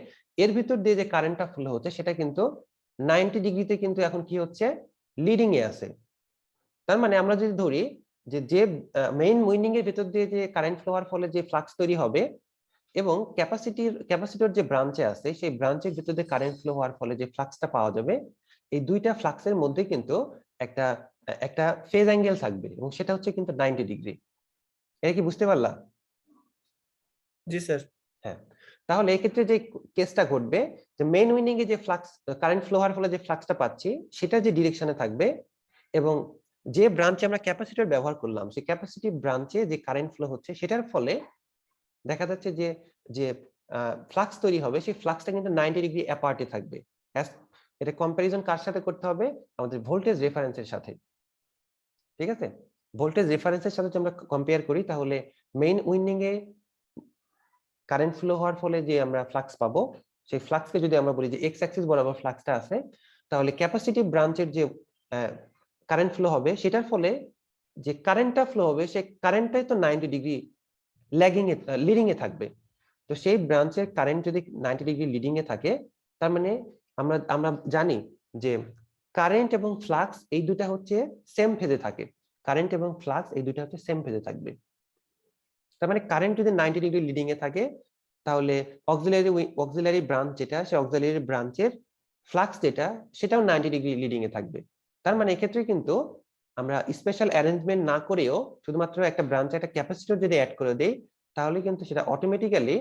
এর ভিতর দিয়ে যে কারেন্টটা ফ্লো হচ্ছে সেটা কিন্তু 90 ডিগ্রিতে কিন্তু এখন কি হচ্ছে, লিডিং এ আছে। তার মানে আমরা যদি ধরি যে যে মেইন উইন্ডিং এর ভিতর দিয়ে যে কারেন্ট ফ্লো হওয়ার ফলে যে ফ্লাক্স তৈরি হবে এবং ক্যাপাসিটর যে ব্রাঞ্চে আছে সেই ব্রাঞ্চের ভিতর দিয়ে কারেন্ট ফ্লো হওয়ার ফলে যে ফ্লাক্সটা পাওয়া যাবে, এই দুইটা ফ্লাক্সের মধ্যে কিন্তু একটা একটা ফেজ অ্যাঙ্গেল থাকবে এবং সেটা হচ্ছে কিন্তু 90 ডিগ্রি। এটা কি বুঝতে পারলা? জি স্যার। হ্যাঁ, তাহলে এই ক্ষেত্রে যে কেসটা ঘটবে যে মেইন উইন্ডিং এ যে ফ্লাক্স কারেন্ট ফ্লো হওয়ার ফলে যে ফ্লাক্সটা পাচ্ছি সেটা যে ডিরেকশনে থাকবে এবং যে ব্রাঞ্চে আমরা ক্যাপাসিটর ব্যবহার করলাম সেই ক্যাপাসিটিভ ব্রাঞ্চে যে কারেন্ট ফ্লো হচ্ছে সেটার ফলে দেখা যাচ্ছে যে যে ফ্লাক্স তৈরি হবে সেই ফ্লাক্সটা কিন্তু 90 ডিগ্রি অ্যাপার্টে থাকবে। এটা কম্পারিজন কার সাথে করতে হবে? আমাদের ভোল্টেজ রেফারেন্সের সাথে। ঠিক আছে, ভোল্টেজ রেফারেন্সের সাথে যদি আমরা কম্পেয়ার করি তাহলে মেইন উইন্ডিং এ কারেন্ট ফ্লো হওয়ার ফলে যে আমরা ফ্লাক্স পাবো সেই ফ্লাক্সকে যদি আমরা বলি যে এক্স অ্যাক্সিস বরাবর ফ্লাক্সটা আছে, তাহলে ক্যাপাসিটিভ ব্রাঞ্চের যে কারেন্ট ফ্লো হবে সেটার ফলে যে কারেন্টটা ফ্লো হবে সেই কারেন্টটাই তো 90 ডিগ্রি ল্যাগিং এ লিডিং এ থাকবে। তো সেই ব্রাঞ্চের কারেন্ট যদি 90 ডিগ্রি লিডিং এ থাকে তার মানে আমরা জানি যে কারেন্ট এবং ফ্লাক্স এই দুটো হচ্ছে সেম ফেজে থাকে। কারেন্ট এবং ফ্লাক্স এই দুটো হচ্ছে সেম ফেজে থাকবে। তার মানে কারেন্ট যদি 90 ডিগ্রি লিডিং এ থাকে তাহলে অক্সিলারি ব্রাঞ্চ যেটা সেই অক্সিলারি ব্রাঞ্চের ফ্লাক্স যেটা সেটাও 90 ডিগ্রি লিডিং এ থাকবে। তার মানে এক্ষেত্রে কিন্তু আমরা স্পেশাল অ্যারেঞ্জমেন্ট না করেও শুধুমাত্র একটা ব্রাঞ্চে একটা ক্যাপাসিটর যদি অ্যাড করে দেই তাহলে কিন্তু সেটা অটোমেটিক্যালি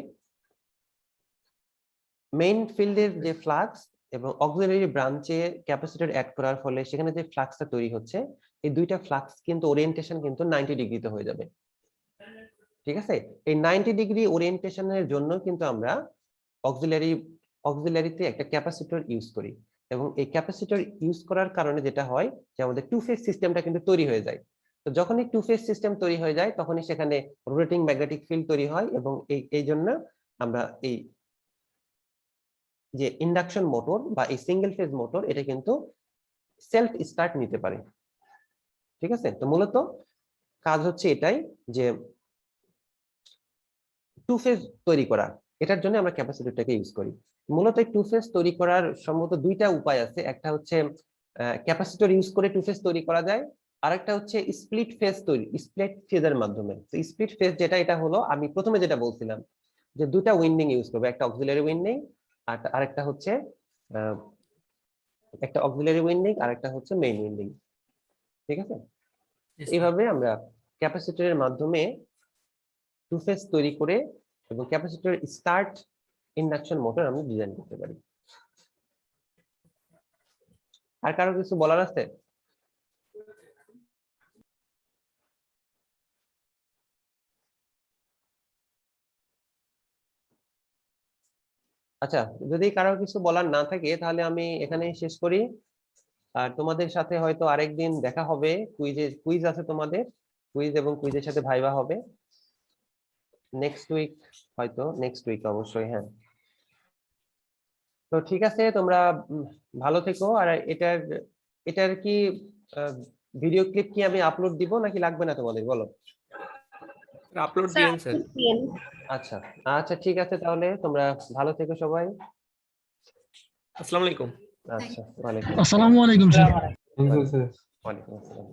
মেইন ফিল্ডের যে ফ্লাক্স এবং অক্সিলারি ব্রাঞ্চে ক্যাপাসিটর অ্যাড করার ফলে সেখানে যে ফ্লাক্সটা তৈরি হচ্ছে এই দুইটা ফ্লাক্স কিন্তু ওরিয়েন্টেশন কিন্তু 90 ডিগ্রিতে হয়ে যাবে। ঠিক আছে, এই 90 ডিগ্রি ওরিয়েন্টেশনের জন্য কিন্তু আমরা অক্সিলারিতে একটা ক্যাপাসিটর ইউজ করি এবং এই ক্যাপাসিটর ইউজ করার কারণে যেটা হয় যে আমাদের টু ফেজ সিস্টেমটা কিন্তু তৈরি হয়ে যায়। তো যখনই টু ফেজ সিস্টেম তৈরি হয়ে যায় তখনই সেখানে রোটেটিং ম্যাগনেটিক ফিল্ড তৈরি হয় এবং এই জন্য আমরা এই যে ইন্ডাকশন মোটর বা এই সিঙ্গেল ফেজ মোটর এটা কিন্তু সেলফ স্টার্ট নিতে পারে। ঠিক আছে, তো মূলত কাজ হচ্ছে এটাই যে টু ফেজ তৈরি করা, এটার জন্য আমরা ক্যাপাসিটরটাকে ইউজ করি। মূলত এই টু ফেজ তৈরি করার সম্ভবত দুইটা উপায় আছে, একটা হচ্ছে ক্যাপাসিটর ইউজ করে টু ফেজ তৈরি করা যায়, আরেকটা হচ্ছে স্প্লিট ফেজের মাধ্যমে। তো স্প্লিট ফেজ যেটা এটা হলো আমি প্রথমে যেটা বলছিলাম যে দুটা উইন্ডিং ইউজ করবে, একটা অক্সিলারি উইন্ডিং আর আরেকটা হচ্ছে আরেকটা হচ্ছে মেইন উইন্ডিং। ঠিক আছে, এইভাবে আমরা ক্যাপাসিটরের মাধ্যমে টু ফেজ তৈরি করে এবং ক্যাপাসিটর স্টার্ট ইন্ডাকশন মোটর আমরা ডিজাইন করতে পারি। আর কারো কিছু বলার আছে? আচ্ছা, যদি কারো কিছু বলার না থাকে তাহলে আমি এখানে শেষ করি। আর তোমাদের সাথে হয়তো আরেকদিন দেখা হবে, কুইজ আছে তোমাদের, কুইজ এবং কুইজের সাথে ভাইবা হবে নেক্সট উইক অবশ্যই। হ্যাঁ, তো ঠিক আছে, তোমরা ভালো থেকো। আর এটার কি ভিডিও ক্লিপ কি আমি আপলোড দিব নাকি লাগবে না তোমাদের, বলো? আপলোড দিয়েন স্যার। আচ্ছা আচ্ছা, ঠিক আছে, তাহলে তোমরা ভালো থেকো সবাই। আসসালামু আলাইকুম। আচ্ছা, ওয়ালাইকুম আসসালামু আলাইকুম স্যার। Thank you sir. ওয়ালাইকুম আসসালাম।